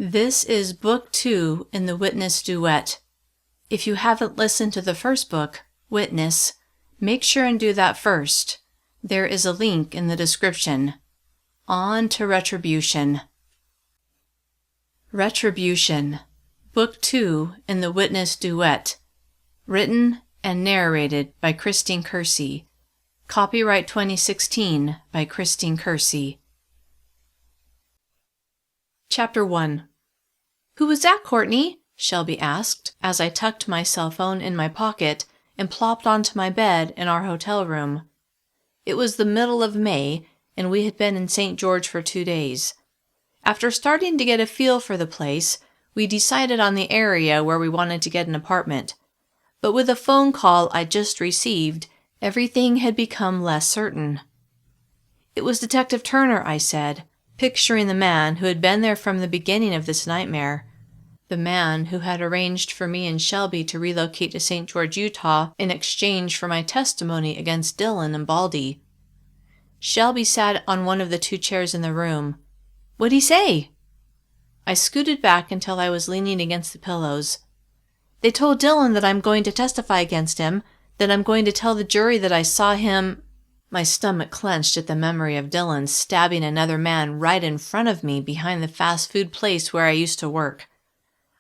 This is Book 2 in the Witness Duet. If you haven't listened to the first book, Witness, make sure and do that first. There is a link in the description. On to Retribution. Retribution, Book 2 in the Witness Duet. Written and narrated by Christine Kersey. Copyright 2016 by Christine Kersey. Chapter 1. "Who was that, Courtney?" Shelby asked, as I tucked my cell phone in my pocket and plopped onto my bed in our hotel room. It was the middle of May, and we had been in St. George for 2 days. After starting to get a feel for the place, we decided on the area where we wanted to get an apartment. But with a phone call I'd just received, everything had become less certain. "It was Detective Turner," I said, picturing the man who had been there from the beginning of this nightmare. The man who had arranged for me and Shelby to relocate to St. George, Utah in exchange for my testimony against Dylan and Baldy. Shelby sat on one of the 2 chairs in the room. "What'd he say?" I scooted back until I was leaning against the pillows. "They told Dylan that I'm going to testify against him, that I'm going to tell the jury that I saw him—" My stomach clenched at the memory of Dylan stabbing another man right in front of me behind the fast food place where I used to work.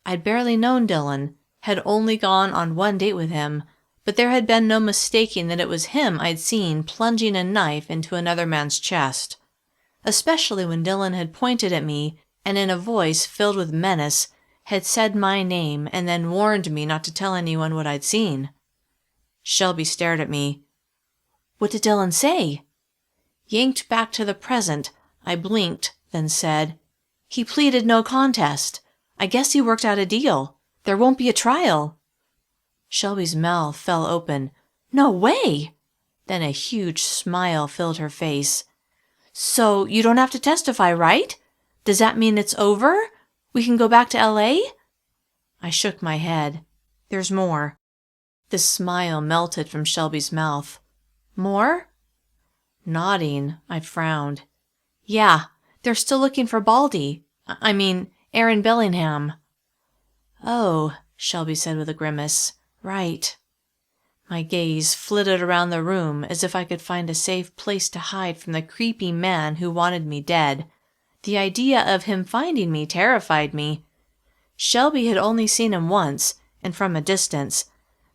I'd barely known Dylan, had only gone on 1 date with him, but there had been no mistaking that it was him I'd seen plunging a knife into another man's chest. Especially when Dylan had pointed at me and in a voice filled with menace had said my name and then warned me not to tell anyone what I'd seen. Shelby stared at me. "What did Dylan say?" Yanked back to the present, I blinked, then said, "He pleaded no contest. I guess he worked out a deal. There won't be a trial." Shelby's mouth fell open. "No way!" Then a huge smile filled her face. "So you don't have to testify, right? Does that mean it's over? We can go back to LA? I shook my head. "There's more." The smile melted from Shelby's mouth. "More?" Nodding, I frowned. "Yeah, they're still looking for Baldy. Aaron Bellingham." "Oh," Shelby said with a grimace. "Right." My gaze flitted around the room as if I could find a safe place to hide from the creepy man who wanted me dead. The idea of him finding me terrified me. Shelby had only seen him once, and from a distance,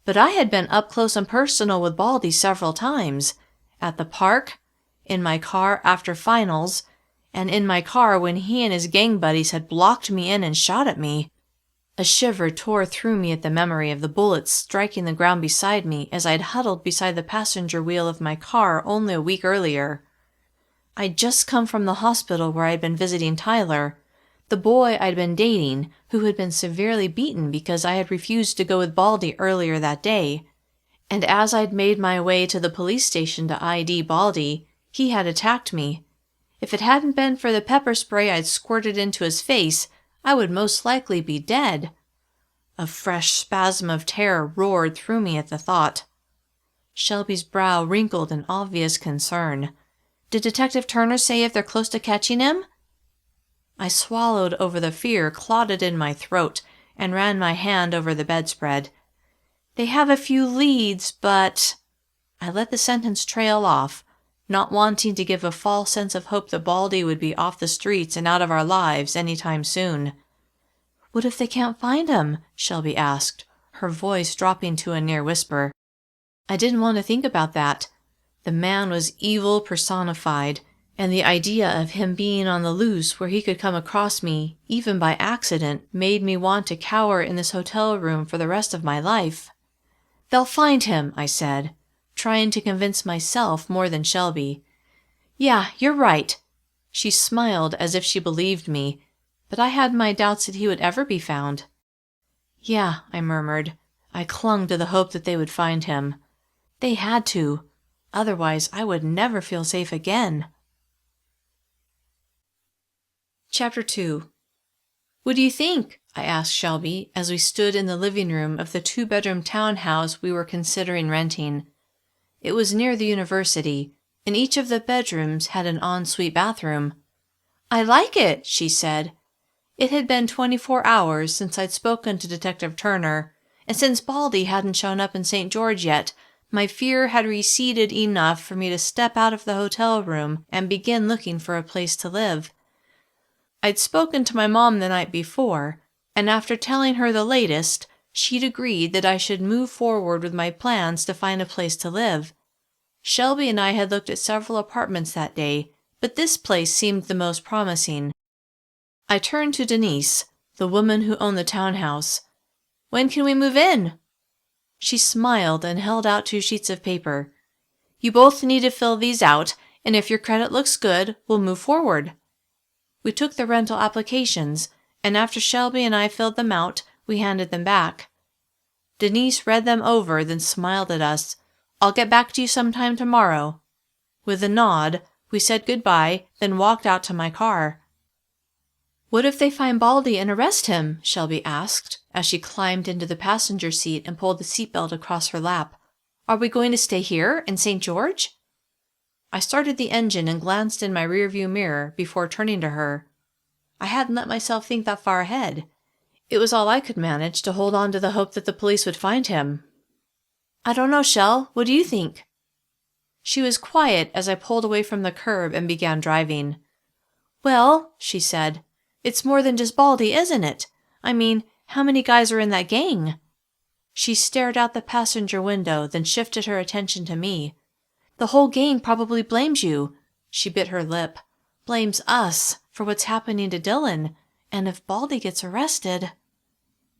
but I had been up close and personal with Baldy several times. At the park, in my car after finals, and in my car when he and his gang buddies had blocked me in and shot at me. A shiver tore through me at the memory of the bullets striking the ground beside me as I'd huddled beside the passenger wheel of my car only a week earlier. I'd just come from the hospital where I'd been visiting Tyler, the boy I'd been dating who had been severely beaten because I had refused to go with Baldy earlier that day. And as I'd made my way to the police station to ID Baldy, he had attacked me. If it hadn't been for the pepper spray I'd squirted into his face, I would most likely be dead. A fresh spasm of terror roared through me at the thought. Shelby's brow wrinkled in obvious concern. "Did Detective Turner say if they're close to catching him?" I swallowed over the fear clotted in my throat and ran my hand over the bedspread. "They have a few leads, but—" I let the sentence trail off, not wanting to give a false sense of hope that Baldy would be off the streets and out of our lives any time soon. "What if they can't find him?" Shelby asked, her voice dropping to a near whisper. I didn't want to think about that. The man was evil personified, and the idea of him being on the loose where he could come across me, even by accident, made me want to cower in this hotel room for the rest of my life. "They'll find him," I said, trying to convince myself more than Shelby. "Yeah, you're right." She smiled as if she believed me, but I had my doubts that he would ever be found. "Yeah," I murmured. I clung to the hope that they would find him. They had to. Otherwise, I would never feel safe again. Chapter 2. "What do you think?" I asked Shelby as we stood in the living room of the 2-bedroom townhouse we were considering renting. It was near the university, and each of the bedrooms had an ensuite bathroom. "I like it," she said. It had been 24 hours since I'd spoken to Detective Turner, and since Baldy hadn't shown up in St. George yet, my fear had receded enough for me to step out of the hotel room and begin looking for a place to live. I'd spoken to my mom the night before, and after telling her the latest, she'd agreed that I should move forward with my plans to find a place to live. Shelby and I had looked at several apartments that day, but this place seemed the most promising. I turned to Denise, the woman who owned the townhouse. "When can we move in?" She smiled and held out 2 sheets of paper. "You both need to fill these out, and if your credit looks good, we'll move forward." We took the rental applications, and after Shelby and I filled them out, we handed them back. Denise read them over, then smiled at us. "I'll get back to you sometime tomorrow." With a nod, we said goodbye, then walked out to my car. "What if they find Baldy and arrest him?" Shelby asked, as she climbed into the passenger seat and pulled the seatbelt across her lap. "Are we going to stay here in St. George?" I started the engine and glanced in my rearview mirror before turning to her. I hadn't let myself think that far ahead. It was all I could manage to hold on to the hope that the police would find him. "I don't know, Shell. What do you think?" She was quiet as I pulled away from the curb and began driving. "Well," she said, "it's more than just Baldy, isn't it? I mean, how many guys are in that gang?" She stared out the passenger window, then shifted her attention to me. "The whole gang probably blames you." She bit her lip. "Blames us for what's happening to Dylan. And if Baldy gets arrested—"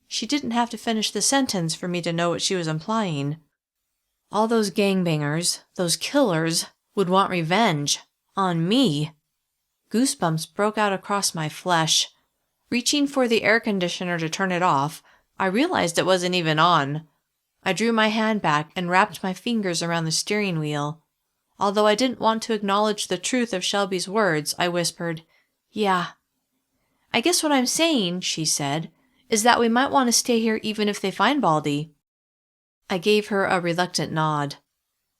She didn't have to finish the sentence for me to know what she was implying. All those gangbangers, those killers, would want revenge. On me. Goosebumps broke out across my flesh. Reaching for the air conditioner to turn it off, I realized it wasn't even on. I drew my hand back and wrapped my fingers around the steering wheel. Although I didn't want to acknowledge the truth of Shelby's words, I whispered, "Yeah." "I guess what I'm saying," she said, "is that we might want to stay here even if they find Baldy." I gave her a reluctant nod.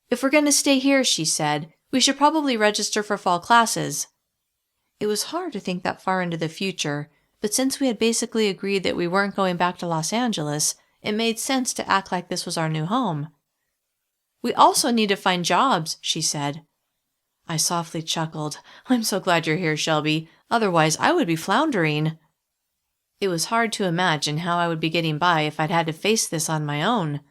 "If we're going to stay here," she said, "we should probably register for fall classes." It was hard to think that far into the future, but since we had basically agreed that we weren't going back to Los Angeles, it made sense to act like this was our new home. "We also need to find jobs," she said. I softly chuckled. "I'm so glad you're here, Shelby. Otherwise, I would be floundering." It was hard to imagine how I would be getting by if I'd had to face this on my own.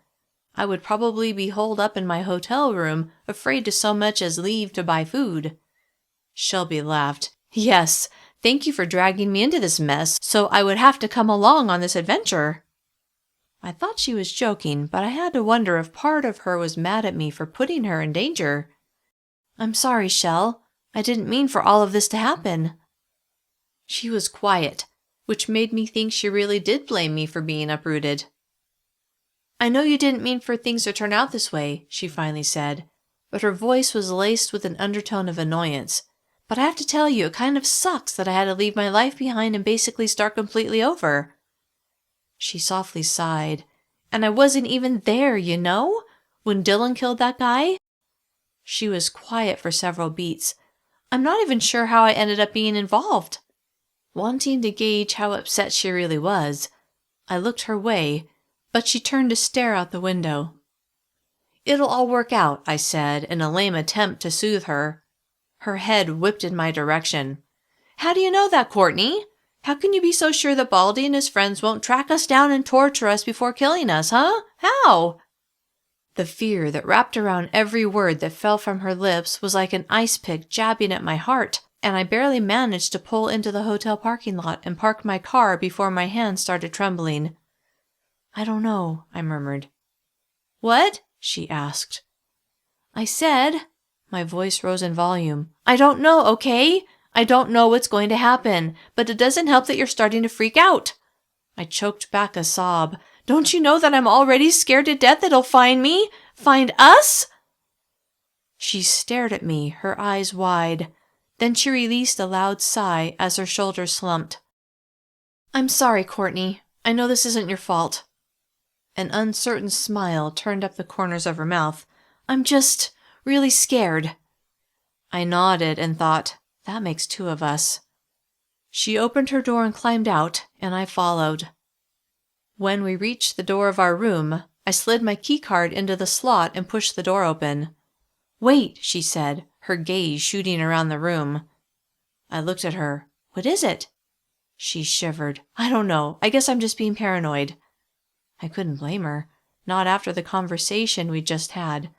I would probably be holed up in my hotel room, afraid to so much as leave to buy food. Shelby laughed. "Yes, thank you for dragging me into this mess, so I would have to come along on this adventure." I thought she was joking, but I had to wonder if part of her was mad at me for putting her in danger. "I'm sorry, Shell. I didn't mean for all of this to happen." She was quiet, which made me think she really did blame me for being uprooted. "I know you didn't mean for things to turn out this way," she finally said, but her voice was laced with an undertone of annoyance. "But I have to tell you, it kind of sucks that I had to leave my life behind and basically start completely over." She softly sighed. "And I wasn't even there, you know? When Dylan killed that guy?" She was quiet for several beats. "I'm not even sure how I ended up being involved." Wanting to gauge how upset she really was, I looked her way, but she turned to stare out the window. "It'll all work out," I said, in a lame attempt to soothe her. Her head whipped in my direction. "How do you know that, Courtney? How can you be so sure that Baldy and his friends won't track us down and torture us before killing us, huh? How?" The fear that wrapped around every word that fell from her lips was like an ice pick jabbing at my heart, and I barely managed to pull into the hotel parking lot and park my car before my hands started trembling. "I don't know," I murmured. "What?" she asked. I said, my voice rose in volume, "I don't know, okay? I don't know what's going to happen, but it doesn't help that you're starting to freak out." I choked back a sob. "Don't you know that I'm already scared to death that he'll find me? Find us?" She stared at me, her eyes wide. Then she released a loud sigh as her shoulders slumped. "I'm sorry, Courtney. I know this isn't your fault." An uncertain smile turned up the corners of her mouth. "I'm just really scared." I nodded and thought, that makes 2 of us. She opened her door and climbed out, and I followed. When we reached the door of our room, I slid my keycard into the slot and pushed the door open. "Wait," she said, her gaze shooting around the room. I looked at her. "What is it?" She shivered. "I don't know. I guess I'm just being paranoid." I couldn't blame her. Not after the conversation we'd just had.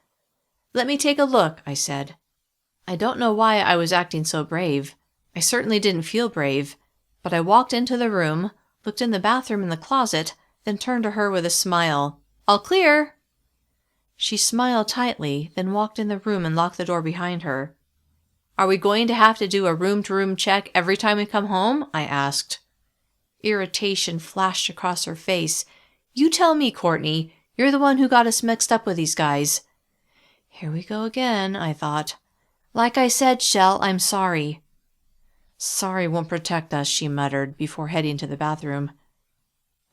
"Let me take a look," I said. I don't know why I was acting so brave. I certainly didn't feel brave. But I walked into the room, looked in the bathroom and the closet, then turned to her with a smile. "All clear!" She smiled tightly, then walked in the room and locked the door behind her. "Are we going to have to do a room-to-room check every time we come home?" I asked. Irritation flashed across her face. "You tell me, Courtney. You're the one who got us mixed up with these guys." Here we go again, I thought. "Like I said, Shell, I'm sorry." "Sorry won't protect us," she muttered before heading to the bathroom.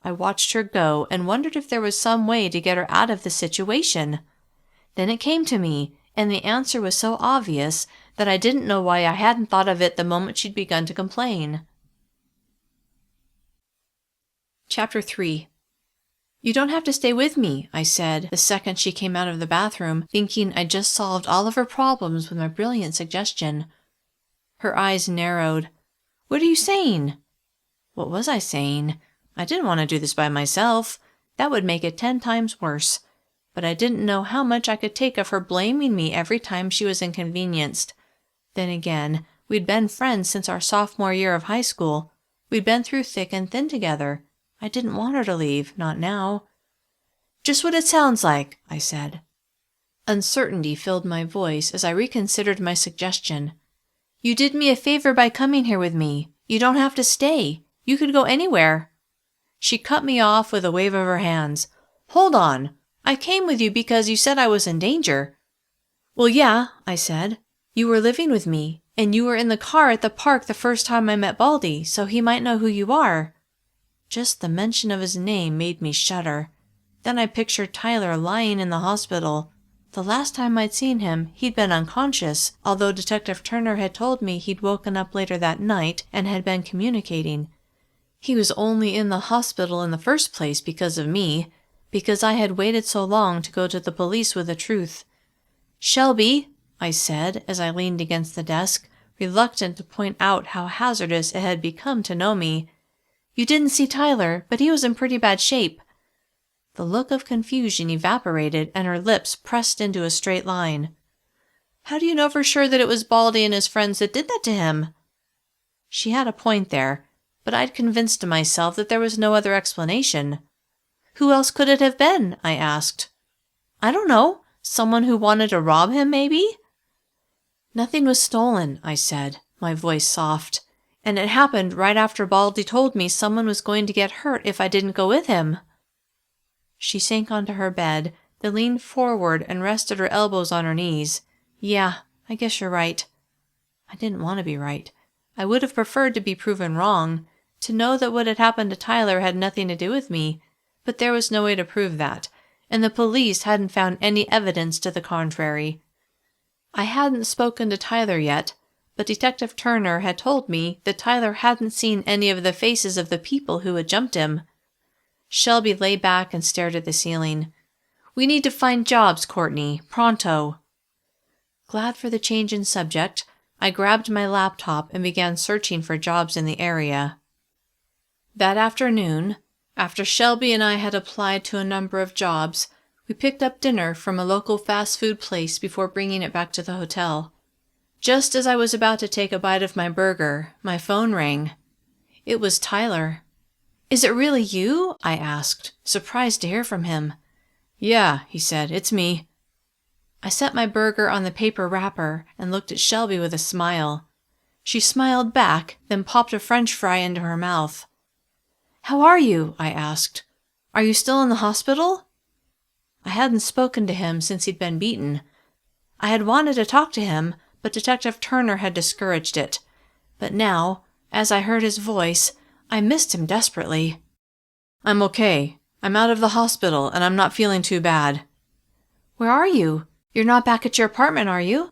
I watched her go and wondered if there was some way to get her out of the situation. Then it came to me, and the answer was so obvious that I didn't know why I hadn't thought of it the moment she'd begun to complain. Chapter 3. "You don't have to stay with me," I said the second she came out of the bathroom, thinking I'd just solved all of her problems with my brilliant suggestion. Her eyes narrowed. "What are you saying?" What was I saying? I didn't want to do this by myself. That would make it 10 times worse. But I didn't know how much I could take of her blaming me every time she was inconvenienced. Then again, we'd been friends since our sophomore year of high school. We'd been through thick and thin together. I didn't want her to leave, not now. "Just what it sounds like," I said. Uncertainty filled my voice as I reconsidered my suggestion. "You did me a favor by coming here with me. You don't have to stay. You could go anywhere." She cut me off with a wave of her hands. "Hold on. I came with you because you said I was in danger." "Well, yeah," I said. "You were living with me, and you were in the car at the park the first time I met Baldy, so he might know who you are." Just the mention of his name made me shudder. Then I pictured Tyler lying in the hospital. The last time I'd seen him, he'd been unconscious, although Detective Turner had told me he'd woken up later that night and had been communicating. He was only in the hospital in the first place because of me, because I had waited so long to go to the police with the truth. "Shelby," I said as I leaned against the desk, reluctant to point out how hazardous it had become to know me. "You didn't see Tyler, but he was in pretty bad shape." The look of confusion evaporated and her lips pressed into a straight line. "How do you know for sure that it was Baldy and his friends that did that to him?" She had a point there, but I'd convinced myself that there was no other explanation. "Who else could it have been?" I asked. "I don't know. Someone who wanted to rob him, maybe?" "Nothing was stolen," I said, my voice soft, "and it happened right after Baldy told me someone was going to get hurt if I didn't go with him." She sank onto her bed, then leaned forward and rested her elbows on her knees. "Yeah, I guess you're right." I didn't want to be right. I would have preferred to be proven wrong, to know that what had happened to Tyler had nothing to do with me, but there was no way to prove that, and the police hadn't found any evidence to the contrary. I hadn't spoken to Tyler yet, but Detective Turner had told me that Tyler hadn't seen any of the faces of the people who had jumped him. Shelby lay back and stared at the ceiling. "We need to find jobs, Courtney. Pronto." Glad for the change in subject, I grabbed my laptop and began searching for jobs in the area. That afternoon, after Shelby and I had applied to a number of jobs, we picked up dinner from a local fast food place before bringing it back to the hotel. Just as I was about to take a bite of my burger, my phone rang. It was Tyler. "Is it really you?" I asked, surprised to hear from him. "Yeah," he said, "it's me." I set my burger on the paper wrapper and looked at Shelby with a smile. She smiled back, then popped a French fry into her mouth. "How are you?" I asked. "Are you still in the hospital?" I hadn't spoken to him since he'd been beaten. I had wanted to talk to him, but Detective Turner had discouraged it. But now, as I heard his voice, I missed him desperately. "I'm okay. I'm out of the hospital, and I'm not feeling too bad." "Where are you? You're not back at your apartment, are you?"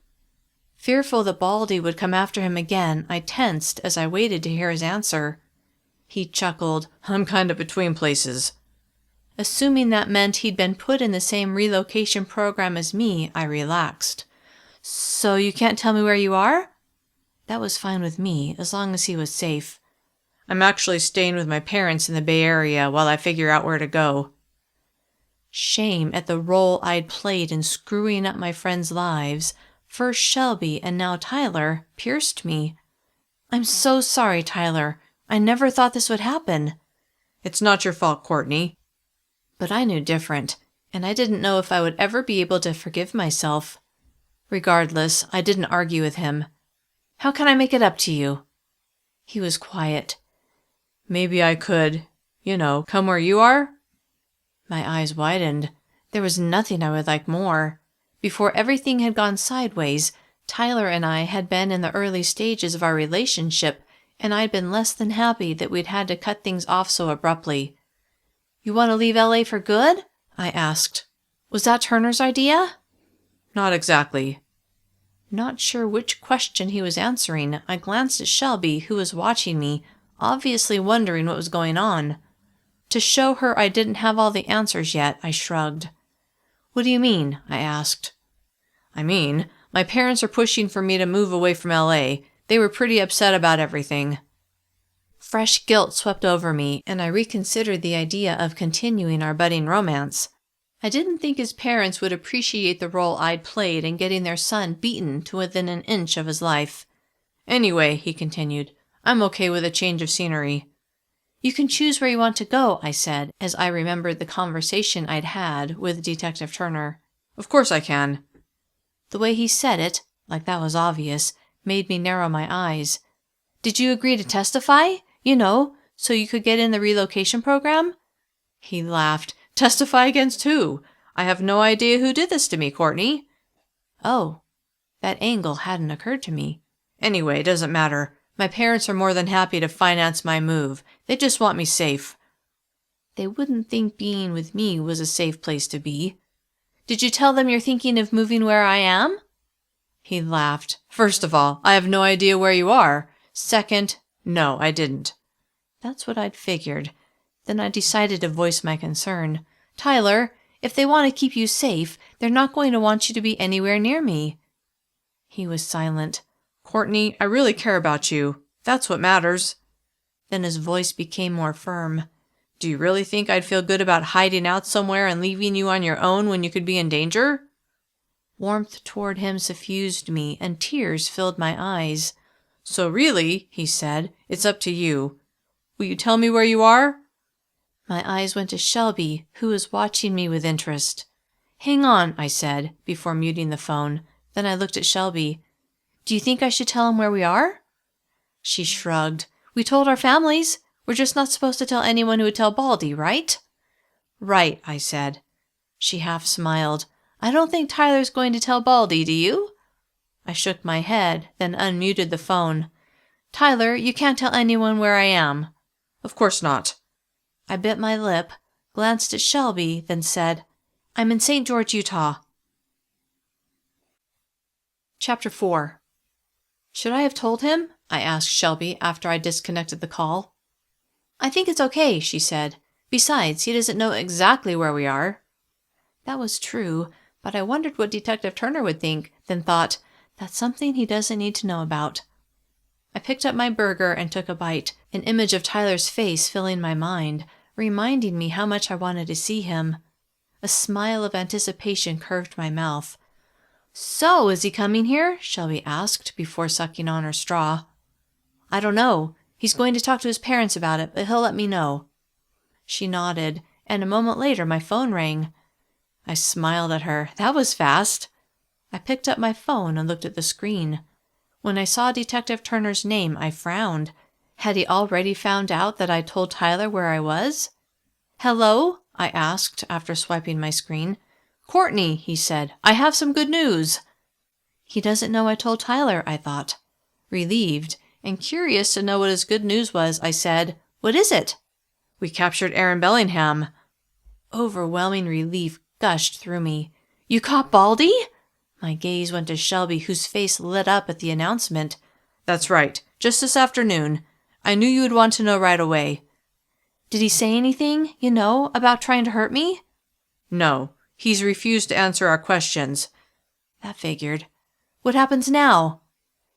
Fearful that Baldy would come after him again, I tensed as I waited to hear his answer. He chuckled. "I'm kind of between places." Assuming that meant he'd been put in the same relocation program as me, I relaxed. "So you can't tell me where you are?" That was fine with me, as long as he was safe. "I'm actually staying with my parents in the Bay Area while I figure out where to go." Shame at the role I'd played in screwing up my friends' lives, first Shelby and now Tyler, pierced me. "I'm so sorry, Tyler. I never thought this would happen." "It's not your fault, Courtney." But I knew different, and I didn't know if I would ever be able to forgive myself. Regardless, I didn't argue with him. "How can I make it up to you?" He was quiet. "Maybe I could, come where you are?" My eyes widened. There was nothing I would like more. Before everything had gone sideways, Tyler and I had been in the early stages of our relationship, and I'd been less than happy that we'd had to cut things off so abruptly. "You want to leave LA for good?" I asked. "Was that Turner's idea?" "Not exactly." Not sure which question he was answering, I glanced at Shelby, who was watching me, obviously wondering what was going on. To show her I didn't have all the answers yet, I shrugged. "What do you mean?" I asked. "I mean, my parents are pushing for me to move away from LA. They were pretty upset about everything." Fresh guilt swept over me, and I reconsidered the idea of continuing our budding romance. I didn't think his parents would appreciate the role I'd played in getting their son beaten to within an inch of his life. "Anyway," he continued, "I'm okay with a change of scenery." "You can choose where you want to go," I said, as I remembered the conversation I'd had with Detective Turner. "Of course I can." The way he said it, like that was obvious, made me narrow my eyes. "Did you agree to testify? So you could get in the relocation program?" He laughed. "Testify against who? I have no idea who did this to me, Courtney." Oh, that angle hadn't occurred to me. "Anyway, it doesn't matter. My parents are more than happy to finance my move. They just want me safe." They wouldn't think being with me was a safe place to be. "Did you tell them you're thinking of moving where I am?" He laughed. "First of all, I have no idea where you are. Second, no, I didn't." That's what I'd figured. Then I decided to voice my concern. "Tyler, if they want to keep you safe, they're not going to want you to be anywhere near me." He was silent. "Courtney, I really care about you. That's what matters." Then his voice became more firm. "Do you really think I'd feel good about hiding out somewhere and leaving you on your own when you could be in danger?" Warmth toward him suffused me, and tears filled my eyes. "So really," he said, "it's up to you. Will you tell me where you are?" My eyes went to Shelby, who was watching me with interest. "Hang on," I said, before muting the phone. Then I looked at Shelby. "Do you think I should tell him where we are?" She shrugged. "We told our families. We're just not supposed to tell anyone who would tell Baldy, right?" "Right," I said. She half smiled. "I don't think Tyler's going to tell Baldy, do you?" I shook my head, then unmuted the phone. "Tyler, you can't tell anyone where I am." "Of course not." I bit my lip, glanced at Shelby, then said, "I'm in St. George, Utah." Chapter 4. "Should I have told him?" I asked Shelby after I disconnected the call. "I think it's okay," she said. "Besides, he doesn't know exactly where we are." That was true, but I wondered what Detective Turner would think, then thought, that's something he doesn't need to know about. I picked up my burger and took a bite, an image of Tyler's face filling my mind, reminding me how much I wanted to see him. A smile of anticipation curved my mouth. "So, is he coming here?" Shelby asked, before sucking on her straw. "I don't know. He's going to talk to his parents about it, but he'll let me know." She nodded, and a moment later my phone rang. I smiled at her. That was fast. I picked up my phone and looked at the screen. When I saw Detective Turner's name, I frowned. Had he already found out that I told Tyler where I was? "Hello?" I asked after swiping my screen. "Courtney," he said, "I have some good news." He doesn't know I told Tyler, I thought. Relieved, and curious to know what his good news was, I said, "What is it?" "We captured Aaron Bellingham." Overwhelming relief gushed through me. "You caught Baldy?" My gaze went to Shelby, whose face lit up at the announcement. That's right, just this afternoon. I knew you would want to know right away. Did he say anything, about trying to hurt me? No, he's refused to answer our questions. That figured. What happens now?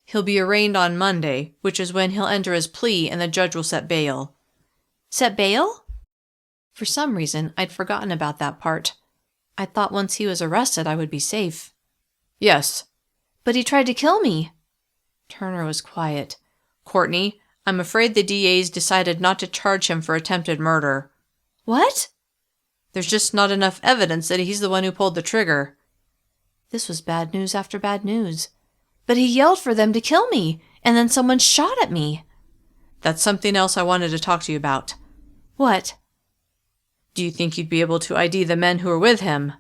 He'll be arraigned on Monday, which is when he'll enter his plea and the judge will set bail. Set bail? For some reason, I'd forgotten about that part. I thought once he was arrested, I would be safe. Yes. But he tried to kill me. Turner was quiet. Courtney, I'm afraid the DA's decided not to charge him for attempted murder. What? There's just not enough evidence that he's the one who pulled the trigger. This was bad news after bad news. But he yelled for them to kill me, and then someone shot at me. That's something else I wanted to talk to you about. What? Do you think you'd be able to ID the men who were with him?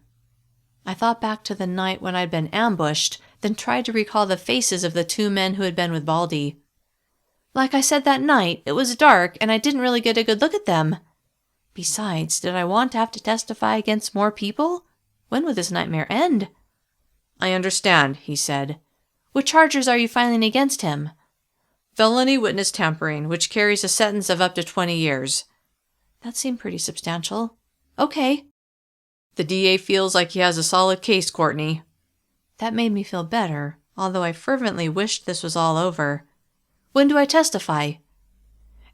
I thought back to the night when I'd been ambushed, then tried to recall the faces of the 2 men who had been with Baldy. Like I said that night, it was dark, and I didn't really get a good look at them. Besides, did I want to have to testify against more people? When would this nightmare end? I understand, he said. What charges are you filing against him? Felony witness tampering, which carries a sentence of up to 20 years. That seemed pretty substantial. Okay. The DA feels like he has a solid case, Courtney. That made me feel better, although I fervently wished this was all over. When do I testify?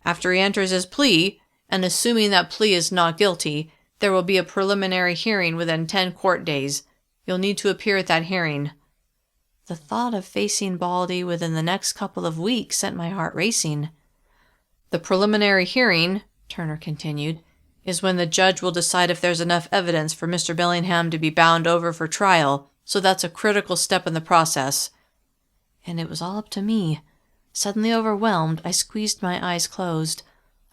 After he enters his plea, and assuming that plea is not guilty, there will be a preliminary hearing within 10 court days. You'll need to appear at that hearing. The thought of facing Baldy within the next couple of weeks sent my heart racing. The preliminary hearing, Turner continued, is when the judge will decide if there's enough evidence for Mr. Bellingham to be bound over for trial, so that's a critical step in the process. And it was all up to me. Suddenly overwhelmed, I squeezed my eyes closed.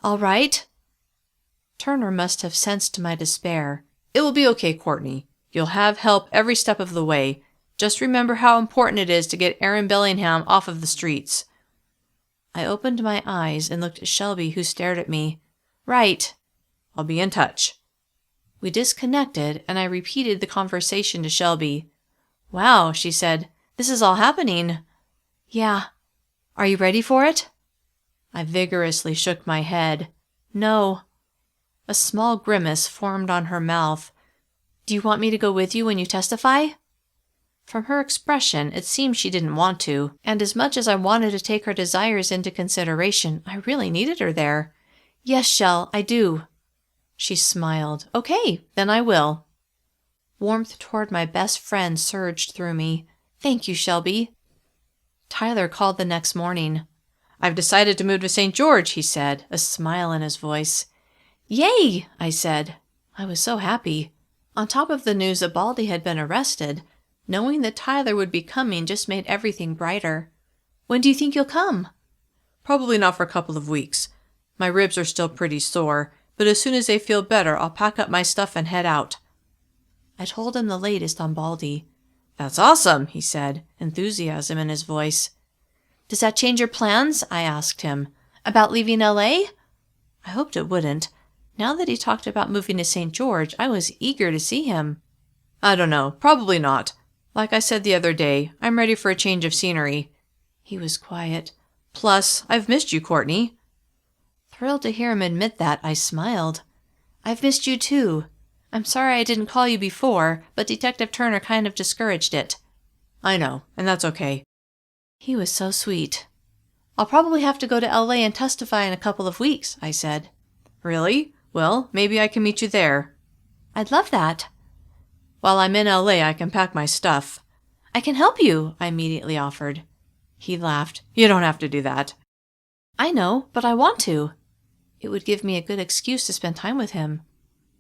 All right? Turner must have sensed my despair. It will be okay, Courtney. You'll have help every step of the way. Just remember how important it is to get Aaron Bellingham off of the streets. I opened my eyes and looked at Shelby, who stared at me. Right. I'll be in touch. We disconnected, and I repeated the conversation to Shelby. Wow, she said. This is all happening. Yeah. Are you ready for it? I vigorously shook my head. No. A small grimace formed on her mouth. Do you want me to go with you when you testify? From her expression, it seemed she didn't want to, and as much as I wanted to take her desires into consideration, I really needed her there. Yes, Shell, I do. She smiled. Okay, then I will. Warmth toward my best friend surged through me. Thank you, Shelby. Tyler called the next morning. I've decided to move to St. George, he said, a smile in his voice. Yay, I said. I was so happy. On top of the news that Baldy had been arrested, knowing that Tyler would be coming just made everything brighter. When do you think you'll come? Probably not for a couple of weeks. My ribs are still pretty sore, but as soon as they feel better, I'll pack up my stuff and head out. I told him the latest on Baldy. That's awesome, he said, enthusiasm in his voice. Does that change your plans? I asked him. About leaving L.A.? I hoped it wouldn't. Now that he talked about moving to St. George, I was eager to see him. I don't know. Probably not. Like I said the other day, I'm ready for a change of scenery. He was quiet. Plus, I've missed you, Courtney. Thrilled to hear him admit that, I smiled. I've missed you too. I'm sorry I didn't call you before, but Detective Turner kind of discouraged it. I know, and that's okay. He was so sweet. I'll probably have to go to L.A. and testify in a couple of weeks, I said. Really? Well, maybe I can meet you there. I'd love that. While I'm in L.A., I can pack my stuff. I can help you, I immediately offered. He laughed. You don't have to do that. I know, but I want to. It would give me a good excuse to spend time with him.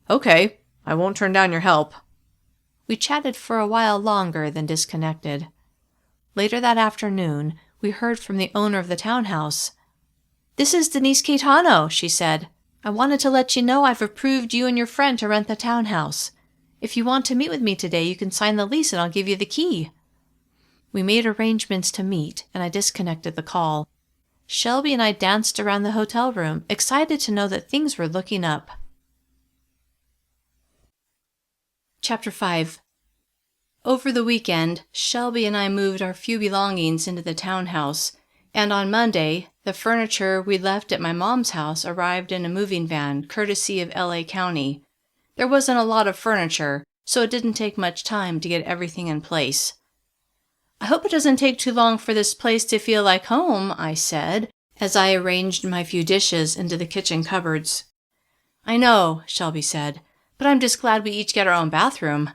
Okay, I won't turn down your help. We chatted for a while longer, then disconnected. Later that afternoon, we heard from the owner of the townhouse. This is Denise Caetano, she said. I wanted to let you know I've approved you and your friend to rent the townhouse. If you want to meet with me today, you can sign the lease and I'll give you the key. We made arrangements to meet, and I disconnected the call. Shelby and I danced around the hotel room, excited to know that things were looking up. Chapter 5. Over the weekend, Shelby and I moved our few belongings into the townhouse, and on Monday, the furniture we left at my mom's house arrived in a moving van, courtesy of LA County. There wasn't a lot of furniture, so it didn't take much time to get everything in place. "I hope it doesn't take too long for this place to feel like home," I said, as I arranged my few dishes into the kitchen cupboards. "I know," Shelby said, "but I'm just glad we each get our own bathroom."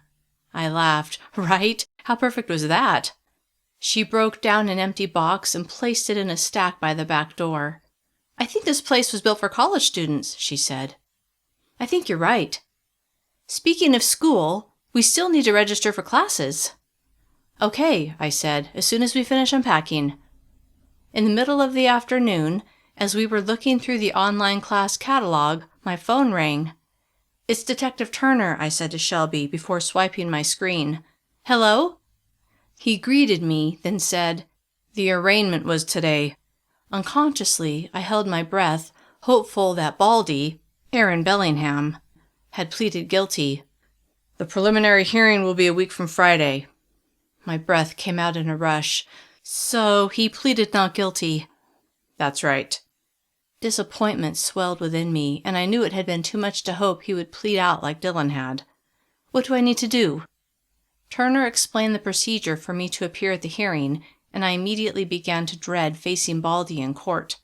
I laughed. "Right? How perfect was that?" She broke down an empty box and placed it in a stack by the back door. "I think this place was built for college students," she said. "I think you're right. Speaking of school, we still need to register for classes." "Okay," I said, "as soon as we finish unpacking." In the middle of the afternoon, as we were looking through the online class catalog, my phone rang. "It's Detective Turner," I said to Shelby before swiping my screen. "Hello?" He greeted me, then said, "The arraignment was today." Unconsciously, I held my breath, hopeful that Baldy, Aaron Bellingham, had pleaded guilty. "The preliminary hearing will be a week from Friday." My breath came out in a rush. So he pleaded not guilty. "That's right." Disappointment swelled within me, and I knew it had been too much to hope he would plead out like Dylan had. "What do I need to do?" Turner explained the procedure for me to appear at the hearing, and I immediately began to dread facing Baldy in court.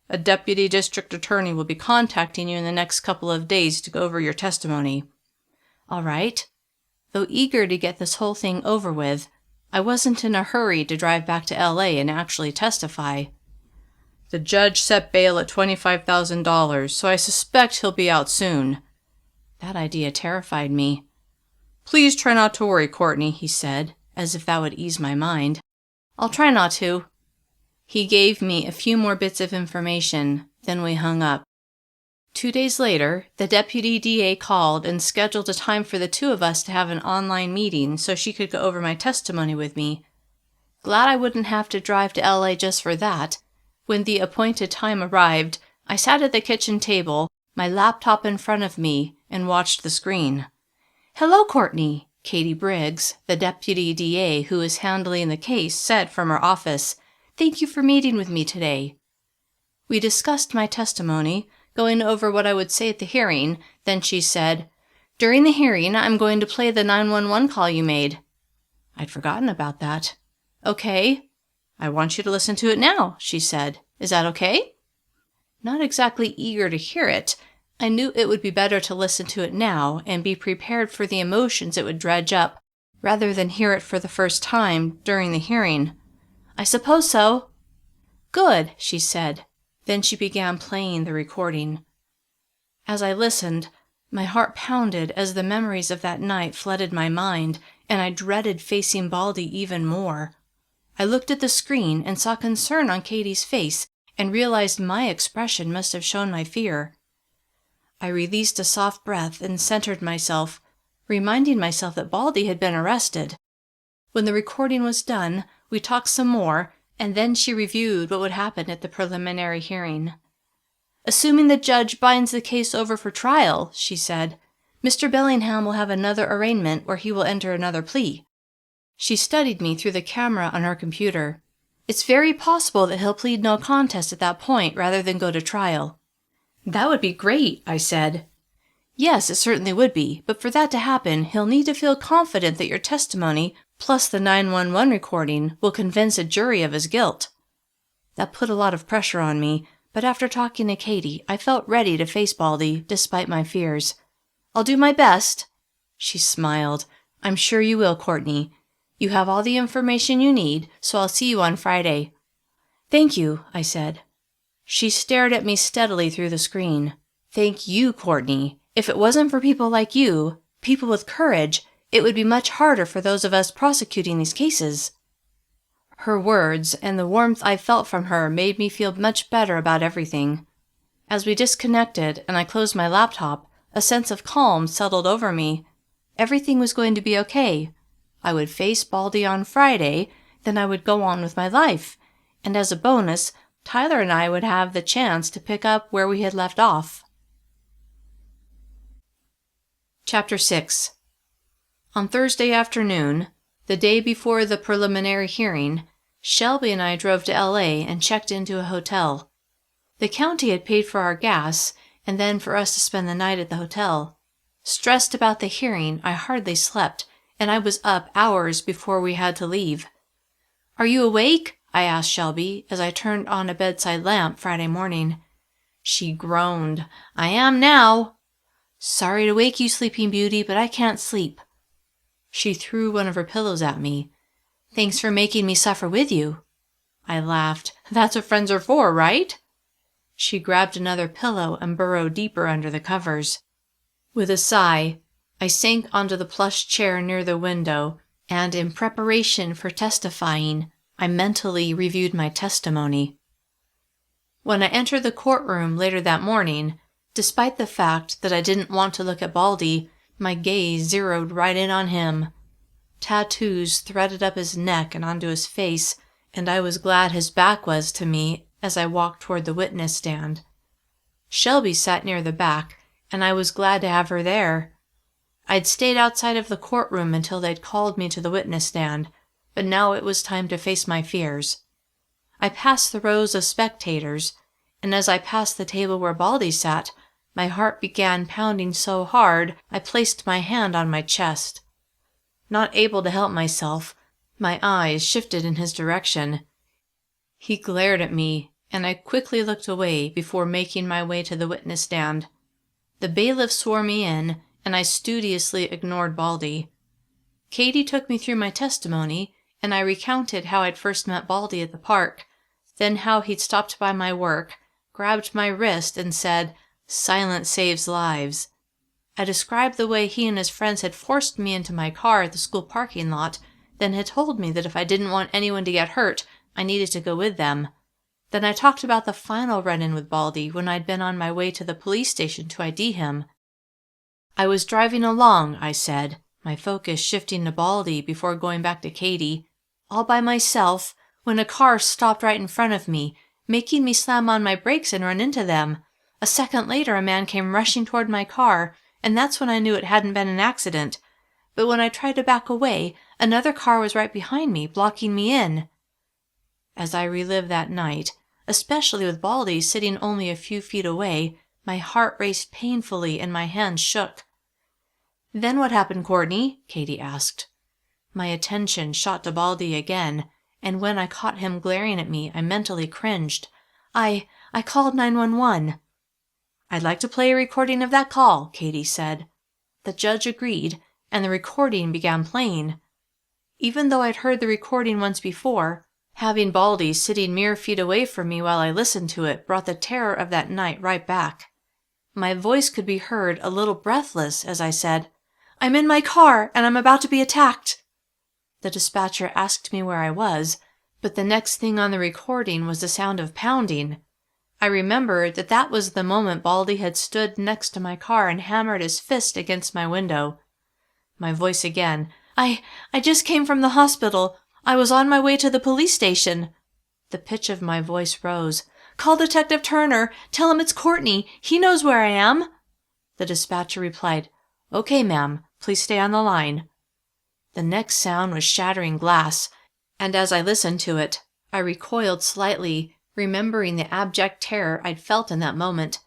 "A deputy district attorney will be contacting you in the next couple of days to go over your testimony." All right. Though eager to get this whole thing over with, I wasn't in a hurry to drive back to LA and actually testify. "The judge set bail at $25,000, so I suspect he'll be out soon." That idea terrified me. "Please try not to worry, Courtney," he said, as if that would ease my mind. "I'll try not to." He gave me a few more bits of information, then we hung up. 2 days later, the deputy DA called and scheduled a time for the two of us to have an online meeting so she could go over my testimony with me. Glad I wouldn't have to drive to LA just for that. When the appointed time arrived, I sat at the kitchen table, my laptop in front of me, and watched the screen. "Hello, Courtney," Katie Briggs, the deputy DA who was handling the case, said from her office. "Thank you for meeting with me today." We discussed my testimony, going over what I would say at the hearing. Then she said, "During the hearing, I'm going to play the 911 call you made." I'd forgotten about that. "Okay." "I want you to listen to it now," she said. "Is that okay?" Not exactly eager to hear it, I knew it would be better to listen to it now and be prepared for the emotions it would dredge up, rather than hear it for the first time during the hearing. "I suppose so." "Good," she said. Then she began playing the recording. As I listened, my heart pounded as the memories of that night flooded my mind, and I dreaded facing Baldy even more. I looked at the screen and saw concern on Katie's face and realized my expression must have shown my fear. I released a soft breath and centered myself, reminding myself that Baldy had been arrested. When the recording was done, we talked some more, and then she reviewed what would happen at the preliminary hearing. "Assuming the judge binds the case over for trial," she said, "Mr. Bellingham will have another arraignment where he will enter another plea." She studied me through the camera on her computer. "It's very possible that he'll plead no contest at that point rather than go to trial." "That would be great," I said. "Yes, it certainly would be, but for that to happen, he'll need to feel confident that your testimony, plus the 911 recording, will convince a jury of his guilt." That put a lot of pressure on me, but after talking to Katie, I felt ready to face Baldy, despite my fears. "I'll do my best." She smiled. "I'm sure you will, Courtney. You have all the information you need, so I'll see you on Friday." "Thank you," I said. She stared at me steadily through the screen. "Thank you, Courtney. If it wasn't for people like you, people with courage, it would be much harder for those of us prosecuting these cases." Her words and the warmth I felt from her made me feel much better about everything. As we disconnected and I closed my laptop, a sense of calm settled over me. Everything was going to be okay. I would face Baldy on Friday, then I would go on with my life, and as a bonus, Tyler and I would have the chance to pick up where we had left off. Chapter 6. On Thursday afternoon, The day before the preliminary hearing, Shelby and I drove to LA and checked into a hotel. The county had paid for our gas and then for us to spend the night at the hotel. Stressed about the hearing, I hardly slept, and I was up hours before we had to leave. "Are you awake?" I asked Shelby as I turned on a bedside lamp Friday morning. She groaned. "I am now." "Sorry to wake you, Sleeping Beauty, but I can't sleep." She threw one of her pillows at me. "Thanks for making me suffer with you." I laughed. "That's what friends are for, right?" She grabbed another pillow and burrowed deeper under the covers. With a sigh, I sank onto the plush chair near the window, and in preparation for testifying, I mentally reviewed my testimony. When I entered the courtroom later that morning, despite the fact that I didn't want to look at Baldy, my gaze zeroed right in on him. Tattoos threaded up his neck and onto his face, and I was glad his back was to me as I walked toward the witness stand. Shelby sat near the back, and I was glad to have her there. I'd stayed outside of the courtroom until they'd called me to the witness stand, but now it was time to face my fears. I passed the rows of spectators, and as I passed the table where Baldy sat, my heart began pounding so hard I placed my hand on my chest. Not able to help myself, my eyes shifted in his direction. He glared at me, and I quickly looked away before making my way to the witness stand. The bailiff swore me in, and I studiously ignored Baldy. Katie took me through my testimony, and I recounted how I'd first met Baldy at the park, then how he'd stopped by my work, grabbed my wrist, and said, "Silence saves lives." I described the way he and his friends had forced me into my car at the school parking lot, then had told me that if I didn't want anyone to get hurt, I needed to go with them. Then I talked about the final run-in with Baldy when I'd been on my way to the police station to ID him. I was driving along, I said, my focus shifting to Baldy before going back to Katie, all by myself, when a car stopped right in front of me, making me slam on my brakes and run into them. A second later, a man came rushing toward my car, and that's when I knew it hadn't been an accident. But when I tried to back away, another car was right behind me, blocking me in. As I relived that night, especially with Baldy sitting only a few feet away, my heart raced painfully and my hands shook. "Then what happened, Courtney?" Katie asked. My attention shot to Baldy again, and when I caught him glaring at me, I mentally cringed. I called 911. "I'd like to play a recording of that call," Katie said. The judge agreed, and the recording began playing. Even though I'd heard the recording once before, having Baldy sitting mere feet away from me while I listened to it brought the terror of that night right back. My voice could be heard a little breathless as I said, "I'm in my car, and I'm about to be attacked." The dispatcher asked me where I was, but the next thing on the recording was the sound of pounding. I remembered that that was the moment Baldy had stood next to my car and hammered his fist against my window. My voice again. I just came from the hospital. I was on my way to the police station." The pitch of my voice rose. "Call Detective Turner. Tell him it's Courtney. He knows where I am." The dispatcher replied, "Okay, ma'am. Please stay on the line." The next sound was shattering glass, and as I listened to it, I recoiled slightly, remembering the abject terror I'd felt in that moment.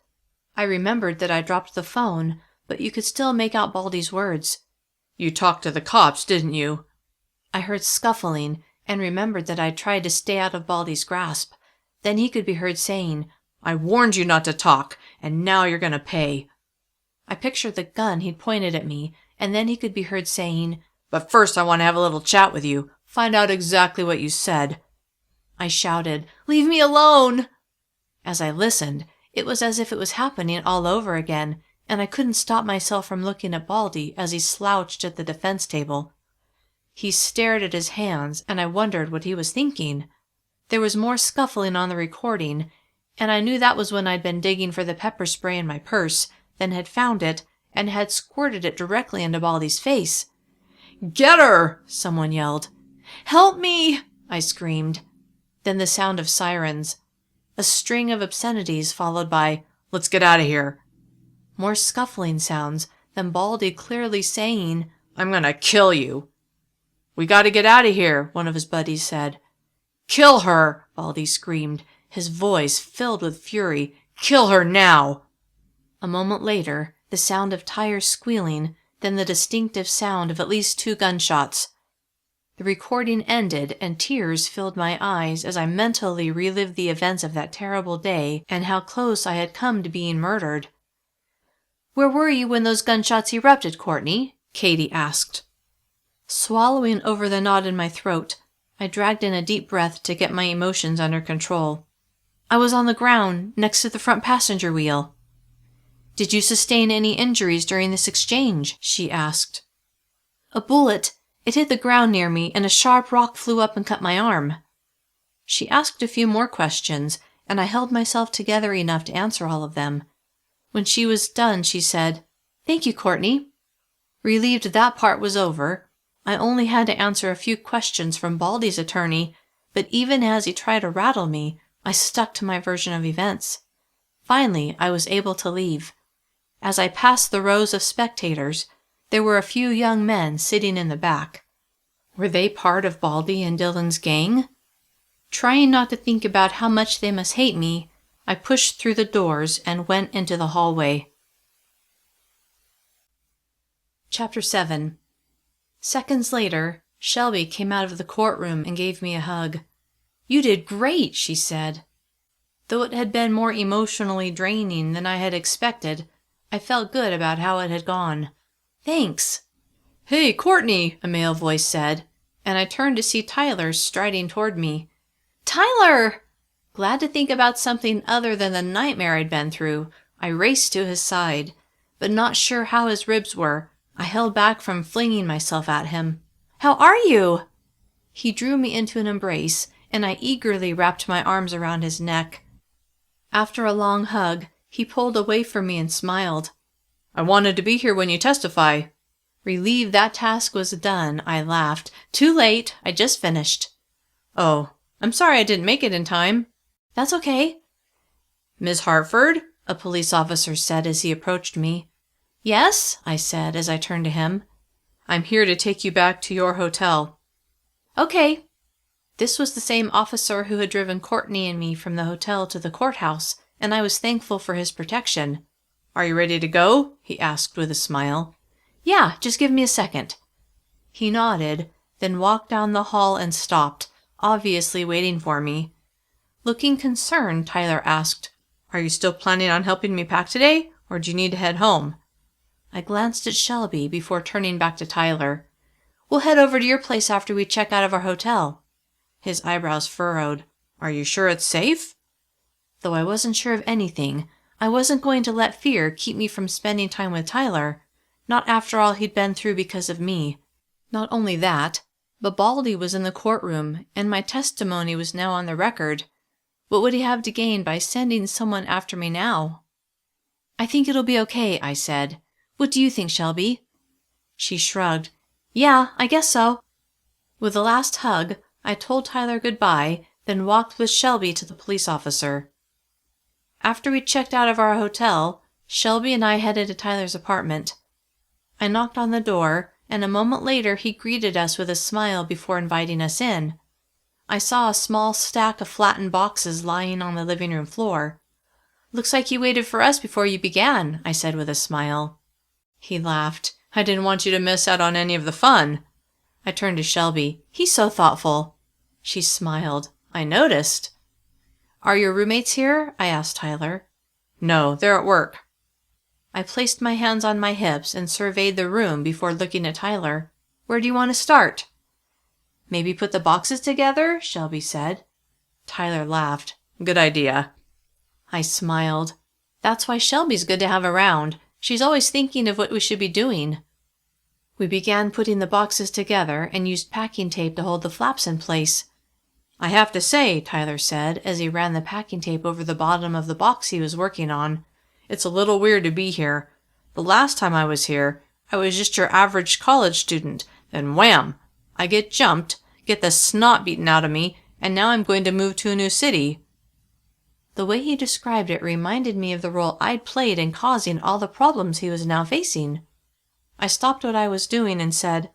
I remembered that I dropped the phone, but you could still make out Baldy's words. "You talked to the cops, didn't you?" I heard scuffling and remembered that I'd tried to stay out of Baldy's grasp. Then he could be heard saying, "I warned you not to talk, and now you're going to pay." I pictured the gun he'd pointed at me, and then he could be heard saying, "But first I want to have a little chat with you, find out exactly what you said." I shouted, "Leave me alone!" As I listened, it was as if it was happening all over again, and I couldn't stop myself from looking at Baldy as he slouched at the defense table. He stared at his hands, and I wondered what he was thinking. There was more scuffling on the recording, and I knew that was when I'd been digging for the pepper spray in my purse, then had found it, and had squirted it directly into Baldy's face. "Get her!" someone yelled. "Help me!" I screamed. Then the sound of sirens. A string of obscenities followed by, "Let's get out of here." More scuffling sounds, then Baldy clearly saying, "I'm gonna kill you." "We gotta get out of here," one of his buddies said. "Kill her!" Baldy screamed, his voice filled with fury. "Kill her now!" A moment later, the sound of tires squealing, then the distinctive sound of at least 2 gunshots. The recording ended, and tears filled my eyes as I mentally relived the events of that terrible day and how close I had come to being murdered. "Where were you when those gunshots erupted, Courtney?" Katie asked. Swallowing over the knot in my throat, I dragged in a deep breath to get my emotions under control. "I was on the ground, next to the front passenger wheel." "Did you sustain any injuries during this exchange?" she asked. "A bullet. It hit the ground near me, and a sharp rock flew up and cut my arm." She asked a few more questions, and I held myself together enough to answer all of them. When she was done, she said, "Thank you, Courtney." Relieved that part was over, I only had to answer a few questions from Baldy's attorney, but even as he tried to rattle me, I stuck to my version of events. Finally, I was able to leave. As I passed the rows of spectators, there were a few young men sitting in the back. Were they part of Baldy and Dylan's gang? Trying not to think about how much they must hate me, I pushed through the doors and went into the hallway. Chapter 7. Seconds later, Shelby came out of the courtroom and gave me a hug. "You did great," she said. Though it had been more emotionally draining than I had expected, I felt good about how it had gone. "Thanks." "Hey, Courtney," a male voice said, and I turned to see Tyler striding toward me. "Tyler!" Glad to think about something other than the nightmare I'd been through, I raced to his side, but not sure how his ribs were. I held back from flinging myself at him. "How are you?" He drew me into an embrace, and I eagerly wrapped my arms around his neck. After a long hug, he pulled away from me and smiled. "I wanted to be here when you testify." Relieved that task was done, I laughed. "Too late. I just finished." "Oh, I'm sorry I didn't make it in time." "That's okay." "Ms. Hartford?" a police officer said as he approached me. "Yes?" I said as I turned to him. "I'm here to take you back to your hotel." "Okay." This was the same officer who had driven Courtney and me from the hotel to the courthouse, and I was thankful for his protection. "Are you ready to go?" he asked with a smile. "Yeah, just give me a second." He nodded, then walked down the hall and stopped, obviously waiting for me. Looking concerned, Tyler asked, "Are you still planning on helping me pack today, or do you need to head home?" I glanced at Shelby before turning back to Tyler. "We'll head over to your place after we check out of our hotel." His eyebrows furrowed. "Are you sure it's safe?" Though I wasn't sure of anything, I wasn't going to let fear keep me from spending time with Tyler, not after all he'd been through because of me. Not only that, but Baldy was in the courtroom, and my testimony was now on the record. What would he have to gain by sending someone after me now? "I think it'll be okay," I said. "What do you think, Shelby?" She shrugged. "Yeah, I guess so." With a last hug, I told Tyler goodbye, then walked with Shelby to the police officer. After we checked out of our hotel, Shelby and I headed to Tyler's apartment. I knocked on the door, and a moment later he greeted us with a smile before inviting us in. I saw a small stack of flattened boxes lying on the living room floor. "Looks like you waited for us before you began," I said with a smile. He laughed. "I didn't want you to miss out on any of the fun." I turned to Shelby. "He's so thoughtful." She smiled. "I noticed." "Are your roommates here?" I asked Tyler. "No, they're at work." I placed my hands on my hips and surveyed the room before looking at Tyler. "Where do you want to start?" "Maybe put the boxes together?" Shelby said. Tyler laughed. "Good idea." I smiled. That's why Shelby's good to have around. She's always thinking of what we should be doing. We began putting the boxes together and used packing tape to hold the flaps in place. "I have to say," Tyler said as he ran the packing tape over the bottom of the box he was working on, "it's a little weird to be here. The last time I was here, I was just your average college student, then wham! I get jumped, get the snot beaten out of me, and now I'm going to move to a new city." The way he described it reminded me of the role I'd played in causing all the problems he was now facing. I stopped what I was doing and said,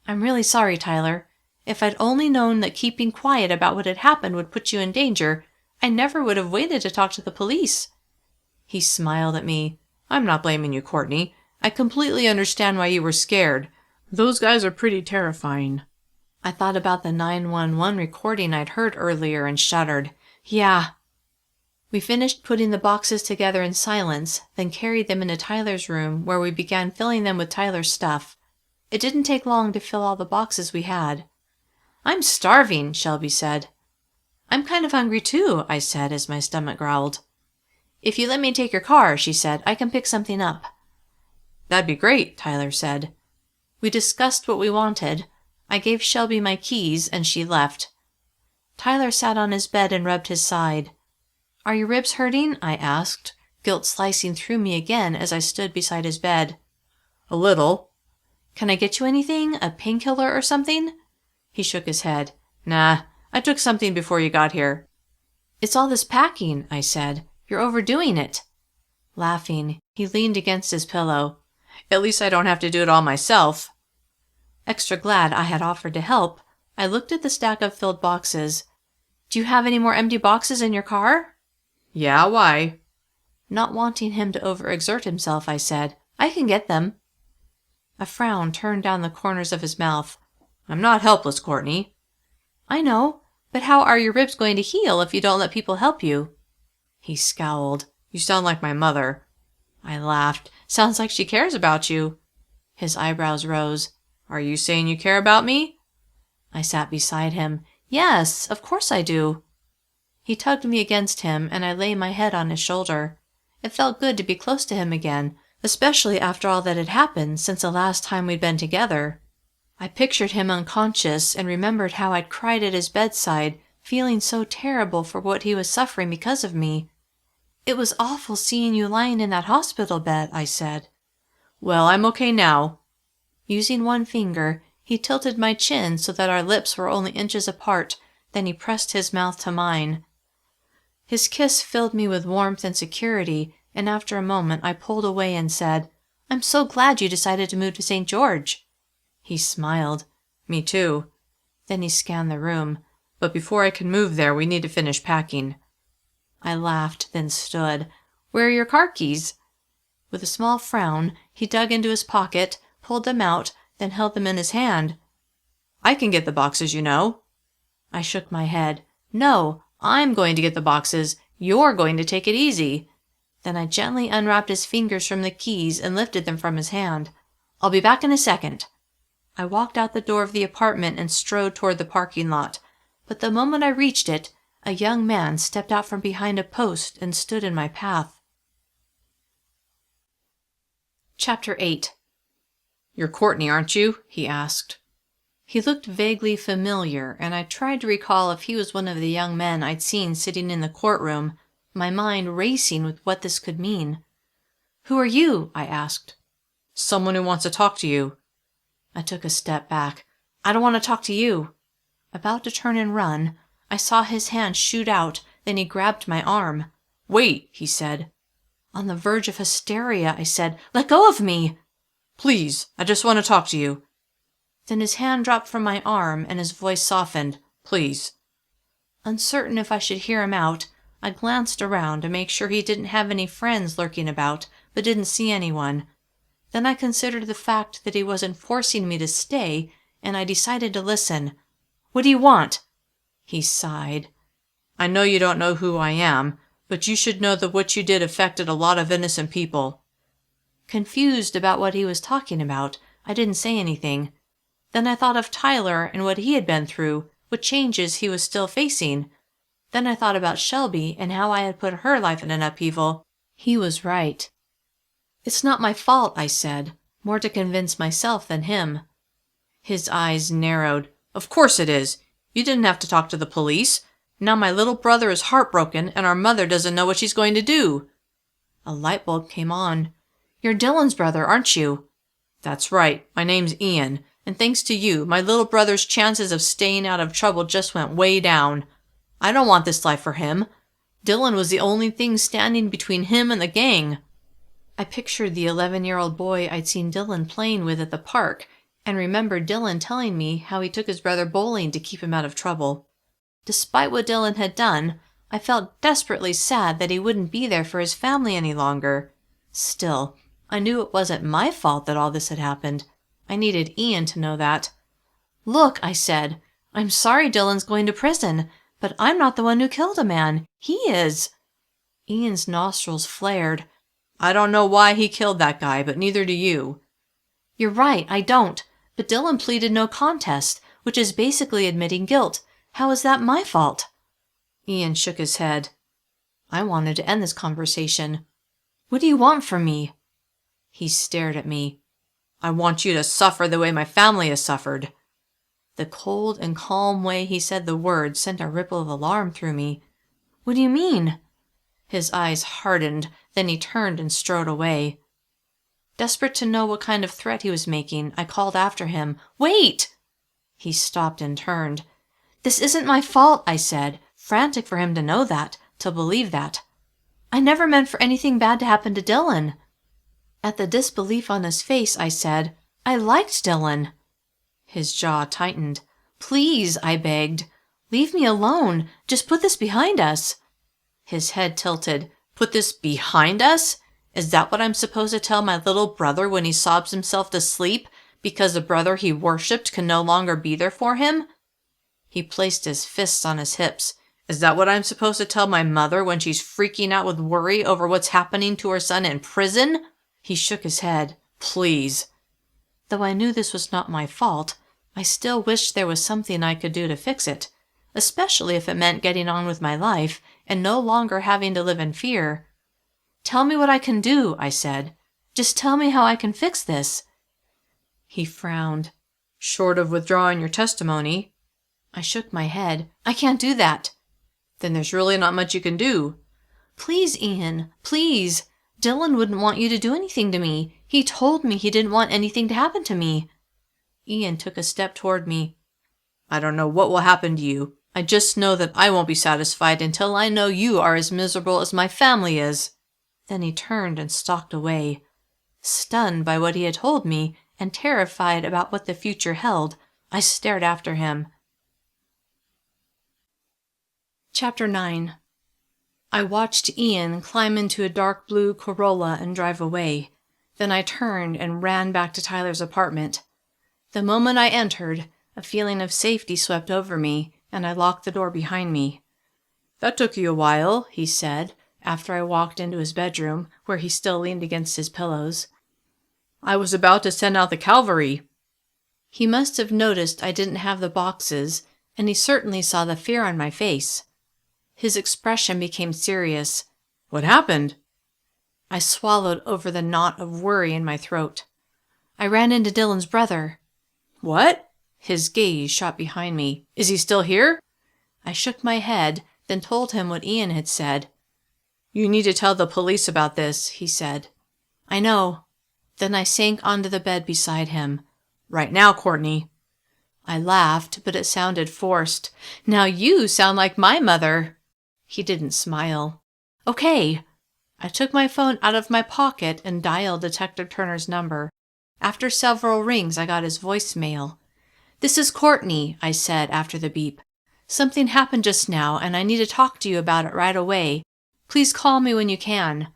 I'm really sorry, Tyler. If I'd only known that keeping quiet about what had happened would put you in danger, I never would have waited to talk to the police. He smiled at me. I'm not blaming you, Courtney. I completely understand why you were scared. Those guys are pretty terrifying. I thought about the 911 recording I'd heard earlier and shuddered. Yeah. We finished putting the boxes together in silence, then carried them into Tyler's room where we began filling them with Tyler's stuff. It didn't take long to fill all the boxes we had. I'm starving, Shelby said. I'm kind of hungry too, I said as my stomach growled. If you let me take your car, she said, I can pick something up. That'd be great, Tyler said. We discussed what we wanted. I gave Shelby my keys and she left. Tyler sat on his bed and rubbed his side. Are your ribs hurting? I asked, guilt slicing through me again as I stood beside his bed. A little. Can I get you anything? A painkiller or something? He shook his head. Nah, I took something before you got here. It's all this packing, I said. You're overdoing it. Laughing, he leaned against his pillow. At least I don't have to do it all myself. Extra glad I had offered to help, I looked at the stack of filled boxes. Do you have any more empty boxes in your car? Yeah, why? Not wanting him to overexert himself, I said, I can get them. A frown turned down the corners of his mouth. I'm not helpless, Courtney. I know, but how are your ribs going to heal if you don't let people help you? He scowled. You sound like my mother. I laughed. Sounds like she cares about you. His eyebrows rose. Are you saying you care about me? I sat beside him. Yes, of course I do. He tugged me against him, and I lay my head on his shoulder. It felt good to be close to him again, especially after all that had happened since the last time we'd been together. I pictured him unconscious and remembered how I'd cried at his bedside, feeling so terrible for what he was suffering because of me. It was awful seeing you lying in that hospital bed, I said. Well, I'm okay now. Using one finger, he tilted my chin so that our lips were only inches apart, then he pressed his mouth to mine. His kiss filled me with warmth and security, and after a moment I pulled away and said, I'm so glad you decided to move to St. George. He smiled. Me too. Then he scanned the room. But before I can move there, we need to finish packing. I laughed, then stood. Where are your car keys? With a small frown, he dug into his pocket, pulled them out, then held them in his hand. I can get the boxes, you know. I shook my head. No, I'm going to get the boxes. You're going to take it easy. Then I gently unwrapped his fingers from the keys and lifted them from his hand. I'll be back in a second. I walked out the door of the apartment and strode toward the parking lot. But the moment I reached it, a young man stepped out from behind a post and stood in my path. Chapter 8. You're Courtney, aren't you? He asked. He looked vaguely familiar, and I tried to recall if he was one of the young men I'd seen sitting in the courtroom, my mind racing with what this could mean. Who are you? I asked. Someone who wants to talk to you. I took a step back. I don't want to talk to you. About to turn and run, I saw his hand shoot out, then he grabbed my arm. Wait, he said. On the verge of hysteria, I said, Let go of me! Please, I just want to talk to you. Then his hand dropped from my arm and his voice softened. Please. Uncertain if I should hear him out, I glanced around to make sure he didn't have any friends lurking about, but didn't see anyone. Then I considered the fact that he wasn't forcing me to stay, and I decided to listen. What do you want? He sighed. I know you don't know who I am, but you should know that what you did affected a lot of innocent people. Confused about what he was talking about, I didn't say anything. Then I thought of Tyler and what he had been through, what changes he was still facing. Then I thought about Shelby and how I had put her life in an upheaval. He was right. It's not my fault, I said, more to convince myself than him. His eyes narrowed. Of course it is. You didn't have to talk to the police. Now my little brother is heartbroken and our mother doesn't know what she's going to do. A light bulb came on. You're Dylan's brother, aren't you? That's right. My name's Ian, and thanks to you, my little brother's chances of staying out of trouble just went way down. I don't want this life for him. Dylan was the only thing standing between him and the gang. I pictured the 11-year-old boy I'd seen Dylan playing with at the park, and remembered Dylan telling me how he took his brother bowling to keep him out of trouble. Despite what Dylan had done, I felt desperately sad that he wouldn't be there for his family any longer. Still, I knew it wasn't my fault that all this had happened. I needed Ian to know that. "Look," I said, "I'm sorry Dylan's going to prison, but I'm not the one who killed a man. He is." Ian's nostrils flared. "I don't know why he killed that guy, but neither do you." "You're right, I don't. But Dylan pleaded no contest, which is basically admitting guilt. How is that my fault?" Ian shook his head. I wanted to end this conversation. "What do you want from me?" He stared at me. "I want you to suffer the way my family has suffered." The cold and calm way he said the words sent a ripple of alarm through me. "What do you mean?" His eyes hardened, then he turned and strode away. Desperate to know what kind of threat he was making, I called after him, "Wait!" He stopped and turned. "This isn't my fault," I said, frantic for him to know that, to believe that. "I never meant for anything bad to happen to Dylan." At the disbelief on his face, I said, "I liked Dylan." His jaw tightened. "Please," I begged. "Leave me alone. Just put this behind us." His head tilted. "Put this behind us? Is that what I'm supposed to tell my little brother when he sobs himself to sleep because the brother he worshipped can no longer be there for him?" He placed his fists on his hips. "Is that what I'm supposed to tell my mother when she's freaking out with worry over what's happening to her son in prison?" He shook his head. "Please." Though I knew this was not my fault, I still wished there was something I could do to fix it, especially if it meant getting on with my life and no longer having to live in fear. "Tell me what I can do," I said. "Just tell me how I can fix this." He frowned. "Short of withdrawing your testimony." I shook my head. "I can't do that." "Then there's really not much you can do." "Please, Ian, please. Dylan wouldn't want you to do anything to me. He told me he didn't want anything to happen to me." Ian took a step toward me. "I don't know what will happen to you. I just know that I won't be satisfied until I know you are as miserable as my family is." Then he turned and stalked away. Stunned by what he had told me and terrified about what the future held, I stared after him. Chapter 9. I watched Ian climb into a dark blue Corolla and drive away. Then I turned and ran back to Tyler's apartment. The moment I entered, a feeling of safety swept over me, and I locked the door behind me. "That took you a while," he said, after I walked into his bedroom, where he still leaned against his pillows. "I was about to send out the cavalry." He must have noticed I didn't have the boxes, and he certainly saw the fear on my face. His expression became serious. "What happened?" I swallowed over the knot of worry in my throat. "I ran into Dylan's brother." "What?" His gaze shot behind me. "Is he still here?" I shook my head, then told him what Ian had said. "You need to tell the police about this," he said. "I know." Then I sank onto the bed beside him. "Right now, Courtney." I laughed, but it sounded forced. "Now you sound like my mother." He didn't smile. "Okay." I took my phone out of my pocket and dialed Detective Turner's number. After several rings, I got his voicemail. "This is Courtney," I said after the beep. "Something happened just now, and I need to talk to you about it right away. Please call me when you can."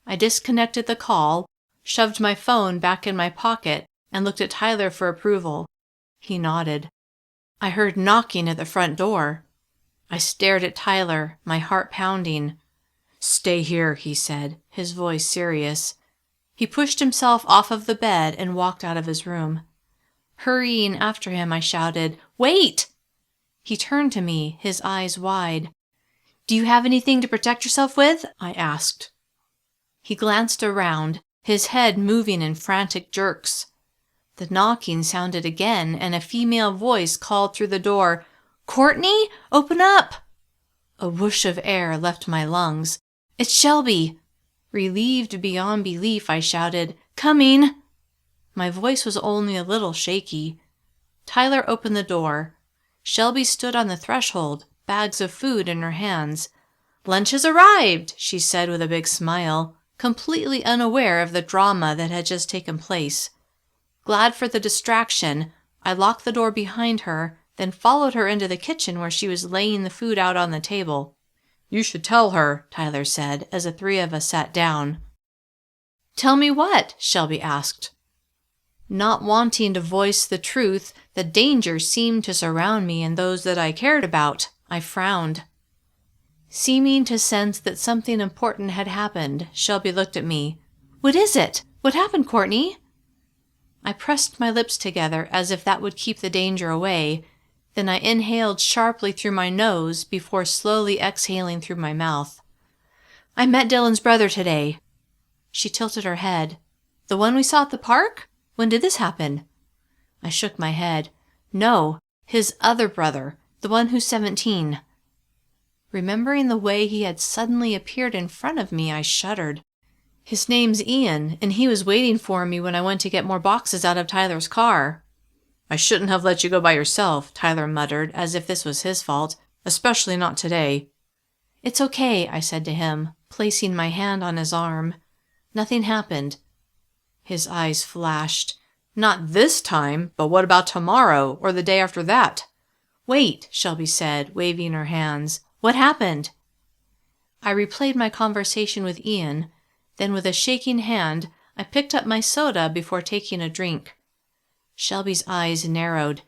I disconnected the call, shoved my phone back in my pocket, and looked at Tyler for approval. He nodded. I heard knocking at the front door. I stared at Tyler, my heart pounding. "Stay here," he said, his voice serious. He pushed himself off of the bed and walked out of his room. Hurrying after him, I shouted, "Wait!" He turned to me, his eyes wide. "Do you have anything to protect yourself with?" I asked. He glanced around, his head moving in frantic jerks. The knocking sounded again, and a female voice called through the door, "Courtney, open up!" A whoosh of air left my lungs. "It's Shelby!" Relieved beyond belief, I shouted, "Coming!" My voice was only a little shaky. Tyler opened the door. Shelby stood on the threshold, bags of food in her hands. "Lunch has arrived," she said with a big smile, completely unaware of the drama that had just taken place. Glad for the distraction, I locked the door behind her, then followed her into the kitchen where she was laying the food out on the table. "You should tell her," Tyler said, as the three of us sat down. "Tell me what?" Shelby asked. Not wanting to voice the truth, the danger seemed to surround me and those that I cared about. I frowned. Seeming to sense that something important had happened, Shelby looked at me. "What is it? What happened, Courtney?" I pressed my lips together as if that would keep the danger away. Then I inhaled sharply through my nose before slowly exhaling through my mouth. "I met Dylan's brother today." She tilted her head. "The one we saw at the park? When did this happen?" I shook my head. "No, his other brother, the one who's 17. Remembering the way he had suddenly appeared in front of me, I shuddered. "His name's Ian, and he was waiting for me when I went to get more boxes out of Tyler's car." "I shouldn't have let you go by yourself," Tyler muttered, as if this was his fault, "especially not today." "It's okay," I said to him, placing my hand on his arm. Nothing happened. His eyes flashed. "Not this time, but what about tomorrow, or the day after that?" "Wait," Shelby said, waving her hands. "What happened?" I replayed my conversation with Ian. Then with a shaking hand, I picked up my soda before taking a drink. Shelby's eyes narrowed.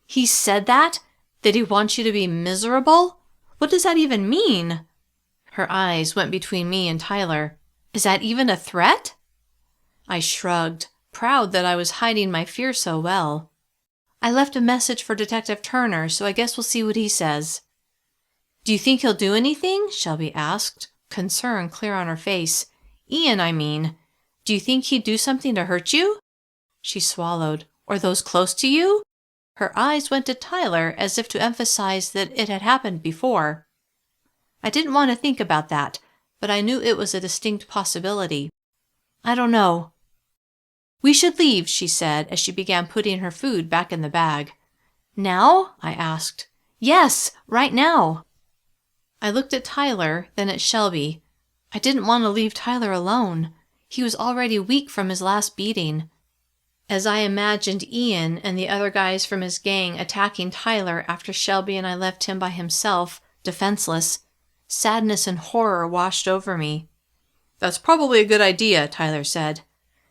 "He said that? Did he want you to be miserable? What does that even mean?" Her eyes went between me and Tyler. "Is that even a threat?" I shrugged, proud that I was hiding my fear so well. "I left a message for Detective Turner, so I guess we'll see what he says." "Do you think he'll do anything?" Shelby asked, concern clear on her face. "Ian, I mean. Do you think he'd do something to hurt you?" She swallowed. "Or those close to you?" Her eyes went to Tyler as if to emphasize that it had happened before. I didn't want to think about that, but I knew it was a distinct possibility. "I don't know." "We should leave," she said as she began putting her food back in the bag. "Now?" I asked. "Yes, right now." I looked at Tyler, then at Shelby. I didn't want to leave Tyler alone. He was already weak from his last beating. As I imagined Ian and the other guys from his gang attacking Tyler after Shelby and I left him by himself, defenseless, sadness and horror washed over me. "That's probably a good idea," Tyler said.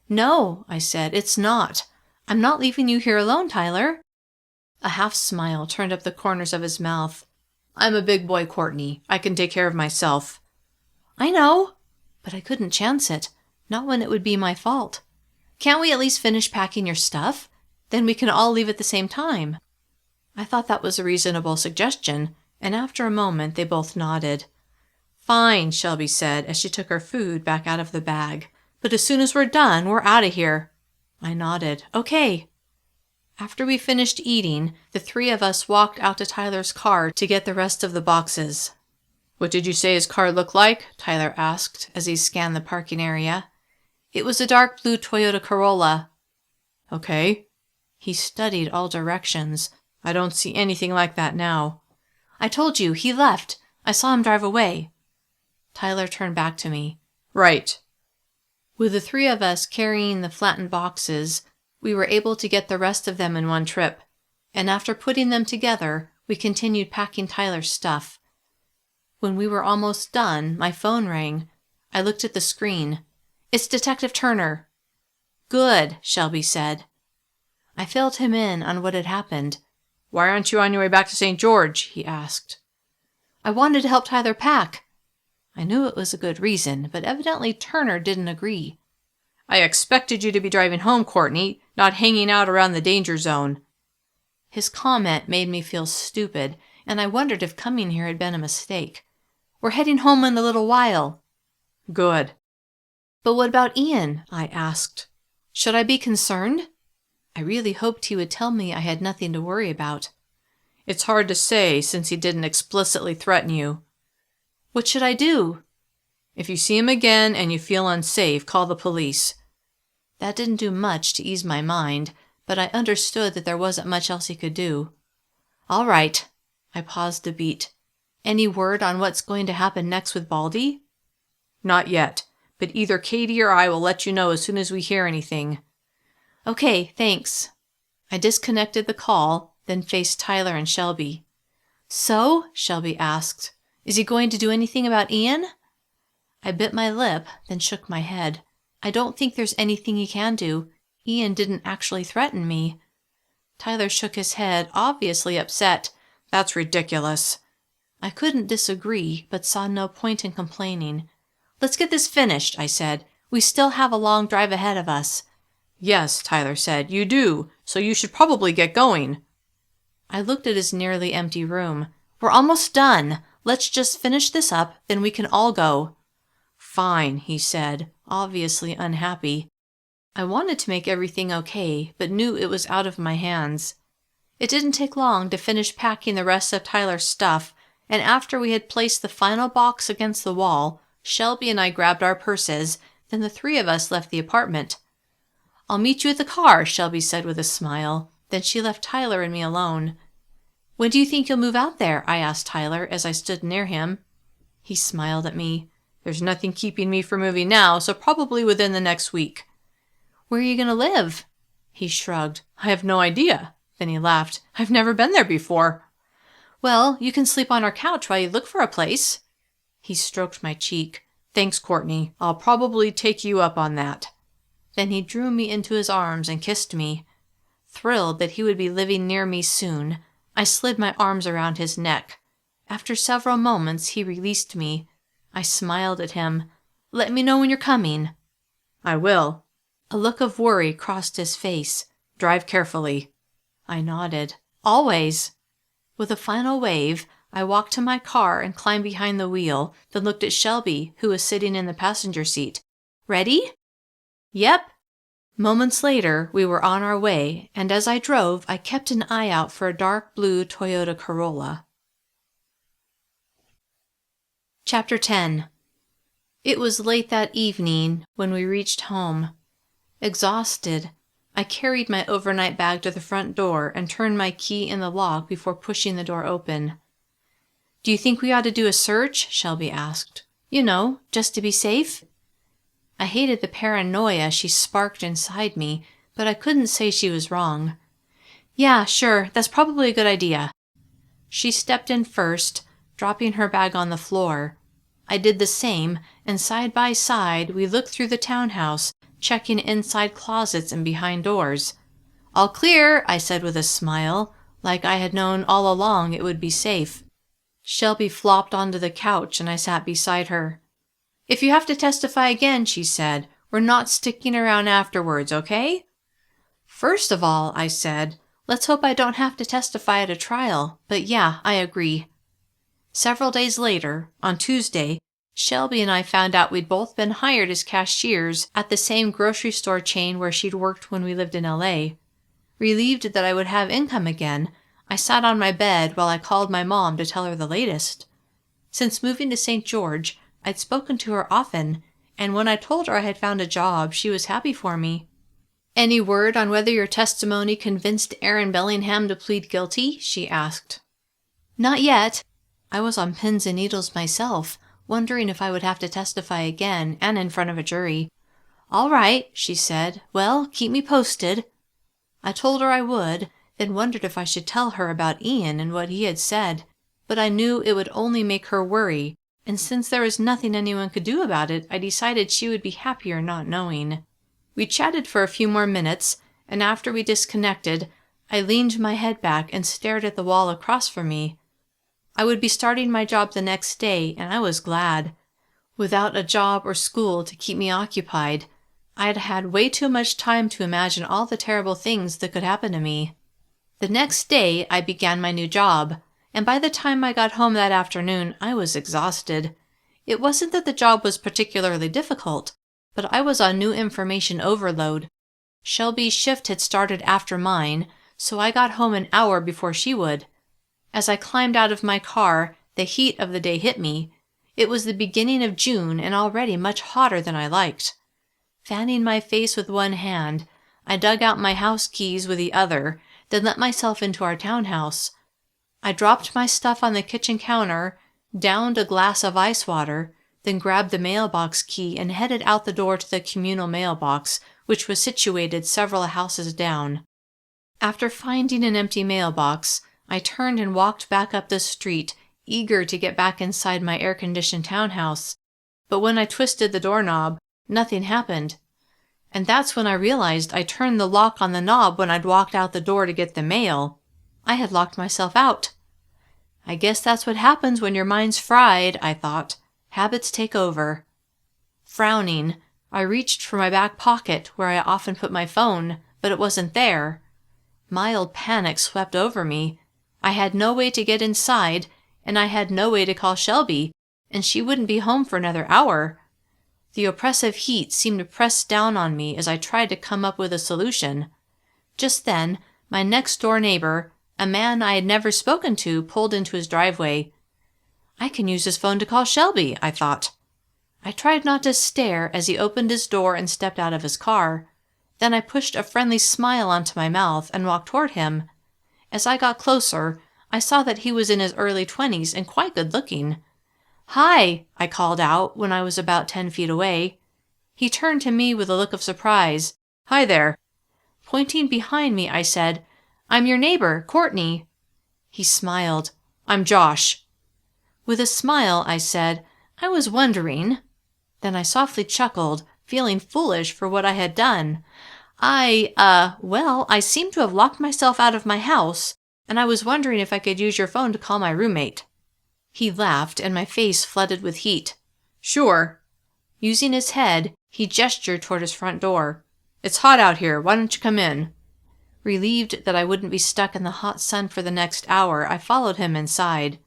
"No," I said, "it's not. I'm not leaving you here alone, Tyler." A half smile turned up the corners of his mouth. "I'm a big boy, Courtney. I can take care of myself." "I know, but I couldn't chance it. Not when it would be my fault. Can't we at least finish packing your stuff? Then we can all leave at the same time." I thought that was a reasonable suggestion, and after a moment they both nodded. "Fine," Shelby said as she took her food back out of the bag. "But as soon as we're done, we're out of here." I nodded. "Okay." After we finished eating, the three of us walked out to Tyler's car to get the rest of the boxes. "What did you say his car looked like?" Tyler asked as he scanned the parking area. "It was a dark blue Toyota Corolla." "Okay." He studied all directions. "I don't see anything like that now." "I told you, he left. I saw him drive away." Tyler turned back to me. "Right." With the three of us carrying the flattened boxes, we were able to get the rest of them in one trip, and after putting them together, we continued packing Tyler's stuff. When we were almost done, my phone rang. I looked at the screen. "It's Detective Turner." "Good," Shelby said. I filled him in on what had happened. "Why aren't you on your way back to St. George?" he asked. "I wanted to help Tyler pack." I knew it was a good reason, but evidently Turner didn't agree. "I expected you to be driving home, Courtney, not hanging out around the danger zone." His comment made me feel stupid, and I wondered if coming here had been a mistake. "We're heading home in a little while." "Good." "But what about Ian?" I asked. "Should I be concerned?" I really hoped he would tell me I had nothing to worry about. "It's hard to say since he didn't explicitly threaten you." "What should I do?" "If you see him again and you feel unsafe, call the police." That didn't do much to ease my mind, but I understood that there wasn't much else he could do. "All right." I paused a beat. "Any word on what's going to happen next with Baldy?" "Not yet, but either Katie or I will let you know as soon as we hear anything." Okay, thanks. I disconnected the call, then faced Tyler and Shelby. So? Shelby asked. Is he going to do anything about Ian? I bit my lip, then shook my head. I don't think there's anything he can do. Ian didn't actually threaten me. Tyler shook his head, obviously upset. That's ridiculous. I couldn't disagree, but saw no point in complaining. Let's get this finished, I said. We still have a long drive ahead of us. Yes, Tyler said, you do, so you should probably get going. I looked at his nearly empty room. We're almost done. Let's just finish this up, then we can all go. Fine, he said, obviously unhappy. I wanted to make everything okay, but knew it was out of my hands. It didn't take long to finish packing the rest of Tyler's stuff, and after we had placed the final box against the wall, Shelby and I grabbed our purses, then the three of us left the apartment. I'll meet you at the car, Shelby said with a smile. Then she left Tyler and me alone. When do you think you'll move out there? I asked Tyler as I stood near him. He smiled at me. There's nothing keeping me from moving now, so probably within the next week. Where are you going to live? He shrugged. I have no idea. Then he laughed. I've never been there before. Well, you can sleep on our couch while you look for a place. He stroked my cheek. Thanks, Courtney. I'll probably take you up on that. Then he drew me into his arms and kissed me. Thrilled that he would be living near me soon, I slid my arms around his neck. After several moments, he released me. I smiled at him. Let me know when you're coming. I will. A look of worry crossed his face. Drive carefully. I nodded. Always. With a final wave, I walked to my car and climbed behind the wheel, then looked at Shelby, who was sitting in the passenger seat. Ready? Yep. Moments later, we were on our way, and as I drove, I kept an eye out for a dark blue Toyota Corolla. Chapter 10. It was late that evening when we reached home. Exhausted, I carried my overnight bag to the front door and turned my key in the lock before pushing the door open. Do you think we ought to do a search? Shelby asked. You know, just to be safe? I hated the paranoia she sparked inside me, but I couldn't say she was wrong. Yeah, sure, that's probably a good idea. She stepped in first, dropping her bag on the floor. I did the same, and side by side we looked through the townhouse, checking inside closets and behind doors. All clear, I said with a smile, like I had known all along it would be safe. Shelby flopped onto the couch and I sat beside her. If you have to testify again, she said, we're not sticking around afterwards, okay? First of all, I said, let's hope I don't have to testify at a trial, but yeah, I agree. Several days later, on Tuesday, Shelby and I found out we'd both been hired as cashiers at the same grocery store chain where she'd worked when we lived in LA. Relieved that I would have income again, I sat on my bed while I called my mom to tell her the latest. Since moving to St. George, I'd spoken to her often, and when I told her I had found a job, she was happy for me. Any word on whether your testimony convinced Aaron Bellingham to plead guilty? She asked. Not yet. I was on pins and needles myself, wondering if I would have to testify again and in front of a jury. All right, she said. Well, keep me posted. I told her I would, then wondered if I should tell her about Ian and what he had said, but I knew it would only make her worry, and since there was nothing anyone could do about it, I decided she would be happier not knowing. We chatted for a few more minutes, and after we disconnected, I leaned my head back and stared at the wall across from me. I would be starting my job the next day, and I was glad. Without a job or school to keep me occupied, I had had way too much time to imagine all the terrible things that could happen to me. The next day, I began my new job, and by the time I got home that afternoon, I was exhausted. It wasn't that the job was particularly difficult, but I was on new information overload. Shelby's shift had started after mine, so I got home an hour before she would. As I climbed out of my car, the heat of the day hit me. It was the beginning of June and already much hotter than I liked. Fanning my face with one hand, I dug out my house keys with the other, then let myself into our townhouse. I dropped my stuff on the kitchen counter, downed a glass of ice water, then grabbed the mailbox key and headed out the door to the communal mailbox, which was situated several houses down. After finding an empty mailbox, I turned and walked back up the street, eager to get back inside my air-conditioned townhouse. But when I twisted the doorknob, nothing happened. And that's when I realized I turned the lock on the knob when I'd walked out the door to get the mail. I had locked myself out. I guess that's what happens when your mind's fried, I thought. Habits take over. Frowning, I reached for my back pocket where I often put my phone, but it wasn't there. Mild panic swept over me. I had no way to get inside, and I had no way to call Shelby, and she wouldn't be home for another hour. The oppressive heat seemed to press down on me as I tried to come up with a solution. Just then, my next-door neighbor, a man I had never spoken to, pulled into his driveway. I can use his phone to call Shelby, I thought. I tried not to stare as he opened his door and stepped out of his car. Then I pushed a friendly smile onto my mouth and walked toward him. As I got closer, I saw that he was in his early 20s and quite good-looking. "Hi," I called out when I was about 10 feet away. He turned to me with a look of surprise. "Hi there." Pointing behind me, I said, "I'm your neighbor, Courtney." He smiled. "I'm Josh." With a smile, I said, "I was wondering." Then I softly chuckled, feeling foolish for what I had done. I seem to have locked myself out of my house, and I was wondering if I could use your phone to call my roommate." He laughed, and my face flooded with heat. "Sure." Using his head, he gestured toward his front door. "It's hot out here. Why don't you come in?" Relieved that I wouldn't be stuck in the hot sun for the next hour, I followed him inside.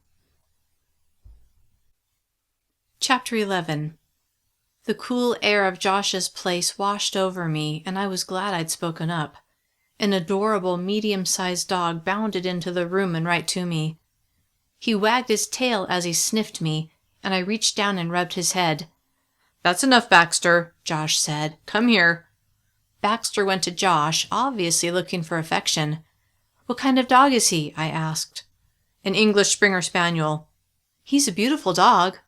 Chapter 11. The cool air of Josh's place washed over me, and I was glad I'd spoken up. An adorable, medium-sized dog bounded into the room and right to me. He wagged his tail as he sniffed me, and I reached down and rubbed his head. "That's enough, Baxter," Josh said. "Come here." Baxter went to Josh, obviously looking for affection. "What kind of dog is he?" I asked. "An English Springer Spaniel." "He's a beautiful dog."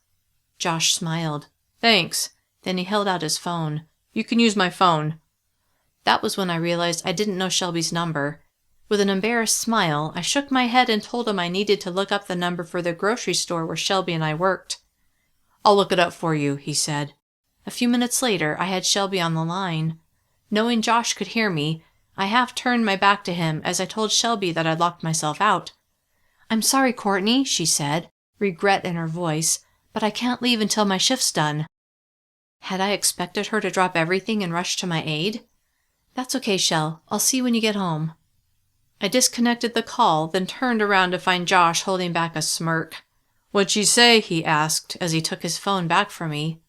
Josh smiled. "Thanks." Then he held out his phone. "You can use my phone." That was when I realized I didn't know Shelby's number. With an embarrassed smile, I shook my head and told him I needed to look up the number for the grocery store where Shelby and I worked. "I'll look it up for you," he said. A few minutes later, I had Shelby on the line. Knowing Josh could hear me, I half turned my back to him as I told Shelby that I'd locked myself out. "I'm sorry, Courtney," she said, regret in her voice, "but I can't leave until my shift's done." Had I expected her to drop everything and rush to my aid? "That's okay, Shell. I'll see you when you get home." I disconnected the call, then turned around to find Josh holding back a smirk. "What'd she say?" he asked as he took his phone back from me.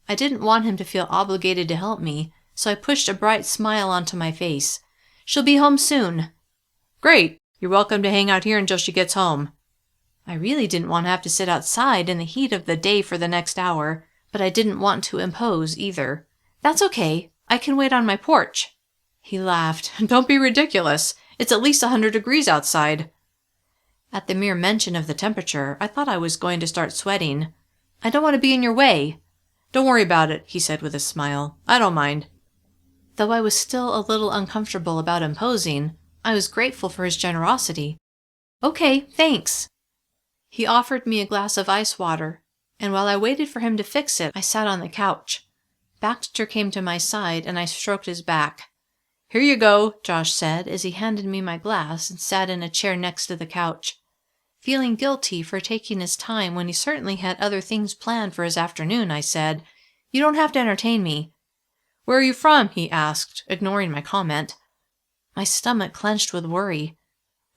I didn't want him to feel obligated to help me, so I pushed a bright smile onto my face. "She'll be home soon." "Great. You're welcome to hang out here until she gets home." I really didn't want to have to sit outside in the heat of the day for the next hour, but I didn't want to impose either. "That's okay. I can wait on my porch." He laughed. "Don't be ridiculous. It's at least 100 degrees outside." At the mere mention of the temperature, I thought I was going to start sweating. "I don't want to be in your way." "Don't worry about it," he said with a smile. "I don't mind." Though I was still a little uncomfortable about imposing, I was grateful for his generosity. "Okay, thanks." He offered me a glass of ice water, and while I waited for him to fix it, I sat on the couch. Baxter came to my side, and I stroked his back. "Here you go," Josh said as he handed me my glass and sat in a chair next to the couch. Feeling guilty for taking his time when he certainly had other things planned for his afternoon, I said, "You don't have to entertain me." "Where are you from?" he asked, ignoring my comment. My stomach clenched with worry.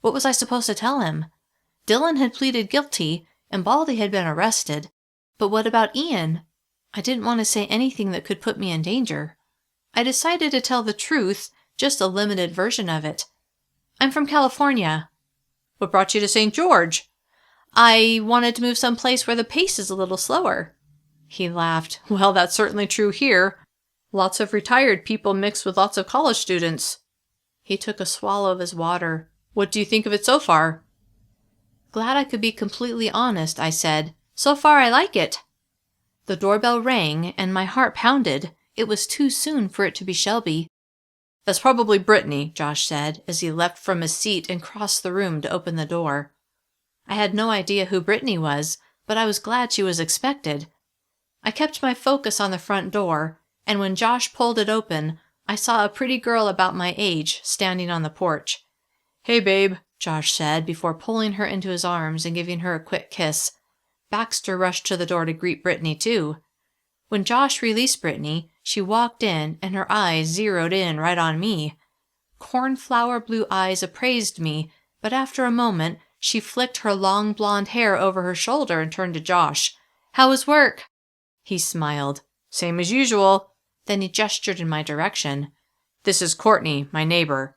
What was I supposed to tell him? Dylan had pleaded guilty, and Baldy had been arrested. But what about Ian? I didn't want to say anything that could put me in danger. I decided to tell the truth, just a limited version of it. "I'm from California." "What brought you to St. George?" "I wanted to move someplace where the pace is a little slower." He laughed. "Well, that's certainly true here. Lots of retired people mixed with lots of college students." He took a swallow of his water. "What do you think of it so far?" Glad I could be completely honest, I said, "So far I like it." The doorbell rang, and my heart pounded. It was too soon for it to be Shelby. "That's probably Brittany," Josh said, as he leapt from his seat and crossed the room to open the door. I had no idea who Brittany was, but I was glad she was expected. I kept my focus on the front door, and when Josh pulled it open, I saw a pretty girl about my age standing on the porch. "Hey, babe," Josh said before pulling her into his arms and giving her a quick kiss. Baxter rushed to the door to greet Brittany, too. When Josh released Brittany, she walked in, and her eyes zeroed in right on me. Cornflower blue eyes appraised me, but after a moment, she flicked her long blonde hair over her shoulder and turned to Josh. "How was work?" He smiled. "Same as usual." Then he gestured in my direction. "This is Courtney, my neighbor."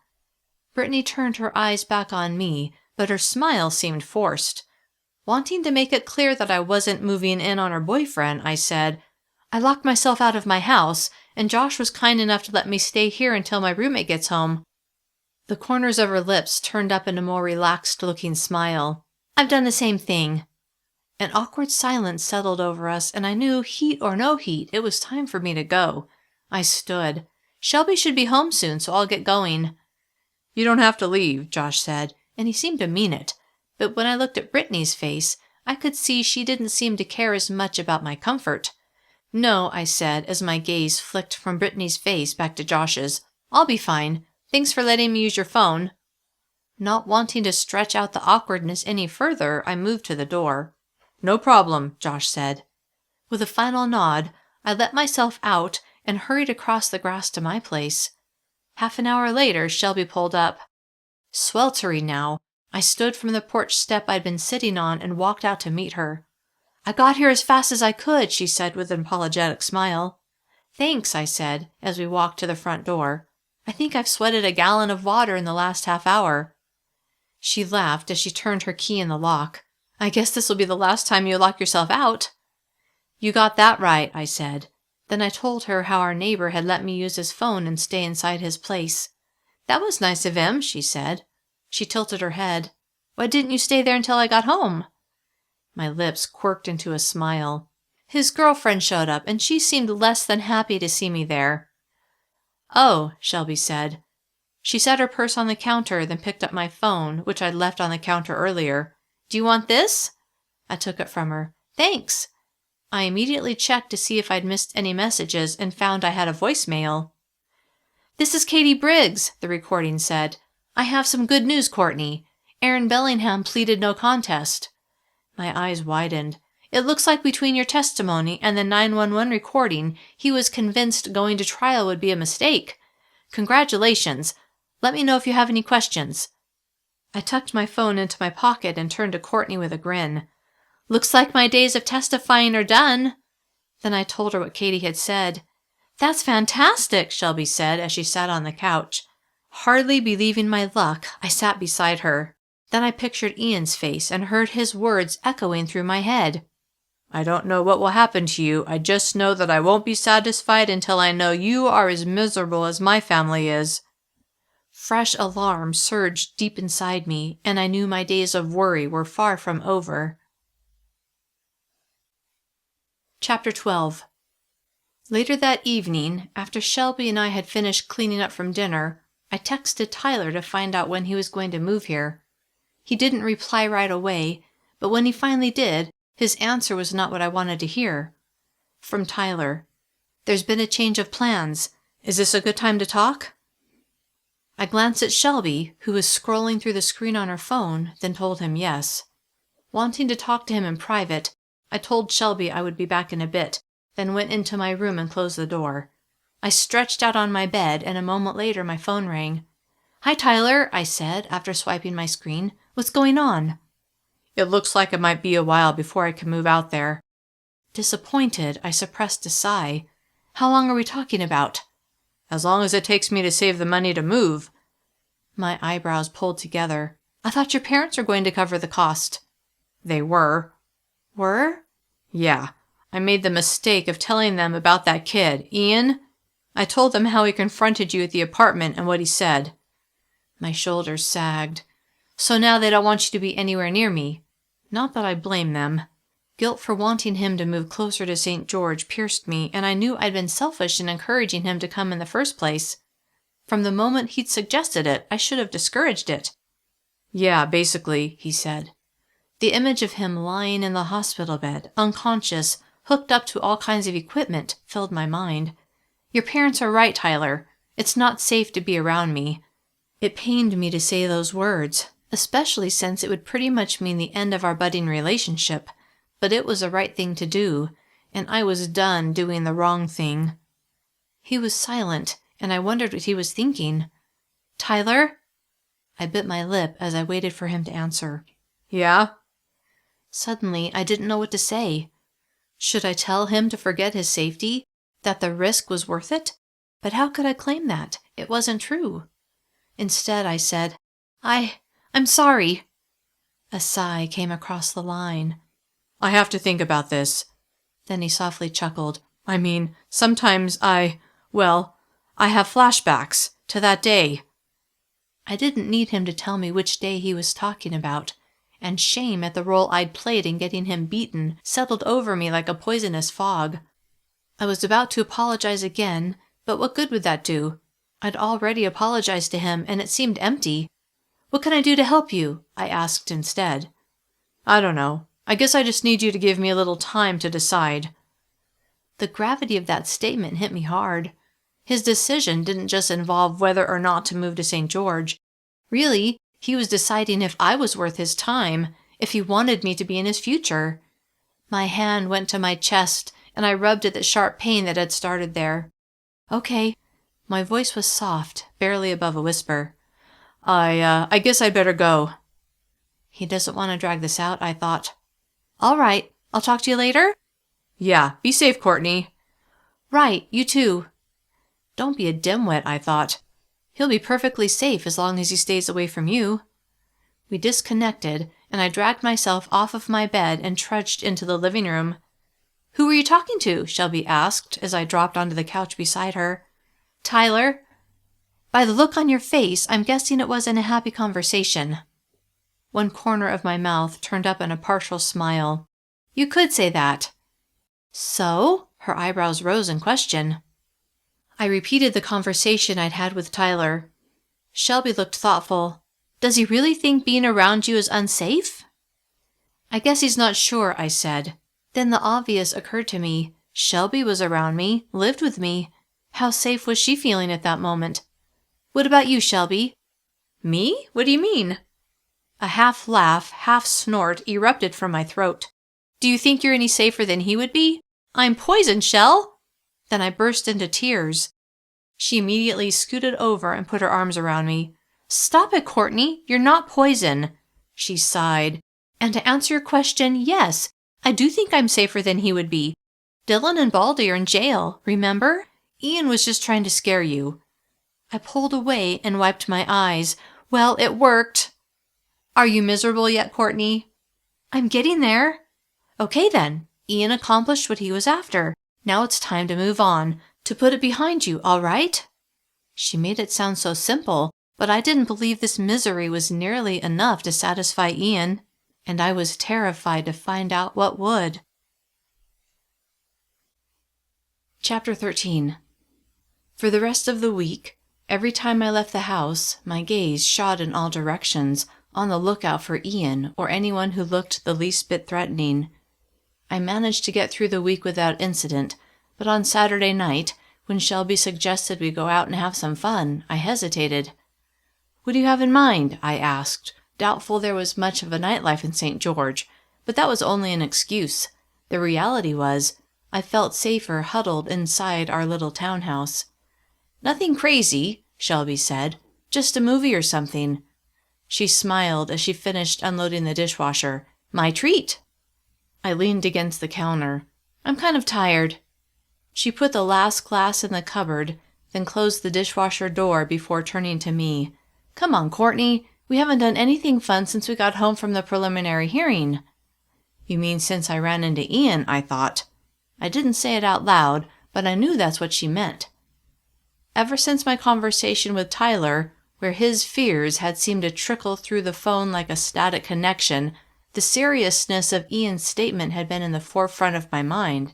Brittany turned her eyes back on me, but her smile seemed forced. Wanting to make it clear that I wasn't moving in on her boyfriend, I said, "I locked myself out of my house, and Josh was kind enough to let me stay here until my roommate gets home." The corners of her lips turned up in a more relaxed-looking smile. "I've done the same thing." An awkward silence settled over us, and I knew, heat or no heat, it was time for me to go. I stood. "Shelby should be home soon, so I'll get going." "You don't have to leave," Josh said, and he seemed to mean it. But when I looked at Brittany's face, I could see she didn't seem to care as much about my comfort. "No," I said, as my gaze flicked from Brittany's face back to Josh's. "I'll be fine. Thanks for letting me use your phone." Not wanting to stretch out the awkwardness any further, I moved to the door. "No problem," Josh said. With a final nod, I let myself out and hurried across the grass to my place. Half an hour later, Shelby pulled up. Sweltering now, I stood from the porch step I'd been sitting on and walked out to meet her. "I got here as fast as I could," she said with an apologetic smile. "Thanks," I said, as we walked to the front door. "I think I've sweated a gallon of water in the last half hour." She laughed as she turned her key in the lock. "I guess this will be the last time you lock yourself out." "You got that right," I said. Then I told her how our neighbor had let me use his phone and stay inside his place. "That was nice of him," she said. She tilted her head. "Why didn't you stay there until I got home?" My lips quirked into a smile. "His girlfriend showed up, and she seemed less than happy to see me there." "Oh," Shelby said. She set her purse on the counter, then picked up my phone, which I'd left on the counter earlier. "Do you want this?" I took it from her. "Thanks." I immediately checked to see if I'd missed any messages and found I had a voicemail. "This is Katie Briggs," the recording said. "I have some good news, Courtney. Aaron Bellingham pleaded no contest." My eyes widened. "It looks like between your testimony and the 911 recording, he was convinced going to trial would be a mistake. Congratulations. Let me know if you have any questions." I tucked my phone into my pocket and turned to Courtney with a grin. "Looks like my days of testifying are done." Then I told her what Katie had said. "That's fantastic," Shelby said as she sat on the couch. Hardly believing my luck, I sat beside her. Then I pictured Ian's face and heard his words echoing through my head. "I don't know what will happen to you. I just know that I won't be satisfied until I know you are as miserable as my family is." Fresh alarm surged deep inside me, and I knew my days of worry were far from over. Chapter 12. Later that evening, after Shelby and I had finished cleaning up from dinner, I texted Tyler to find out when he was going to move here. He didn't reply right away, but when he finally did, his answer was not what I wanted to hear. From Tyler: "There's been a change of plans. Is this a good time to talk?" I glanced at Shelby, who was scrolling through the screen on her phone, then told him yes. Wanting to talk to him in private, I told Shelby I would be back in a bit, then went into my room and closed the door. I stretched out on my bed, and a moment later my phone rang. "Hi, Tyler," I said after swiping my screen. "What's going on?" "It looks like it might be a while before I can move out there." Disappointed, I suppressed a sigh. "How long are we talking about?" "As long as it takes me to save the money to move." My eyebrows pulled together. "I thought your parents were going to cover the cost." "They were." "Were?" "Yeah. I made the mistake of telling them about that kid, Ian. I told them how he confronted you at the apartment and what he said." My shoulders sagged. "So now they don't want you to be anywhere near me." Not that I blame them. Guilt for wanting him to move closer to St. George pierced me, and I knew I'd been selfish in encouraging him to come in the first place. From the moment he'd suggested it, I should have discouraged it. "Yeah, basically," he said. The image of him lying in the hospital bed, unconscious, hooked up to all kinds of equipment, filled my mind. Your parents are right, Tyler. It's not safe to be around me. It pained me to say those words, especially since it would pretty much mean the end of our budding relationship, but it was the right thing to do, and I was done doing the wrong thing. He was silent, and I wondered what he was thinking. "Tyler?" I bit my lip as I waited for him to answer. "Yeah?" Suddenly, I didn't know what to say. Should I tell him to forget his safety, that the risk was worth it? But how could I claim that? It wasn't true. Instead, I said, I'm sorry." A sigh came across the line. "I have to think about this." Then he softly chuckled. "I mean, sometimes I have flashbacks to that day." I didn't need him to tell me which day he was talking about, and shame at the role I'd played in getting him beaten settled over me like a poisonous fog. I was about to apologize again, but what good would that do? I'd already apologized to him, and it seemed empty. "What can I do to help you?" I asked instead. "I don't know. I guess I just need you to give me a little time to decide." The gravity of that statement hit me hard. His decision didn't just involve whether or not to move to St. George. Really, he was deciding if I was worth his time, if he wanted me to be in his future. My hand went to my chest, and I rubbed at the sharp pain that had started there. "Okay." My voice was soft, barely above a whisper. I guess I'd better go." He doesn't want to drag this out, I thought. "All right. I'll talk to you later?" "Yeah, be safe, Courtney." "Right, you too." Don't be a dimwit, I thought. He'll be perfectly safe as long as he stays away from you. We disconnected, and I dragged myself off of my bed and trudged into the living room. "Who were you talking to?" Shelby asked as I dropped onto the couch beside her. "Tyler." "By the look on your face, I'm guessing it wasn't a happy conversation." One corner of my mouth turned up in a partial smile. "You could say that." "So?" Her eyebrows rose in question. I repeated the conversation I'd had with Tyler. Shelby looked thoughtful. "Does he really think being around you is unsafe?" "I guess he's not sure," I said. Then the obvious occurred to me. Shelby was around me, lived with me. How safe was she feeling at that moment? "What about you, Shelby?" "Me? What do you mean?" A half laugh, half snort erupted from my throat. "Do you think you're any safer than he would be? I'm poison, Shell!" Then I burst into tears. She immediately scooted over and put her arms around me. "Stop it, Courtney. You're not poison." She sighed. "And to answer your question, yes, I do think I'm safer than he would be. Dylan and Baldy are in jail, remember? Ian was just trying to scare you." I pulled away and wiped my eyes. "Well, it worked." "Are you miserable yet, Courtney?" "I'm getting there." "Okay then. Ian accomplished what he was after. Now it's time to move on, to put it behind you, all right?" She made it sound so simple, but I didn't believe this misery was nearly enough to satisfy Ian, and I was terrified to find out what would. Chapter 13. For the rest of the week, every time I left the house, my gaze shot in all directions, on the lookout for Ian or anyone who looked the least bit threatening. I managed to get through the week without incident, but on Saturday night, when Shelby suggested we go out and have some fun, I hesitated. "What do you have in mind?" I asked, doubtful there was much of a nightlife in St. George, but that was only an excuse. The reality was, I felt safer huddled inside our little townhouse. "Nothing crazy," Shelby said. "Just a movie or something." She smiled as she finished unloading the dishwasher. "My treat." I leaned against the counter. "I'm kind of tired." She put the last glass in the cupboard, then closed the dishwasher door before turning to me. "Come on, Courtney. We haven't done anything fun since we got home from the preliminary hearing." "You mean since I ran into Ian," I thought. I didn't say it out loud, but I knew that's what she meant. Ever since my conversation with Tyler, where his fears had seemed to trickle through the phone like a static connection, The seriousness of Ian's statement had been in the forefront of my mind.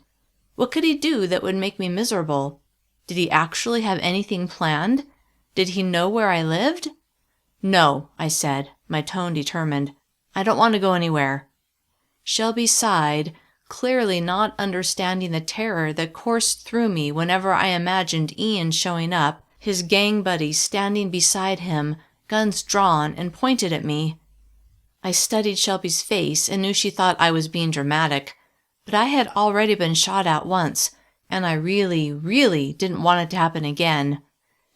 What could he do that would make me miserable? Did he actually have anything planned? Did he know where I lived? No, I said, my tone determined. I don't want to go anywhere. Shelby sighed, clearly not understanding the terror that coursed through me whenever I imagined Ian showing up, his gang buddies standing beside him, guns drawn and pointed at me. I studied Shelby's face and knew she thought I was being dramatic, but I had already been shot at once, and I really, really didn't want it to happen again.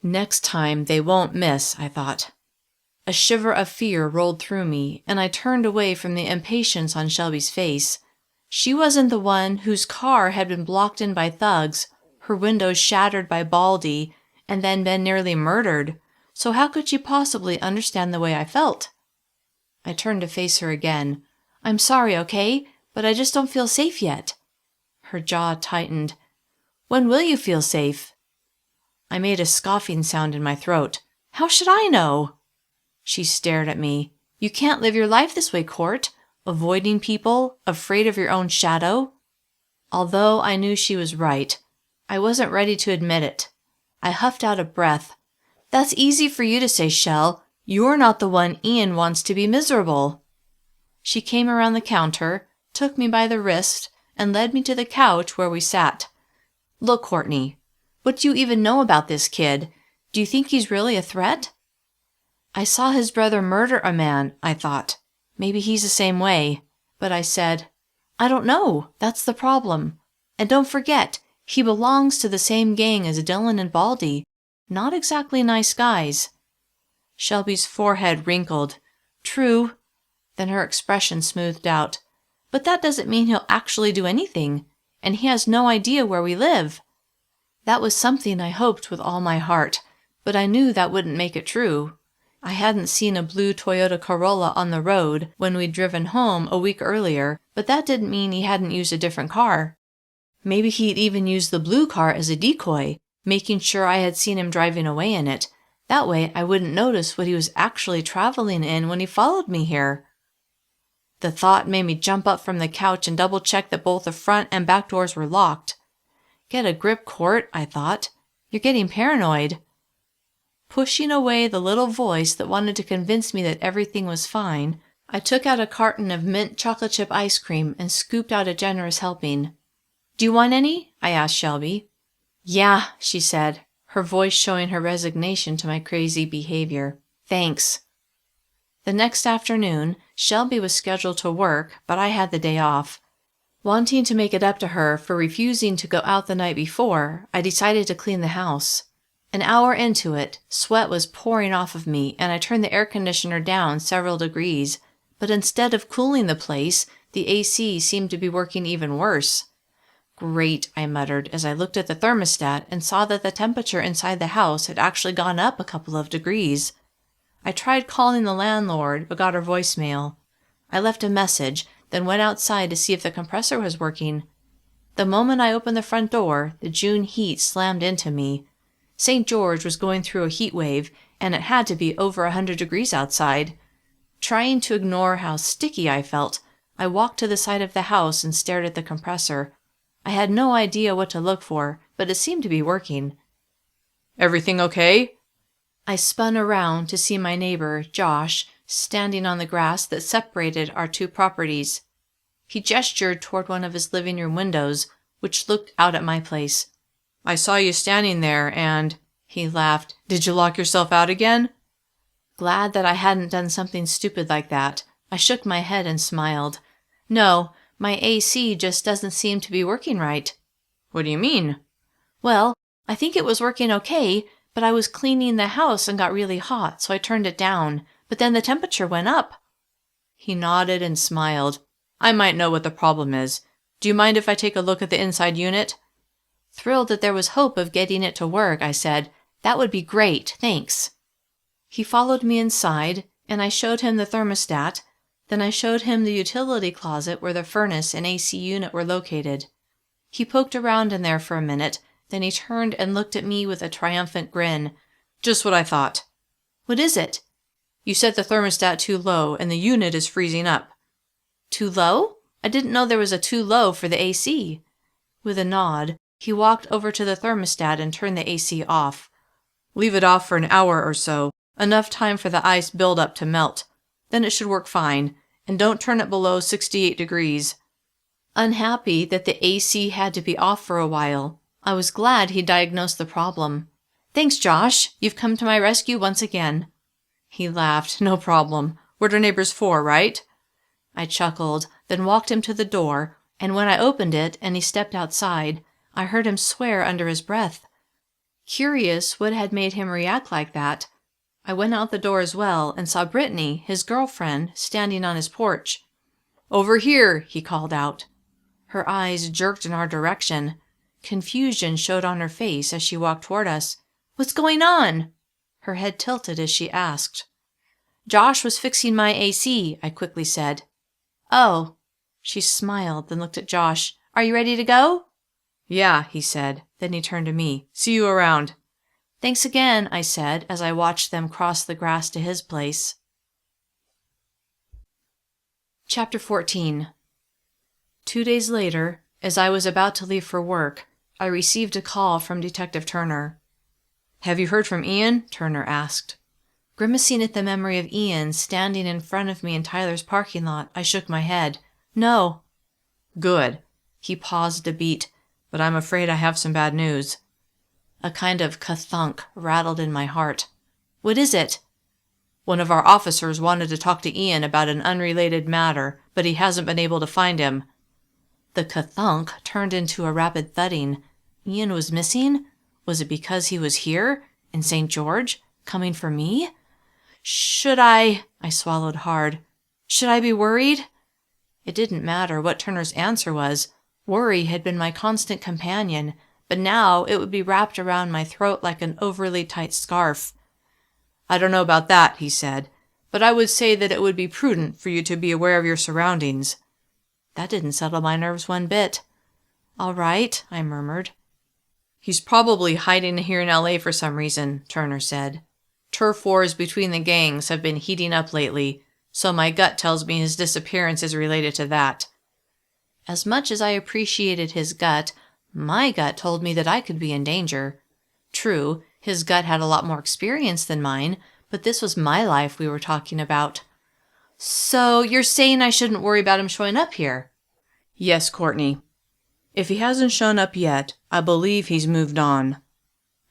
Next time they won't miss, I thought. A shiver of fear rolled through me, and I turned away from the impatience on Shelby's face. She wasn't the one whose car had been blocked in by thugs, her windows shattered by Baldy, and then been nearly murdered, so how could she possibly understand the way I felt? I turned to face her again. I'm sorry, okay? But I just don't feel safe yet. Her jaw tightened. When will you feel safe? I made a scoffing sound in my throat. How should I know? She stared at me. You can't live your life this way, Court. Avoiding people, afraid of your own shadow. Although I knew she was right, I wasn't ready to admit it. I huffed out a breath. That's easy for you to say, Shell. You're not the one Ian wants to be miserable. She came around the counter, took me by the wrist, and led me to the couch where we sat. Look, Courtney, what do you even know about this kid? Do you think he's really a threat? I saw his brother murder a man, I thought. Maybe he's the same way. But I said, I don't know. That's the problem. And don't forget, he belongs to the same gang as Dylan and Baldy. Not exactly nice guys. Shelby's forehead wrinkled. True. Then her expression smoothed out. But that doesn't mean he'll actually do anything. And he has no idea where we live. That was something I hoped with all my heart, but I knew that wouldn't make it true. I hadn't seen a blue Toyota Corolla on the road when we'd driven home a week earlier, but that didn't mean he hadn't used a different car. Maybe he'd even used the blue car as a decoy, making sure I had seen him driving away in it. That way I wouldn't notice what he was actually traveling in when he followed me here. The thought made me jump up from the couch and double-check that both the front and back doors were locked. Get a grip, Court, I thought. You're getting paranoid. Pushing away the little voice that wanted to convince me that everything was fine, I took out a carton of mint chocolate chip ice cream and scooped out a generous helping. Do you want any? I asked Shelby. Yeah, she said, her voice showing her resignation to my crazy behavior. Thanks. The next afternoon, Shelby was scheduled to work, but I had the day off. Wanting to make it up to her for refusing to go out the night before, I decided to clean the house. An hour into it, sweat was pouring off of me, and I turned the air conditioner down several degrees, but instead of cooling the place, the AC seemed to be working even worse. Great, I muttered as I looked at the thermostat and saw that the temperature inside the house had actually gone up a couple of degrees. I tried calling the landlord, but got her voicemail. I left a message, then went outside to see if the compressor was working. The moment I opened the front door, the June heat slammed into me. St. George was going through a heat wave, and it had to be over 100 degrees outside. Trying to ignore how sticky I felt, I walked to the side of the house and stared at the compressor. I had no idea what to look for, but it seemed to be working. Everything okay? I spun around to see my neighbor, Josh, standing on the grass that separated our two properties. He gestured toward one of his living room windows, which looked out at my place. I saw you standing there and, he laughed, did you lock yourself out again? Glad that I hadn't done something stupid like that, I shook my head and smiled. No, my AC just doesn't seem to be working right. What do you mean? Well, I think it was working okay, but I was cleaning the house and got really hot, so I turned it down, but then the temperature went up. He nodded and smiled. I might know what the problem is. Do you mind if I take a look at the inside unit? Thrilled that there was hope of getting it to work, I said, That would be great, thanks. He followed me inside, and I showed him the thermostat. Then I showed him the utility closet where the furnace and AC unit were located. He poked around in there for a minute, then he turned and looked at me with a triumphant grin. Just what I thought. What is it? You set the thermostat too low, and the unit is freezing up. Too low? I didn't know there was a too low for the AC. With a nod, he walked over to the thermostat and turned the AC off. Leave it off for an hour or so, enough time for the ice buildup to melt. Then it should work fine, and don't turn it below 68 degrees. Unhappy that the AC had to be off for a while, I was glad he diagnosed the problem. Thanks, Josh. You've come to my rescue once again. He laughed. No problem. We're our neighbors for, right? I chuckled, then walked him to the door, and when I opened it and he stepped outside, I heard him swear under his breath. Curious what had made him react like that, I went out the door as well and saw Brittany, his girlfriend, standing on his porch. Over here, he called out. Her eyes jerked in our direction. Confusion showed on her face as she walked toward us. What's going on? Her head tilted as she asked. Josh was fixing my AC, I quickly said. Oh. She smiled, then looked at Josh. Are you ready to go? Yeah, he said. Then he turned to me. See you around. Thanks again, I said as I watched them cross the grass to his place. Chapter 14. 2 days later, as I was about to leave for work, I received a call from Detective Turner. Have you heard from Ian? Turner asked. Grimacing at the memory of Ian standing in front of me in Tyler's parking lot, I shook my head. No. Good. He paused a beat, but I'm afraid I have some bad news. A kind of ka-thunk rattled in my heart. What is it? One of our officers wanted to talk to Ian about an unrelated matter, but he hasn't been able to find him. The ka-thunk turned into a rapid thudding. Ian was missing? Was it because he was here, in St. George, coming for me? I swallowed hard. Should I be worried? It didn't matter what Turner's answer was. Worry had been my constant companion, but now it would be wrapped around my throat like an overly tight scarf. I don't know about that, he said, but I would say that it would be prudent for you to be aware of your surroundings. That didn't settle my nerves one bit. All right, I murmured. He's probably hiding here in LA for some reason, Turner said. Turf wars between the gangs have been heating up lately, so my gut tells me his disappearance is related to that. As much as I appreciated his gut, my gut told me that I could be in danger. True, his gut had a lot more experience than mine, but this was my life we were talking about. So you're saying I shouldn't worry about him showing up here? Yes, Courtney. If he hasn't shown up yet, I believe he's moved on.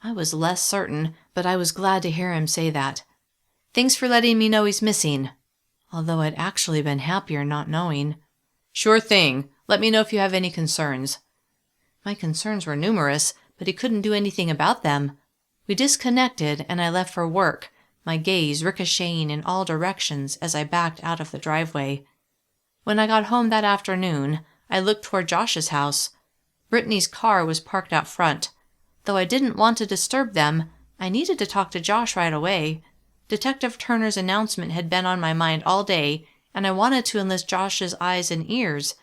I was less certain, but I was glad to hear him say that. Thanks for letting me know he's missing. Although I'd actually been happier not knowing. Sure thing. Let me know if you have any concerns. My concerns were numerous, but he couldn't do anything about them. We disconnected, and I left for work, my gaze ricocheting in all directions as I backed out of the driveway. When I got home that afternoon, I looked toward Josh's house. Brittany's car was parked out front. Though I didn't want to disturb them, I needed to talk to Josh right away. Detective Turner's announcement had been on my mind all day, and I wanted to enlist Josh's eyes and ears.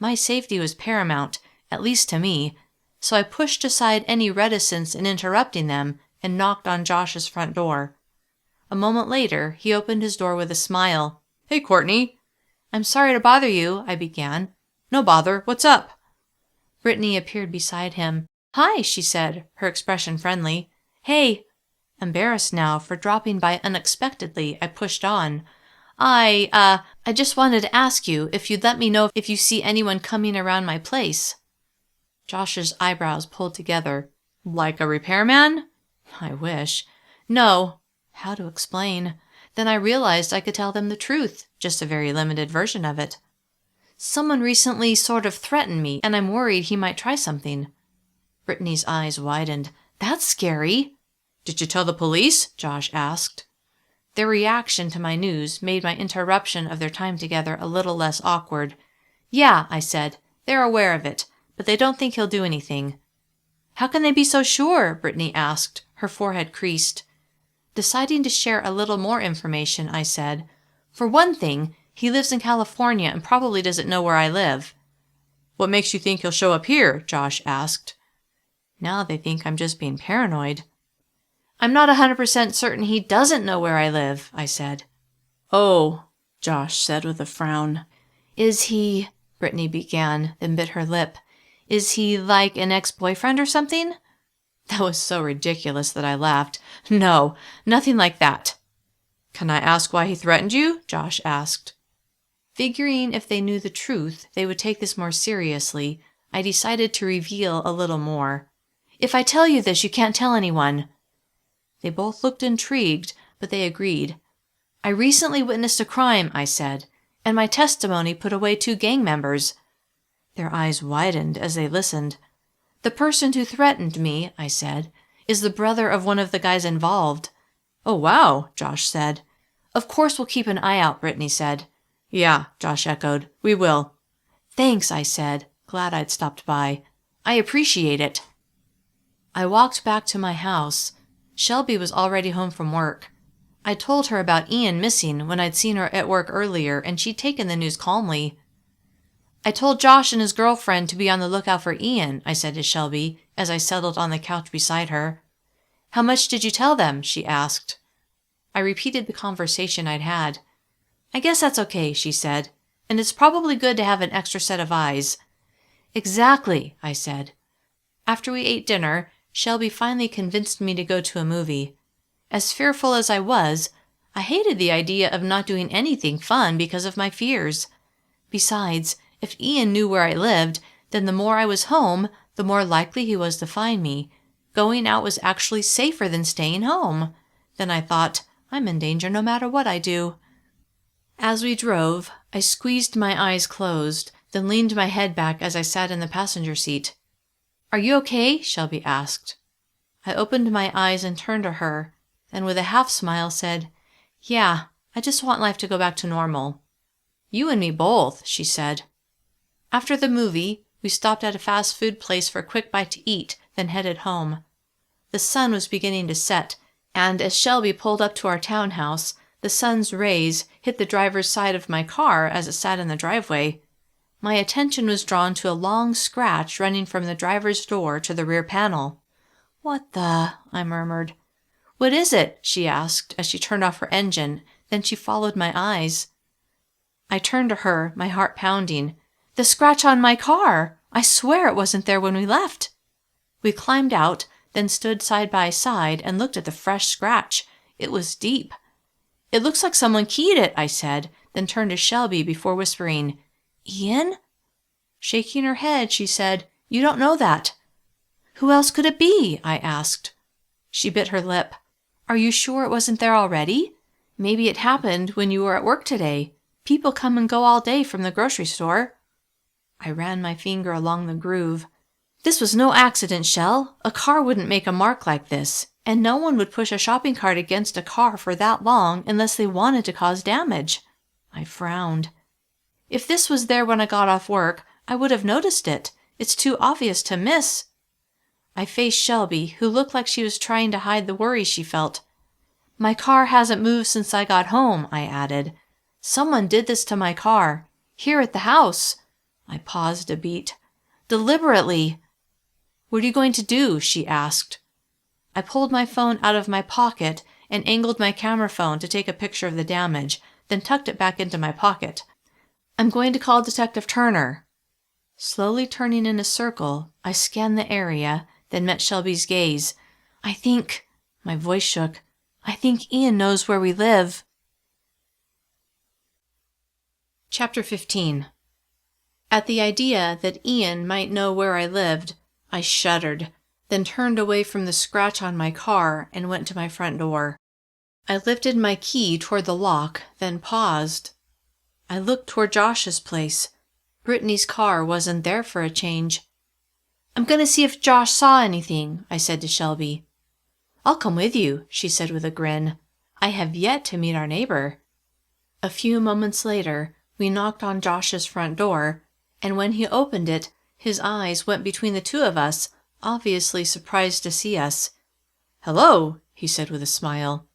My safety was paramount, at least to me, so I pushed aside any reticence in interrupting them and knocked on Josh's front door. A moment later, he opened his door with a smile. Hey, Courtney. I'm sorry to bother you, I began. No bother. What's up? Brittany appeared beside him. Hi, she said, her expression friendly. Hey. Embarrassed now for dropping by unexpectedly, I pushed on. I just wanted to ask you if you'd let me know if you see anyone coming around my place. Josh's eyebrows pulled together. Like a repairman? I wish. No. How to explain? Then I realized I could tell them the truth, just a very limited version of it. Someone recently sort of threatened me, and I'm worried he might try something. Brittany's eyes widened. That's scary. Did you tell the police? Josh asked. Their reaction to my news made my interruption of their time together a little less awkward. Yeah, I said. They're aware of it, but they don't think he'll do anything. How can they be so sure? Brittany asked, her forehead creased. Deciding to share a little more information, I said, For one thing, he lives in California and probably doesn't know where I live. What makes you think he'll show up here? Josh asked. Now they think I'm just being paranoid. I'm not 100% certain he doesn't know where I live, I said. Oh, Josh said with a frown. Is he, Brittany began, then bit her lip. Is he like an ex-boyfriend or something? That was so ridiculous that I laughed. No, nothing like that. Can I ask why he threatened you? Josh asked. Figuring if they knew the truth, they would take this more seriously, I decided to reveal a little more. If I tell you this, you can't tell anyone. They both looked intrigued, but they agreed. I recently witnessed a crime, I said, and my testimony put away 2 gang members. Their eyes widened as they listened. The person who threatened me, I said, is the brother of one of the guys involved. Oh, wow, Josh said. Of course we'll keep an eye out, Brittany said. Yeah, Josh echoed. We will. Thanks, I said, glad I'd stopped by. I appreciate it. I walked back to my house. Shelby was already home from work. I told her about Ian missing when I'd seen her at work earlier, and she'd taken the news calmly. I told Josh and his girlfriend to be on the lookout for Ian, I said to Shelby, as I settled on the couch beside her. How much did you tell them? She asked. I repeated the conversation I'd had. I guess that's okay, she said, and it's probably good to have an extra set of eyes. Exactly, I said. After we ate dinner, Shelby finally convinced me to go to a movie. As fearful as I was, I hated the idea of not doing anything fun because of my fears. Besides, if Ian knew where I lived, then the more I was home, the more likely he was to find me. Going out was actually safer than staying home. Then I thought, I'm in danger no matter what I do. As we drove, I squeezed my eyes closed, then leaned my head back as I sat in the passenger seat. Are you okay? Shelby asked. I opened my eyes and turned to her, then with a half smile said, Yeah, I just want life to go back to normal. You and me both, she said. After the movie, we stopped at a fast food place for a quick bite to eat, then headed home. The sun was beginning to set, and as Shelby pulled up to our townhouse, the sun's rays hit the driver's side of my car as it sat in the driveway. My attention was drawn to a long scratch running from the driver's door to the rear panel. What the? I murmured. What is it? She asked as she turned off her engine, then she followed my eyes. I turned to her, my heart pounding. The scratch on my car! I swear it wasn't there when we left. We climbed out, then stood side by side and looked at the fresh scratch. It was deep. It looks like someone keyed it, I said, then turned to Shelby before whispering, Ian? Shaking her head, she said, You don't know that. Who else could it be? I asked. She bit her lip. Are you sure it wasn't there already? Maybe it happened when you were at work today. People come and go all day from the grocery store. I ran my finger along the groove. This was no accident, Shell. A car wouldn't make a mark like this, and no one would push a shopping cart against a car for that long unless they wanted to cause damage. I frowned. If this was there when I got off work, I would have noticed it. It's too obvious to miss. I faced Shelby, who looked like she was trying to hide the worry she felt. My car hasn't moved since I got home, I added. Someone did this to my car. Here at the house. I paused a beat. Deliberately. What are you going to do? She asked. I pulled my phone out of my pocket and angled my camera phone to take a picture of the damage, then tucked it back into my pocket. I'm going to call Detective Turner. Slowly turning in a circle, I scanned the area, then met Shelby's gaze. My voice shook, I think Ian knows where we live. Chapter 15. At the idea that Ian might know where I lived, I shuddered, then turned away from the scratch on my car and went to my front door. I lifted my key toward the lock, then paused. I looked toward Josh's place. Brittany's car wasn't there for a change. I'm going to see if Josh saw anything, I said to Shelby. I'll come with you, she said with a grin. I have yet to meet our neighbor. A few moments later, we knocked on Josh's front door, and when he opened it, his eyes went between the two of us, obviously surprised to see us. Hello, he said with a smile.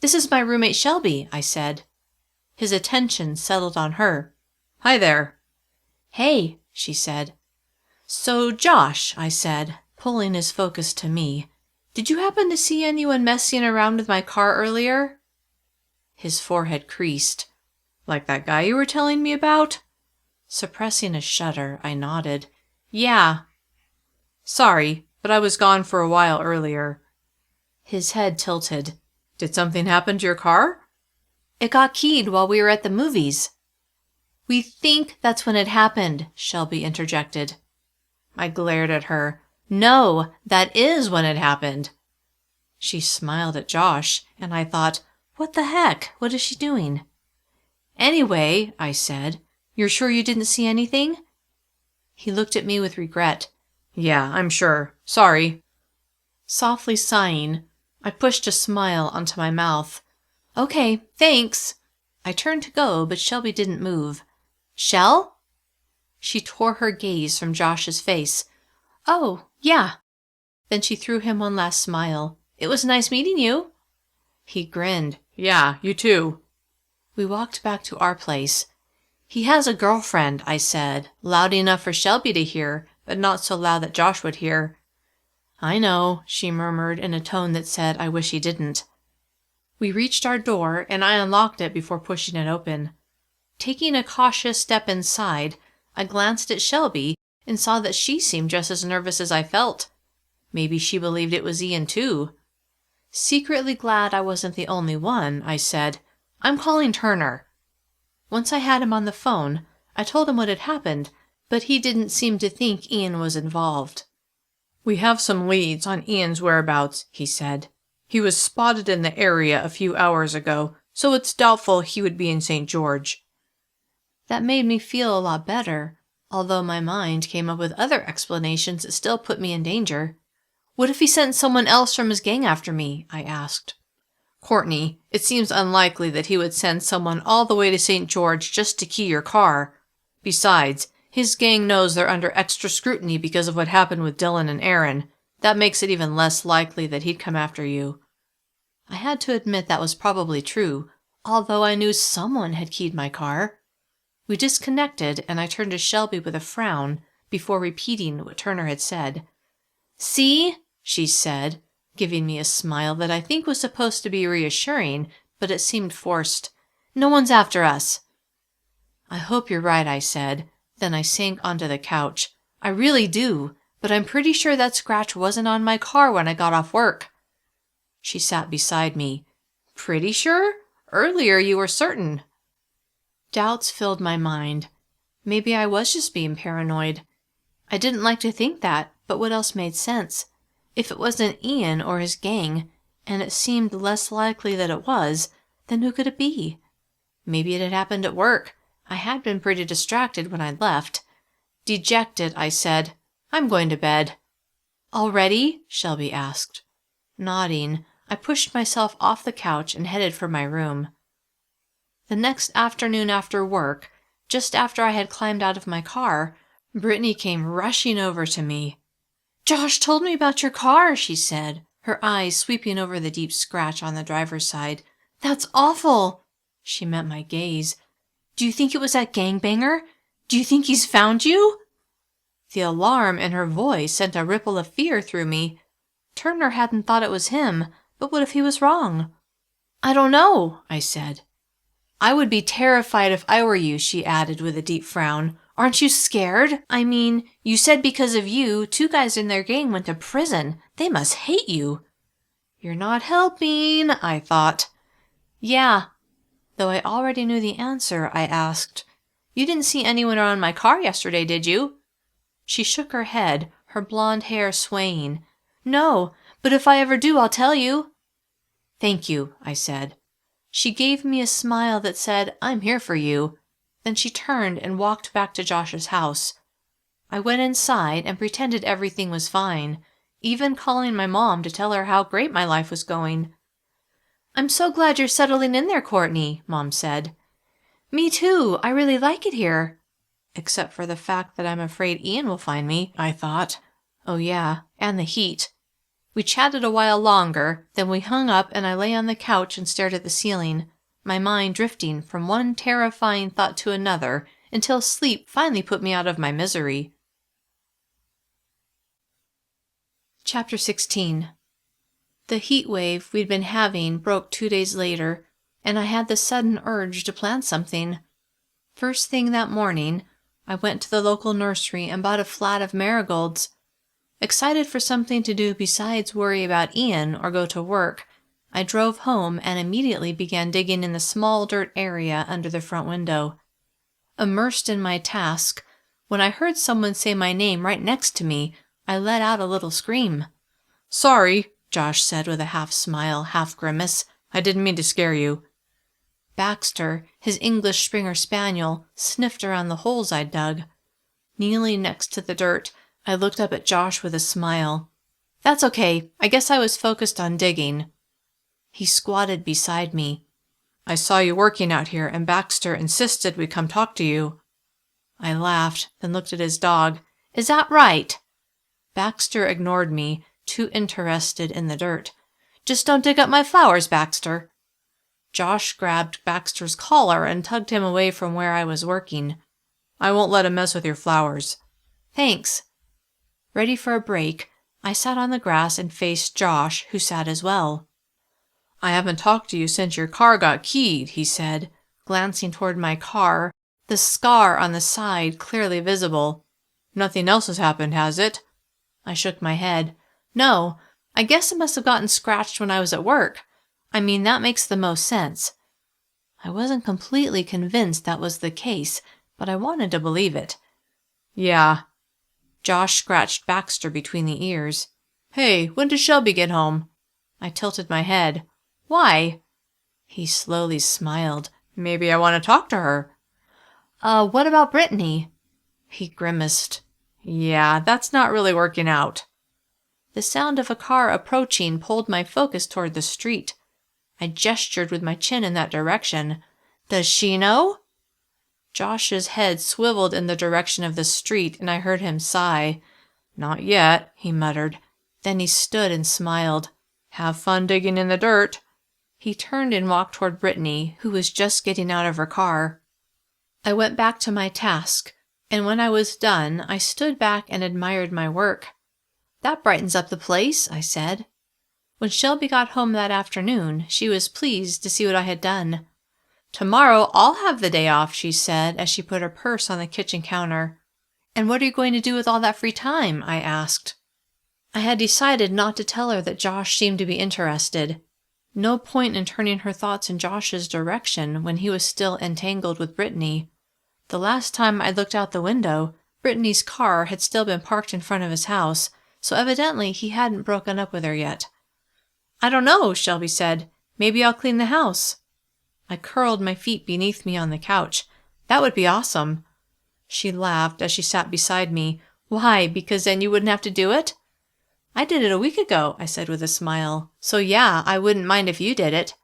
This is my roommate Shelby, I said. His attention settled on her. Hi there. Hey, she said. So, Josh, I said, pulling his focus to me, did you happen to see anyone messing around with my car earlier? His forehead creased. Like that guy you were telling me about? Suppressing a shudder, I nodded. Yeah. Sorry, but I was gone for a while earlier. His head tilted. Did something happen to your car? It got keyed while we were at the movies. We think that's when it happened, Shelby interjected. I glared at her. No, that is when it happened. She smiled at Josh, and I thought, what the heck? What is she doing? Anyway, I said, you're sure you didn't see anything? He looked at me with regret. Yeah, I'm sure. Sorry. Softly sighing, I pushed a smile onto my mouth. Okay, thanks. I turned to go, but Shelby didn't move. Shell? She tore her gaze from Josh's face. Oh, yeah. Then she threw him one last smile. It was nice meeting you. He grinned. Yeah, you too. We walked back to our place. He has a girlfriend, I said, loud enough for Shelby to hear, but not so loud that Josh would hear. I know, she murmured in a tone that said, I wish he didn't. We reached our door, and I unlocked it before pushing it open. Taking a cautious step inside, I glanced at Shelby and saw that she seemed just as nervous as I felt. Maybe she believed it was Ian too. Secretly glad I wasn't the only one, I said, I'm calling Turner. Once I had him on the phone, I told him what had happened, but he didn't seem to think Ian was involved. We have some leads on Ian's whereabouts, he said. He was spotted in the area a few hours ago, so it's doubtful he would be in St. George. That made me feel a lot better, although my mind came up with other explanations that still put me in danger. What if he sent someone else from his gang after me? I asked. Courtney, it seems unlikely that he would send someone all the way to St. George just to key your car. Besides, his gang knows they're under extra scrutiny because of what happened with Dylan and Aaron. That makes it even less likely that he'd come after you. I had to admit that was probably true, although I knew someone had keyed my car. We disconnected, and I turned to Shelby with a frown before repeating what Turner had said. See? She said, giving me a smile that I think was supposed to be reassuring, but it seemed forced. No one's after us. I hope you're right, I said. Then I sank onto the couch. I really do, but I'm pretty sure that scratch wasn't on my car when I got off work. She sat beside me. Pretty sure? Earlier you were certain. Doubts filled my mind. Maybe I was just being paranoid. I didn't like to think that, but what else made sense? If it wasn't Ian or his gang, and it seemed less likely that it was, then who could it be? Maybe it had happened at work. I had been pretty distracted when I left. Dejected, I said, I'm going to bed. Already? Shelby asked. Nodding, I pushed myself off the couch and headed for my room. The next afternoon after work, just after I had climbed out of my car, Brittany came rushing over to me. Josh told me about your car, she said, her eyes sweeping over the deep scratch on the driver's side. That's awful. She met my gaze. Do you think it was that gangbanger? Do you think he's found you? The alarm in her voice sent a ripple of fear through me. Turner hadn't thought it was him, but what if he was wrong? I don't know, I said. I would be terrified if I were you, she added with a deep frown. Aren't you scared? I mean, you said because of you, 2 guys in their gang went to prison. They must hate you. You're not helping, I thought. Yeah. Though I already knew the answer, I asked, You didn't see anyone around my car yesterday, did you? She shook her head, her blonde hair swaying. No, but if I ever do, I'll tell you. Thank you, I said. She gave me a smile that said, I'm here for you. Then she turned and walked back to Josh's house. I went inside and pretended everything was fine, even calling my mom to tell her how great my life was going. I'm so glad you're settling in there, Courtney, Mom said. Me too. I really like it here. Except for the fact that I'm afraid Ian will find me, I thought. Oh yeah, and the heat. We chatted a while longer, then we hung up and I lay on the couch and stared at the ceiling, my mind drifting from one terrifying thought to another until sleep finally put me out of my misery. Chapter 16. The heat wave we'd been having broke 2 days later, and I had the sudden urge to plan something. First thing that morning, I went to the local nursery and bought a flat of marigolds. Excited for something to do besides worry about Ian or go to work, I drove home and immediately began digging in the small dirt area under the front window. Immersed in my task, when I heard someone say my name right next to me, I let out a little scream. "Sorry," Josh said with a half smile, half grimace. "I didn't mean to scare you." Baxter, his English Springer Spaniel, sniffed around the holes I'd dug. Kneeling next to the dirt, I looked up at Josh with a smile. "That's okay. I guess I was focused on digging." He squatted beside me. "I saw you working out here, and Baxter insisted we come talk to you." I laughed, then looked at his dog. "Is that right?" Baxter ignored me, too interested in the dirt. "Just don't dig up my flowers, Baxter." Josh grabbed Baxter's collar and tugged him away from where I was working. "I won't let him mess with your flowers." "Thanks." Ready for a break, I sat on the grass and faced Josh, who sat as well. "I haven't talked to you since your car got keyed," he said, glancing toward my car, the scar on the side clearly visible. "Nothing else has happened, has it?" I shook my head. "No, I guess it must have gotten scratched when I was at work. I mean, that makes the most sense." I wasn't completely convinced that was the case, but I wanted to believe it. "Yeah." Josh scratched Baxter between the ears. "Hey, when does Shelby get home?" I tilted my head. "Why?" He slowly smiled. "Maybe I want to talk to her." What about Brittany?" He grimaced. "Yeah, that's not really working out." The sound of a car approaching pulled my focus toward the street. I gestured with my chin in that direction. "Does she know?" Josh's head swiveled in the direction of the street, and I heard him sigh. "Not yet," he muttered. Then he stood and smiled. "Have fun digging in the dirt." He turned and walked toward Brittany, who was just getting out of her car. I went back to my task, and when I was done, I stood back and admired my work. "That brightens up the place," I said. When Shelby got home that afternoon, she was pleased to see what I had done. "Tomorrow I'll have the day off," she said as she put her purse on the kitchen counter. "And what are you going to do with all that free time?" I asked. I had decided not to tell her that Josh seemed to be interested. No point in turning her thoughts in Josh's direction when he was still entangled with Brittany. The last time I looked out the window, Brittany's car had still been parked in front of his house, so evidently he hadn't broken up with her yet. "I don't know," Shelby said. "Maybe I'll clean the house." I curled my feet beneath me on the couch. "That would be awesome." She laughed as she sat beside me. "Why, because then you wouldn't have to do it?" "I did it a week ago," I said with a smile. "So yeah, I wouldn't mind if you did it."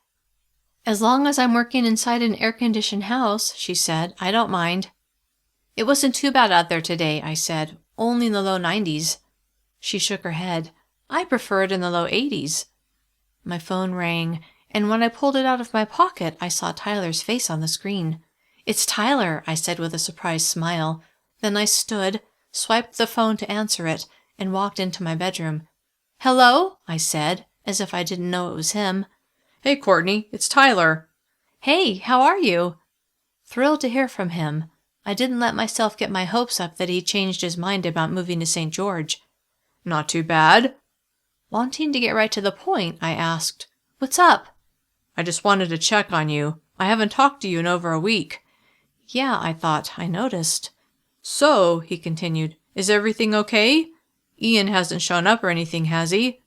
"As long as I'm working inside an air-conditioned house," she said, "I don't mind." "It wasn't too bad out there today," I said. "Only in the low 90s. She shook her head. "I prefer it in the low 80s. My phone rang, and when I pulled it out of my pocket, I saw Tyler's face on the screen. "It's Tyler," I said with a surprised smile. Then I stood, swiped the phone to answer it, and walked into my bedroom. "Hello?" I said, as if I didn't know it was him. "Hey, Courtney, it's Tyler." "Hey, how are you?" Thrilled to hear from him. I didn't let myself get my hopes up that he'd changed his mind about moving to St. George. "Not too bad." Wanting to get right to the point, I asked, "What's up?" "I just wanted to check on you. I haven't talked to you in over a week." "Yeah," I thought, I noticed. "So," he continued, "is everything okay? Ian hasn't shown up or anything, has he?"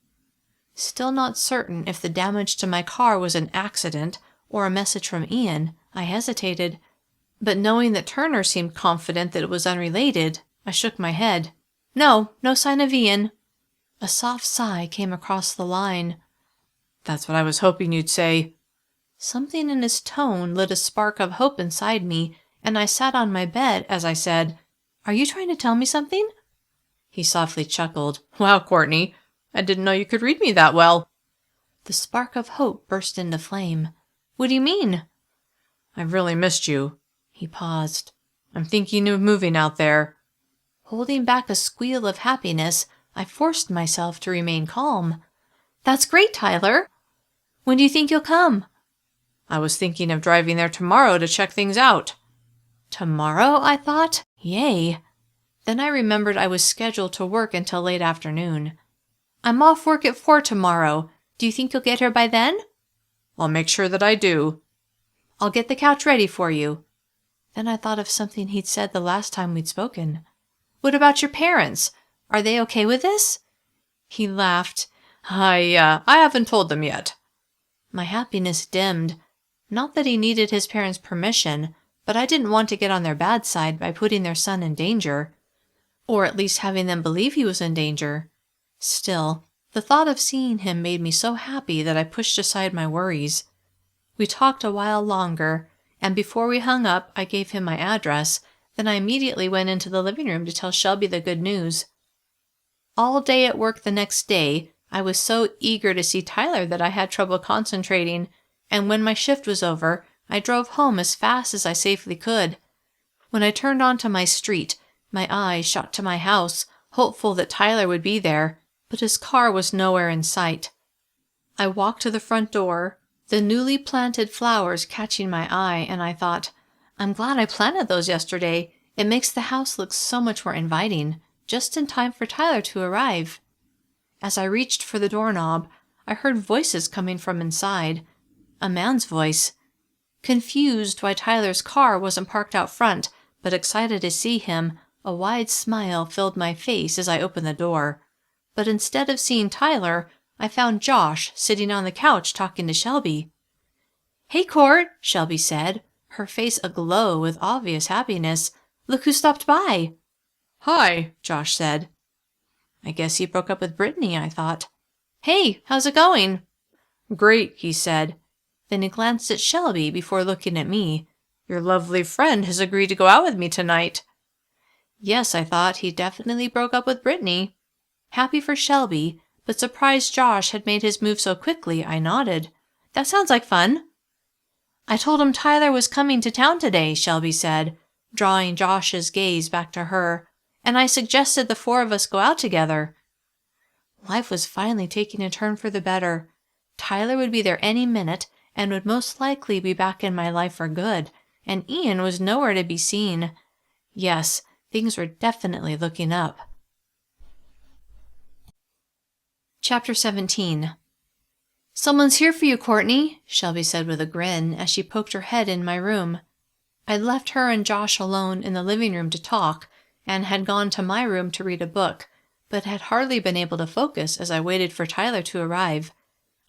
Still not certain if the damage to my car was an accident or a message from Ian, I hesitated. But knowing that Turner seemed confident that it was unrelated, I shook my head. "No sign of Ian." A soft sigh came across the line. "That's what I was hoping you'd say." Something in his tone lit a spark of hope inside me, and I sat on my bed as I said, "Are you trying to tell me something?" He softly chuckled. "Wow, Courtney, I didn't know you could read me that well." The spark of hope burst into flame. "What do you mean?" "I've really missed you." He paused. "I'm thinking of moving out there." Holding back a squeal of happiness, I forced myself to remain calm. "That's great, Tyler. When do you think you'll come?" "I was thinking of driving there tomorrow to check things out." Tomorrow, I thought? Yay! Then I remembered I was scheduled to work until late afternoon. I'm off work at 4 tomorrow. Do you think you'll get here by then? I'll make sure that I do. I'll get the couch ready for you. Then I thought of something he'd said the last time we'd spoken. What about your parents? Are they okay with this? He laughed. I haven't told them yet. My happiness dimmed. Not that he needed his parents' permission, but I didn't want to get on their bad side by putting their son in danger. Or at least having them believe he was in danger. Still, the thought of seeing him made me so happy that I pushed aside my worries. We talked a while longer, and before we hung up, I gave him my address. Then I immediately went into the living room to tell Shelby the good news. All day at work the next day, I was so eager to see Tyler that I had trouble concentrating, and when my shift was over, I drove home as fast as I safely could. When I turned onto my street, my eyes shot to my house, hopeful that Tyler would be there, but his car was nowhere in sight. I walked to the front door, the newly planted flowers catching my eye, and I thought, I'm glad I planted those yesterday. It makes the house look so much more inviting, just in time for Tyler to arrive. As I reached for the doorknob, I heard voices coming from inside. A man's voice. Confused why Tyler's car wasn't parked out front, but excited to see him, a wide smile filled my face as I opened the door. But instead of seeing Tyler, I found Josh sitting on the couch talking to Shelby. Hey, Court, Shelby said, her face aglow with obvious happiness. Look who stopped by. Hi, Josh said. I guess he broke up with Brittany, I thought. Hey, how's it going? Great, he said. Then he glanced at Shelby before looking at me. Your lovely friend has agreed to go out with me tonight. Yes, I thought, he definitely broke up with Brittany. Happy for Shelby, but surprised Josh had made his move so quickly, I nodded. That sounds like fun. I told him Tyler was coming to town today, Shelby said, drawing Josh's gaze back to her, and I suggested the 4 of us go out together. Life was finally taking a turn for the better. Tyler would be there any minute and would most likely be back in my life for good, and Ian was nowhere to be seen. Yes, things were definitely looking up. Chapter 17. Someone's here for you, Courtney, Shelby said with a grin as she poked her head in my room. I'd left her and Josh alone in the living room to talk, and had gone to my room to read a book, but had hardly been able to focus as I waited for Tyler to arrive.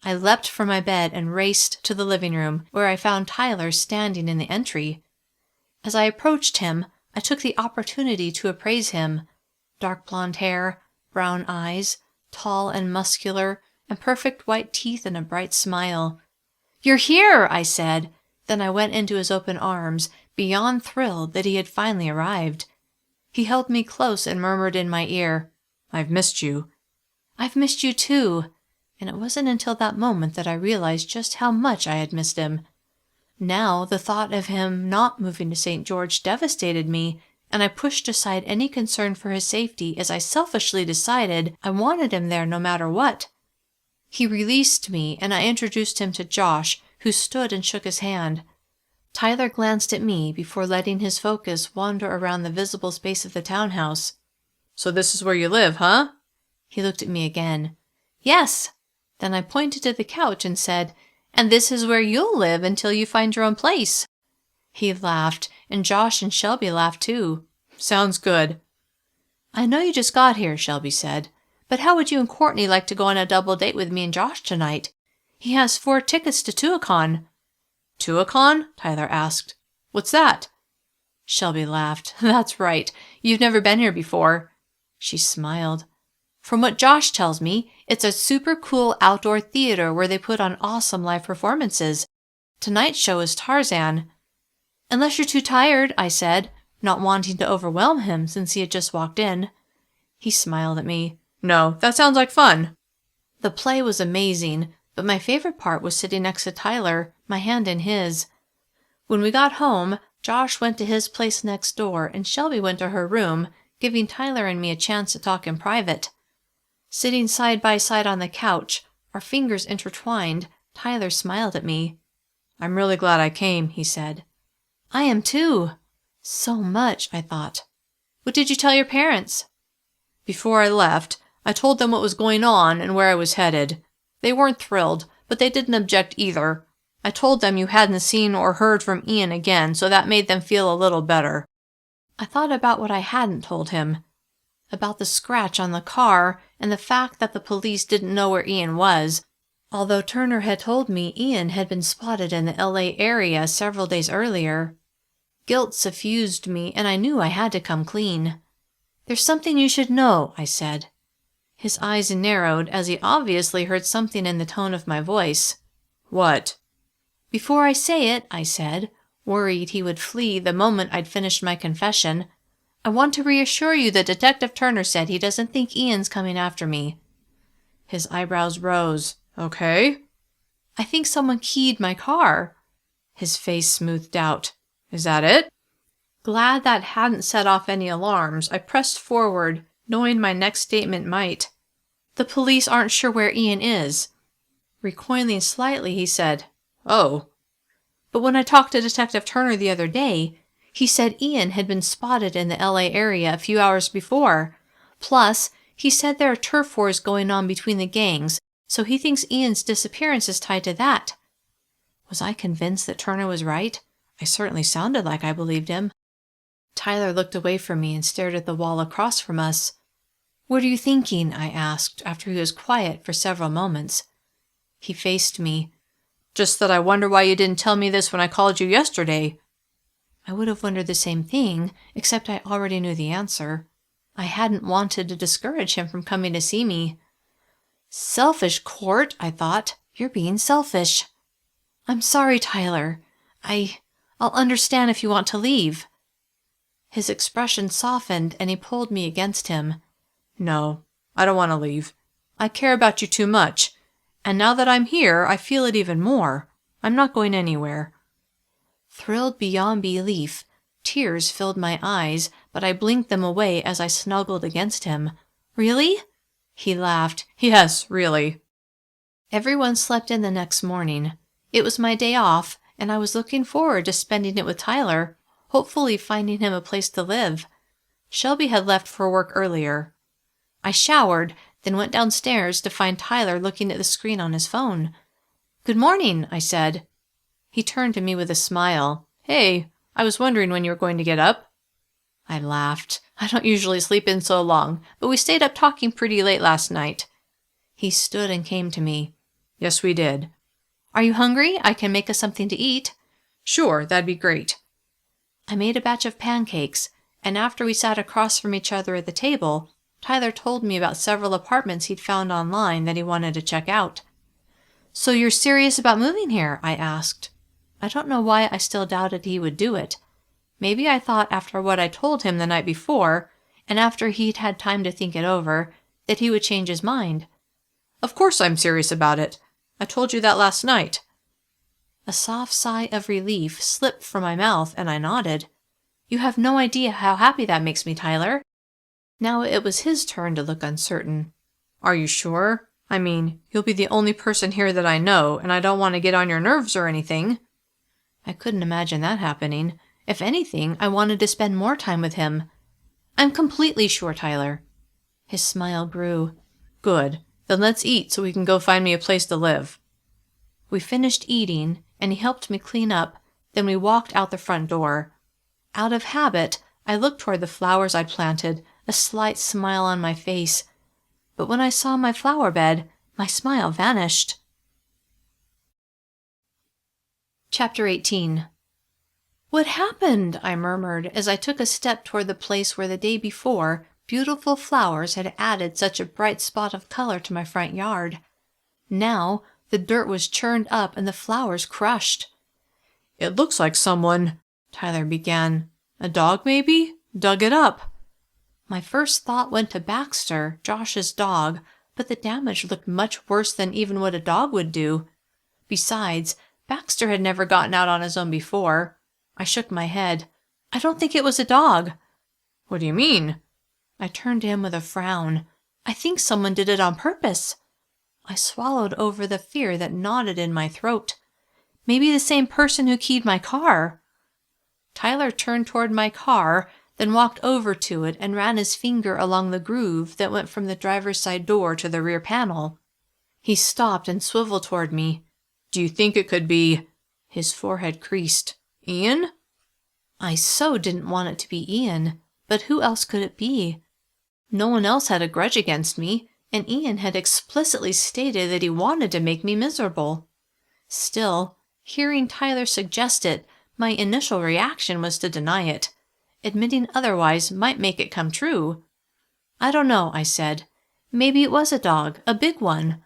I leapt from my bed and raced to the living room, where I found Tyler standing in the entry. As I approached him, I took the opportunity to appraise him. Dark blonde hair, brown eyes, tall and muscular, and perfect white teeth and a bright smile. You're here, I said. Then I went into his open arms, beyond thrilled that he had finally arrived. He held me close and murmured in my ear, I've missed you. I've missed you too. And it wasn't until that moment that I realized just how much I had missed him. Now the thought of him not moving to St. George devastated me, and I pushed aside any concern for his safety as I selfishly decided I wanted him there no matter what. He released me, and I introduced him to Josh, who stood and shook his hand. Tyler glanced at me before letting his focus wander around the visible space of the townhouse. So this is where you live, huh? He looked at me again. Yes. Then I pointed to the couch and said, and this is where you'll live until you find your own place. He laughed, and Josh and Shelby laughed too. Sounds good. I know you just got here, Shelby said, but how would you and Courtney like to go on a double date with me and Josh tonight? He has 4 tickets to Tuacahn. Tuacahn? Tyler asked. What's that? Shelby laughed. That's right. You've never been here before. She smiled. From what Josh tells me, it's a super cool outdoor theater where they put on awesome live performances. Tonight's show is Tarzan. Unless you're too tired, I said, not wanting to overwhelm him since he had just walked in. He smiled at me. No, that sounds like fun. The play was amazing, but my favorite part was sitting next to Tyler, my hand in his. When we got home, Josh went to his place next door and Shelby went to her room, giving Tyler and me a chance to talk in private. Sitting side by side on the couch, our fingers intertwined, Tyler smiled at me. I'm really glad I came, he said. I am too. So much, I thought. What did you tell your parents? Before I left, I told them what was going on and where I was headed. They weren't thrilled, but they didn't object either. I told them you hadn't seen or heard from Ian again, so that made them feel a little better. I thought about what I hadn't told him. About the scratch on the car and the fact that the police didn't know where Ian was, although Turner had told me Ian had been spotted in the LA area several days earlier. Guilt suffused me, and I knew I had to come clean. There's something you should know, I said. His eyes narrowed as he obviously heard something in the tone of my voice. What? Before I say it, I said, worried he would flee the moment I'd finished my confession, I want to reassure you that Detective Turner said he doesn't think Ian's coming after me. His eyebrows rose. Okay. I think someone keyed my car. His face smoothed out. Is that it? Glad that hadn't set off any alarms, I pressed forward, knowing my next statement might. The police aren't sure where Ian is. Recoiling slightly, he said, Oh. But when I talked to Detective Turner the other day, he said Ian had been spotted in the LA area a few hours before. Plus, he said there are turf wars going on between the gangs, so he thinks Ian's disappearance is tied to that. Was I convinced that Turner was right? I certainly sounded like I believed him. Tyler looked away from me and stared at the wall across from us. What are you thinking? I asked, after he was quiet for several moments. He faced me. Just that I wonder why you didn't tell me this when I called you yesterday. I would have wondered the same thing, except I already knew the answer. I hadn't wanted to discourage him from coming to see me. Selfish, Court, I thought. You're being selfish. I'm sorry, Tyler. I'll understand if you want to leave. His expression softened and he pulled me against him. No, I don't want to leave. I care about you too much. And now that I'm here, I feel it even more. I'm not going anywhere. Thrilled beyond belief, tears filled my eyes, but I blinked them away as I snuggled against him. Really? He laughed. Yes, really. Everyone slept in the next morning. It was my day off, and I was looking forward to spending it with Tyler, hopefully finding him a place to live. Shelby had left for work earlier. I showered, then went downstairs to find Tyler looking at the screen on his phone. Good morning, I said. He turned to me with a smile. Hey, I was wondering when you were going to get up. I laughed. I don't usually sleep in so long, but we stayed up talking pretty late last night. He stood and came to me. Yes, we did. Are you hungry? I can make us something to eat. Sure, that'd be great. I made a batch of pancakes, and after we sat across from each other at the table, Tyler told me about several apartments he'd found online that he wanted to check out. So you're serious about moving here? I asked. I don't know why I still doubted he would do it. Maybe I thought after what I told him the night before, and after he'd had time to think it over, that he would change his mind. Of course I'm serious about it. I told you that last night. A soft sigh of relief slipped from my mouth, and I nodded. You have no idea how happy that makes me, Tyler. Now it was his turn to look uncertain. Are you sure? I mean, you'll be the only person here that I know, and I don't want to get on your nerves or anything. I couldn't imagine that happening. If anything, I wanted to spend more time with him. I'm completely sure, Tyler. His smile grew. Good. Then let's eat so we can go find me a place to live. We finished eating, and he helped me clean up, then we walked out the front door. Out of habit, I looked toward the flowers I'd planted, a slight smile on my face. But when I saw my flower bed, my smile vanished. Chapter 18. What happened? I murmured as I took a step toward the place where the day before beautiful flowers had added such a bright spot of color to my front yard. Now the dirt was churned up and the flowers crushed. It looks like someone, Tyler began. A dog, maybe? Dug it up. My first thought went to Baxter, Josh's dog, but the damage looked much worse than even what a dog would do. Besides, Baxter had never gotten out on his own before. I shook my head. I don't think it was a dog. What do you mean? I turned to him with a frown. I think someone did it on purpose. I swallowed over the fear that knotted in my throat. Maybe the same person who keyed my car. Tyler turned toward my car, then walked over to it and ran his finger along the groove that went from the driver's side door to the rear panel. He stopped and swiveled toward me. "Do you think it could be—" His forehead creased. "Ian?" I so didn't want it to be Ian, but who else could it be? No one else had a grudge against me, and Ian had explicitly stated that he wanted to make me miserable. Still, hearing Tyler suggest it, my initial reaction was to deny it. Admitting otherwise might make it come true. "I don't know," I said. "Maybe it was a dog, a big one."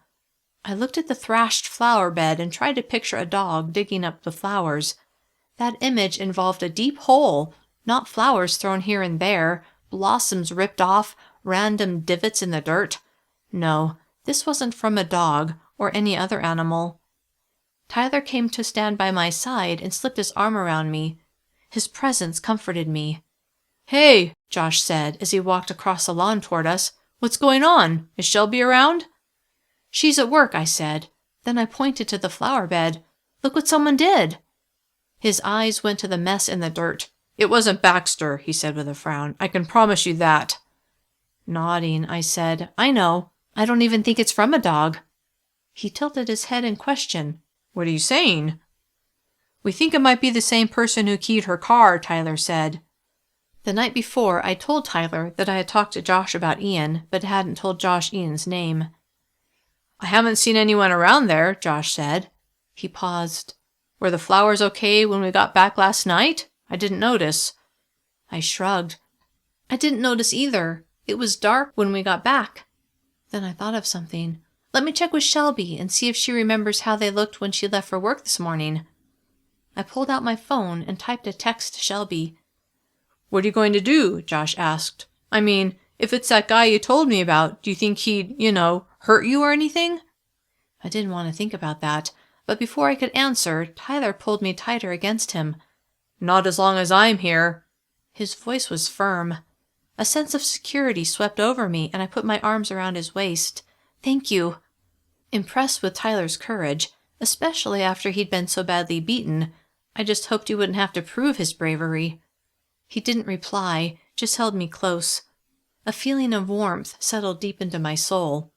I looked at the thrashed flower bed and tried to picture a dog digging up the flowers. That image involved a deep hole, not flowers thrown here and there, blossoms ripped off, random divots in the dirt. No, this wasn't from a dog or any other animal. Tyler came to stand by my side and slipped his arm around me. His presence comforted me. "Hey," Josh said as he walked across the lawn toward us. "What's going on? Is Shelby around?" "She's at work," I said. Then I pointed to the flower bed. "Look what someone did." His eyes went to the mess in the dirt. "It wasn't Baxter," he said with a frown. "I can promise you that." Nodding, I said, "I know. I don't even think it's from a dog." He tilted his head in question. "What are you saying?" "We think it might be the same person who keyed her car," Tyler said. The night before, I told Tyler that I had talked to Josh about Ian, but hadn't told Josh Ian's name. "I haven't seen anyone around there," Josh said. He paused. "Were the flowers okay when we got back last night? I didn't notice." I shrugged. "I didn't notice either. It was dark when we got back." Then I thought of something. "Let me check with Shelby and see if she remembers how they looked when she left for work this morning." I pulled out my phone and typed a text to Shelby. "What are you going to do?" Josh asked. "I mean, if it's that guy you told me about, do you think he'd, hurt you or anything?" I didn't want to think about that, but before I could answer, Tyler pulled me tighter against him. "Not as long as I'm here." His voice was firm. A sense of security swept over me, and I put my arms around his waist. "Thank you." Impressed with Tyler's courage, especially after he'd been so badly beaten, I just hoped he wouldn't have to prove his bravery. He didn't reply, just held me close. A feeling of warmth settled deep into my soul.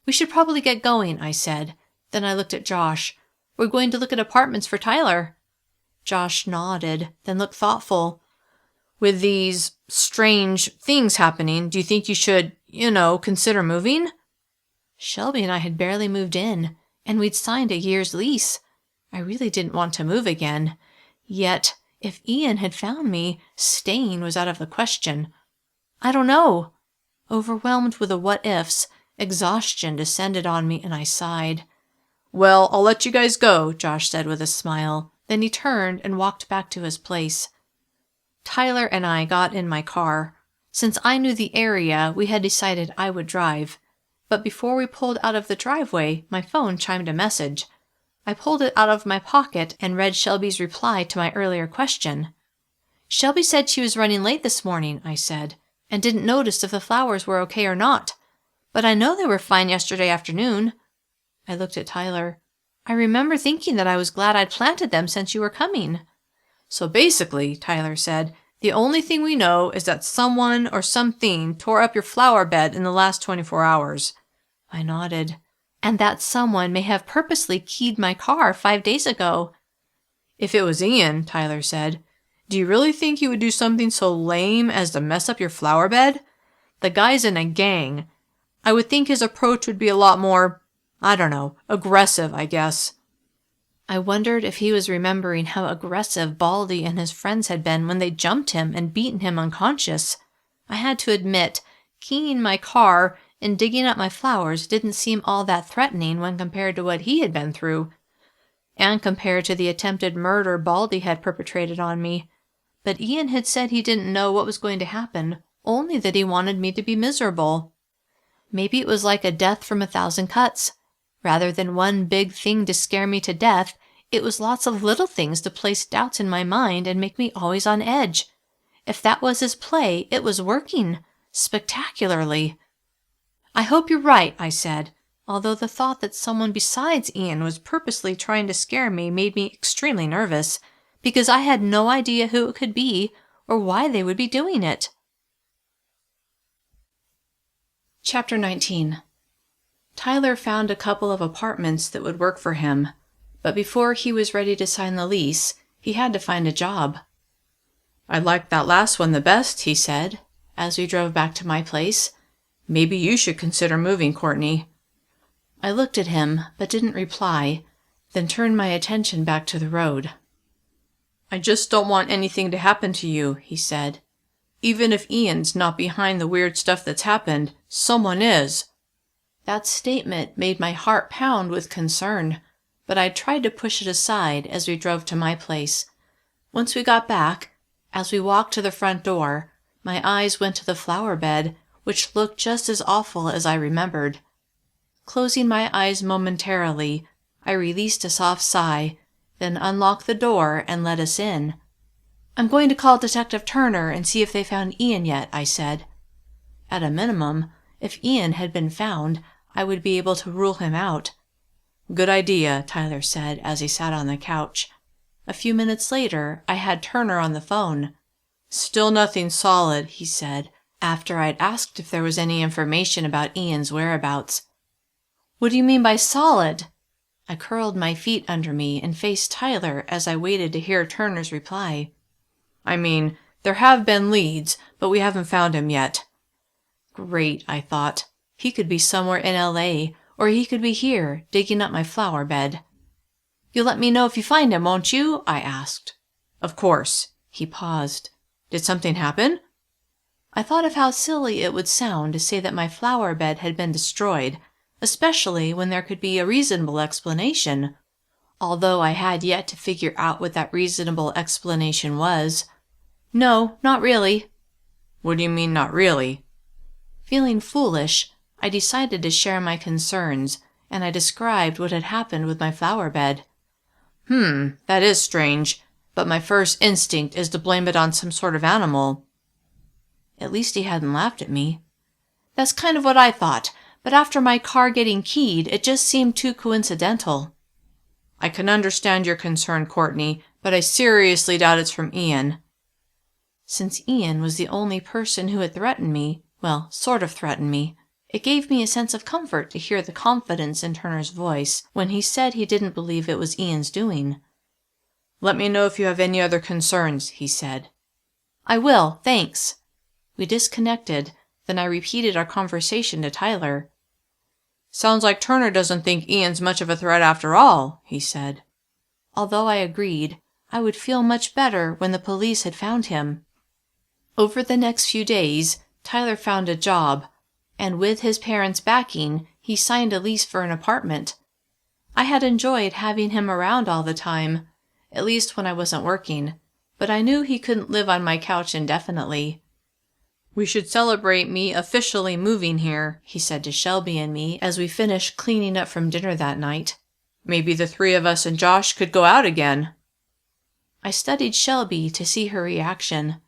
"We should probably get going," I said. Then I looked at Josh. "We're going to look at apartments for Tyler." Josh nodded, then looked thoughtful. "With these strange things happening, do you think you should, consider moving?" Shelby and I had barely moved in, and we'd signed a year's lease. I really didn't want to move again. Yet, if Ian had found me, staying was out of the question. "I don't know." Overwhelmed with the what-ifs, exhaustion descended on me and I sighed. "Well, I'll let you guys go," Josh said with a smile. Then he turned and walked back to his place. Tyler and I got in my car. Since I knew the area, we had decided I would drive. But before we pulled out of the driveway, my phone chimed a message. I pulled it out of my pocket and read Shelby's reply to my earlier question. "Shelby said she was running late this morning," I said, "and didn't notice if the flowers were okay or not. But I know they were fine yesterday afternoon." I looked at Tyler. "I remember thinking that I was glad I'd planted them since you were coming." "So basically," Tyler said, "the only thing we know is that someone or something tore up your flower bed in the last 24 hours. I nodded. "And that someone may have purposely keyed my car 5 days ago." "If it was Ian," Tyler said, "do you really think he would do something so lame as to mess up your flower bed? The guy's in a gang. I would think his approach would be a lot more, aggressive, I guess." I wondered if he was remembering how aggressive Baldy and his friends had been when they jumped him and beaten him unconscious. I had to admit, keying my car and digging up my flowers didn't seem all that threatening when compared to what he had been through, and compared to the attempted murder Baldy had perpetrated on me. But Ian had said he didn't know what was going to happen, only that he wanted me to be miserable. Maybe it was like a death from 1,000 cuts. Rather than one big thing to scare me to death, it was lots of little things to place doubts in my mind and make me always on edge. If that was his play, it was working. Spectacularly. "I hope you're right," I said, although the thought that someone besides Ian was purposely trying to scare me made me extremely nervous, because I had no idea who it could be or why they would be doing it. Chapter 19. Tyler found a couple of apartments that would work for him, but before he was ready to sign the lease, he had to find a job. "I liked that last one the best," he said, as we drove back to my place. "Maybe you should consider moving, Courtney." I looked at him, but didn't reply, then turned my attention back to the road. "I just don't want anything to happen to you," he said. "Even if Ian's not behind the weird stuff that's happened, someone is." That statement made my heart pound with concern, but I tried to push it aside as we drove to my place. Once we got back, as we walked to the front door, my eyes went to the flower bed, which looked just as awful as I remembered. Closing my eyes momentarily, I released a soft sigh, then unlocked the door and let us in. "I'm going to call Detective Turner and see if they found Ian yet," I said. At a minimum, if Ian had been found, I would be able to rule him out. "Good idea," Tyler said as he sat on the couch. A few minutes later, I had Turner on the phone. "Still nothing solid," he said, after I'd asked if there was any information about Ian's whereabouts. "What do you mean by solid?" I curled my feet under me and faced Tyler as I waited to hear Turner's reply. "I mean, there have been leads, but we haven't found him yet." Great, I thought. He could be somewhere in LA, or he could be here, digging up my flower bed. "You'll let me know if you find him, won't you?" I asked. "Of course." He paused. "Did something happen?" I thought of how silly it would sound to say that my flower bed had been destroyed, especially when there could be a reasonable explanation, although I had yet to figure out what that reasonable explanation was. "No, not really." "What do you mean, not really?" Feeling foolish, I decided to share my concerns, and I described what had happened with my flower bed. That is strange, but my first instinct is to blame it on some sort of animal." At least he hadn't laughed at me. "That's kind of what I thought, but after my car getting keyed, it just seemed too coincidental." "I can understand your concern, Courtney, but I seriously doubt it's from Ian." Since Ian was the only person who had threatened me, well, sort of threatened me, it gave me a sense of comfort to hear the confidence in Turner's voice when he said he didn't believe it was Ian's doing. "Let me know if you have any other concerns," he said. "I will, thanks." We disconnected, then I repeated our conversation to Tyler. "Sounds like Turner doesn't think Ian's much of a threat after all," he said. Although I agreed, I would feel much better when the police had found him. Over the next few days, Tyler found a job, and with his parents' backing, he signed a lease for an apartment. I had enjoyed having him around all the time, at least when I wasn't working, but I knew he couldn't live on my couch indefinitely. "We should celebrate me officially moving here," he said to Shelby and me as we finished cleaning up from dinner that night. "Maybe the three of us and Josh could go out again." I studied Shelby to see her reaction.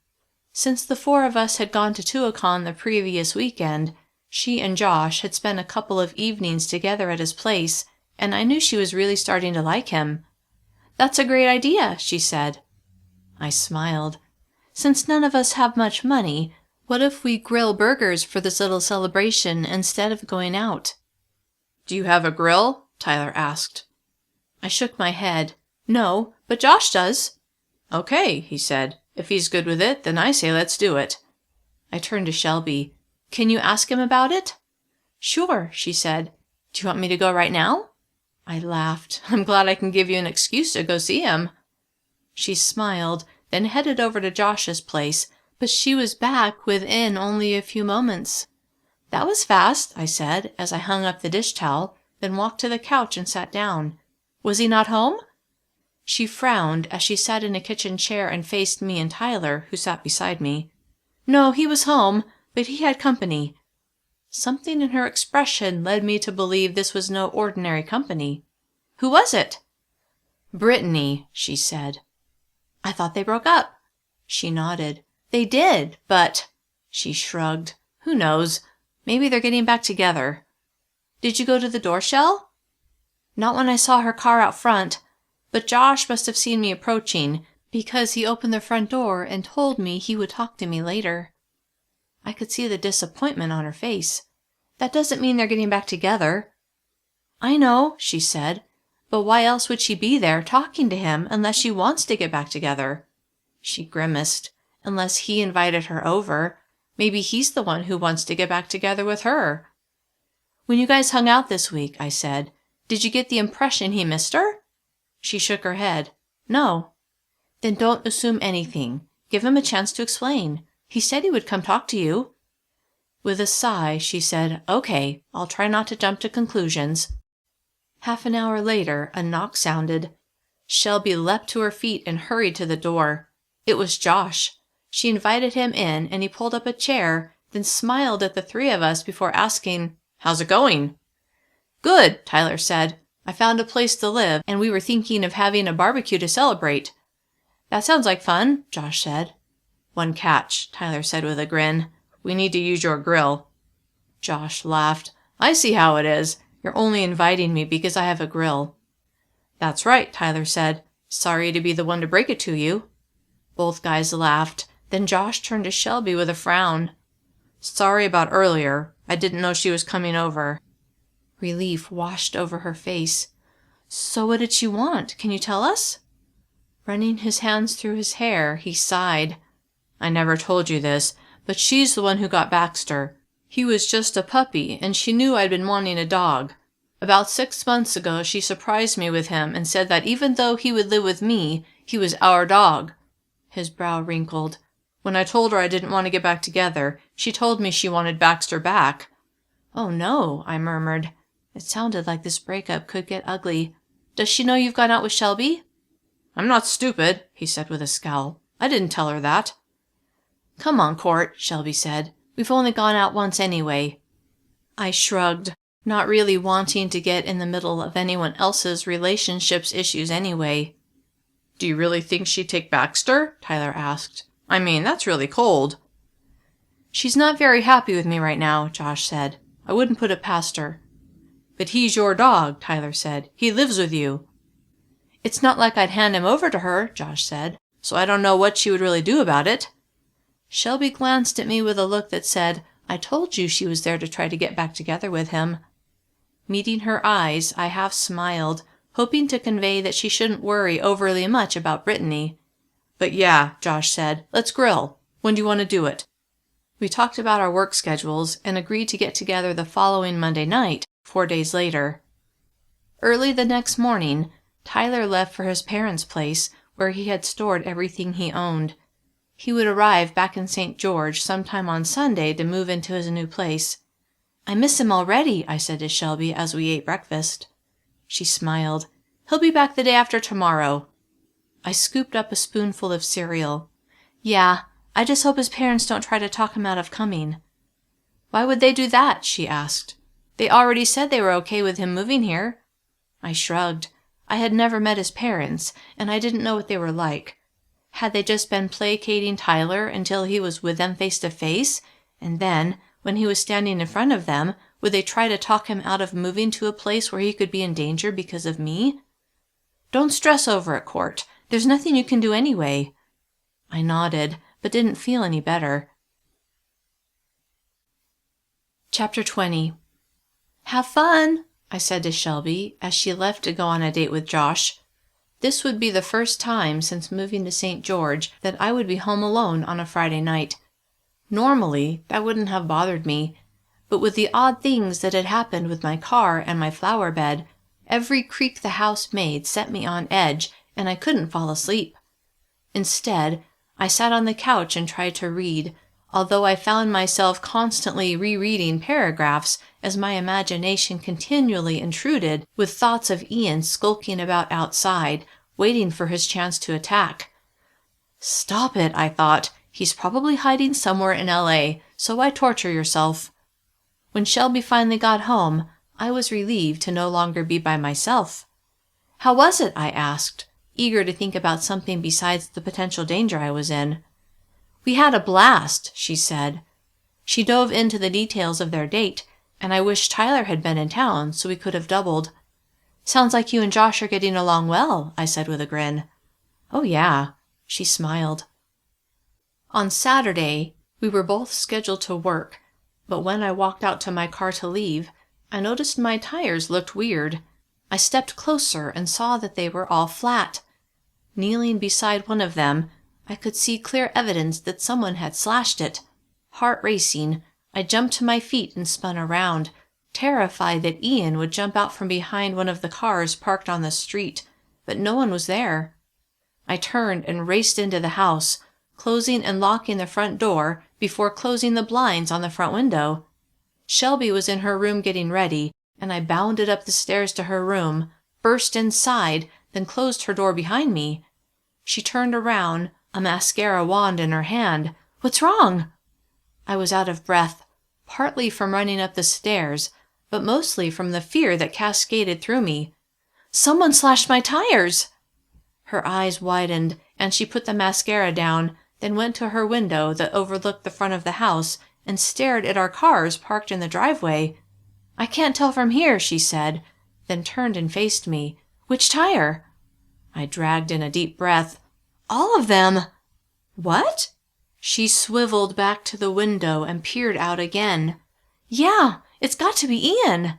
Since the four of us had gone to Tuacahn the previous weekend, she and Josh had spent a couple of evenings together at his place, and I knew she was really starting to like him. "That's a great idea," she said. I smiled. "Since none of us have much money, what if we grill burgers for this little celebration instead of going out?" "Do you have a grill?" Tyler asked. I shook my head. "No, but Josh does." "Okay," he said. "If he's good with it, then I say let's do it." I turned to Shelby. "Can you ask him about it?" "Sure," she said. "Do you want me to go right now?" I laughed. "I'm glad I can give you an excuse to go see him." She smiled, then headed over to Josh's place, but she was back within only a few moments. "That was fast," I said as I hung up the dish towel, then walked to the couch and sat down. "Was he not home?" She frowned as she sat in a kitchen chair and faced me and Tyler, who sat beside me. "No, he was home, but he had company." Something in her expression led me to believe this was no ordinary company. "Who was it?" "Brittany," she said. "I thought they broke up." She nodded. "They did, but—" She shrugged. "Who knows? Maybe they're getting back together." "Did you go to the door shell?" "Not when I saw her car out front, but Josh must have seen me approaching, Because he opened the front door and told me he would talk to me later. I could see the disappointment on her face. That doesn't mean they're getting back together. I know, she said, but why else would she be there talking to him unless she wants to get back together? She grimaced. Unless he invited her over. Maybe he's the one who wants to get back together with her. When you guys hung out this week, I said, did you get the impression he missed her? She shook her head. No. Then don't assume anything. Give him a chance to explain. He said he would come talk to you. With a sigh, she said, okay, I'll try not to jump to conclusions. Half an hour later, a knock sounded. Shelby leapt to her feet and hurried to the door. It was Josh. She invited him in, and he pulled up a chair, then smiled at the three of us before asking, how's it going? Good, Tyler said. I found a place to live, and we were thinking of having a barbecue to celebrate. That sounds like fun, Josh said. One catch, Tyler said with a grin. We need to use your grill. Josh laughed. I see how it is. You're only inviting me because I have a grill. That's right, Tyler said. Sorry to be the one to break it to you. Both guys laughed. Then Josh turned to Shelby with a frown. Sorry about earlier. I didn't know she was coming over. Relief washed over her face. So what did she want? Can you tell us? Running his hands through his hair, he sighed. I never told you this, but she's the one who got Baxter. He was just a puppy, and she knew I'd been wanting a dog. About 6 months ago, she surprised me with him and said that even though he would live with me, he was our dog. His brow wrinkled. When I told her I didn't want to get back together, she told me she wanted Baxter back. Oh no, I murmured. It sounded like this breakup could get ugly. Does she know you've gone out with Shelby? I'm not stupid, he said with a scowl. I didn't tell her that. Come on, Court, Shelby said. We've only gone out once anyway. I shrugged, not really wanting to get in the middle of anyone else's relationships issues anyway. Do you really think she'd take Baxter? Tyler asked. I mean, that's really cold. She's not very happy with me right now, Josh said. I wouldn't put it past her. But he's your dog, Tyler said. He lives with you. It's not like I'd hand him over to her, Josh said, so I don't know what she would really do about it. Shelby glanced at me with a look that said, I told you she was there to try to get back together with him. Meeting her eyes, I half smiled, hoping to convey that she shouldn't worry overly much about Brittany. But yeah, Josh said, let's grill. When do you want to do it? We talked about our work schedules and agreed to get together the following Monday night, 4 days later. Early the next morning, Tyler left for his parents' place, where he had stored everything he owned. He would arrive back in St. George sometime on Sunday to move into his new place. I miss him already, I said to Shelby as we ate breakfast. She smiled. He'll be back the day after tomorrow. I scooped up a spoonful of cereal. Yeah, I just hope his parents don't try to talk him out of coming. Why would they do that? She asked. They already said they were okay with him moving here. I shrugged. I had never met his parents, and I didn't know what they were like. Had they just been placating Tyler until he was with them face to face, and then, when he was standing in front of them, would they try to talk him out of moving to a place where he could be in danger because of me? Don't stress over it, Court. There's nothing you can do anyway. I nodded, but didn't feel any better. Chapter 20. Have fun, I said to Shelby as she left to go on a date with Josh. This would be the first time since moving to St. George that I would be home alone on a Friday night. Normally, that wouldn't have bothered me, but with the odd things that had happened with my car and my flower bed, every creak the house made set me on edge, and I couldn't fall asleep. Instead, I sat on the couch and tried to read, although I found myself constantly rereading paragraphs as my imagination continually intruded with thoughts of Ian skulking about outside, waiting for his chance to attack. Stop it, I thought. He's probably hiding somewhere in L.A., so why torture yourself? When Shelby finally got home, I was relieved to no longer be by myself. How was it? I asked, eager to think about something besides the potential danger I was in. We had a blast, she said. She dove into the details of their date, and I wished Tyler had been in town so we could have doubled. Sounds like you and Josh are getting along well, I said with a grin. Oh yeah. She smiled. On Saturday, we were both scheduled to work, but when I walked out to my car to leave, I noticed my tires looked weird. I stepped closer and saw that they were all flat. Kneeling beside one of them, I could see clear evidence that someone had slashed it. Heart racing, I jumped to my feet and spun around, terrified that Ian would jump out from behind one of the cars parked on the street, but no one was there. I turned and raced into the house, closing and locking the front door before closing the blinds on the front window. Shelby was in her room getting ready, and I bounded up the stairs to her room, burst inside, then closed her door behind me. She turned around, a mascara wand in her hand. "What's wrong?" I was out of breath, partly from running up the stairs, but mostly from the fear that cascaded through me. "Someone slashed my tires!" Her eyes widened, and she put the mascara down, then went to her window that overlooked the front of the house and stared at our cars parked in the driveway. "I can't tell from here," she said, then turned and faced me. "Which tire?" I dragged in a deep breath. "All of them." "What?" She swiveled back to the window and peered out again. "Yeah, it's got to be Ian."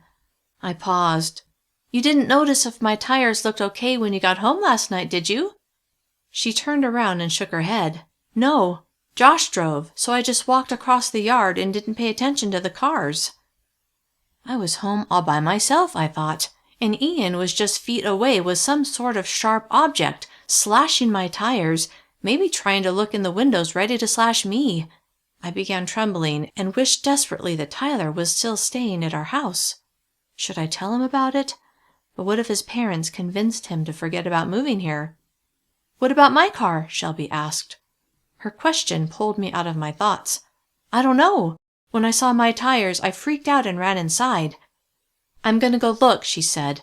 I paused. "You didn't notice if my tires looked okay when you got home last night, did you?" She turned around and shook her head. "No. Josh drove, so I just walked across the yard and didn't pay attention to the cars." I was home all by myself, I thought, and Ian was just feet away with some sort of sharp object, slashing my tires, maybe trying to look in the windows ready to slash me. I began trembling and wished desperately that Tyler was still staying at our house. Should I tell him about it? But what if his parents convinced him to forget about moving here? "What about my car?" Shelby asked. Her question pulled me out of my thoughts. "I don't know. When I saw my tires, I freaked out and ran inside." "I'm going to go look," she said,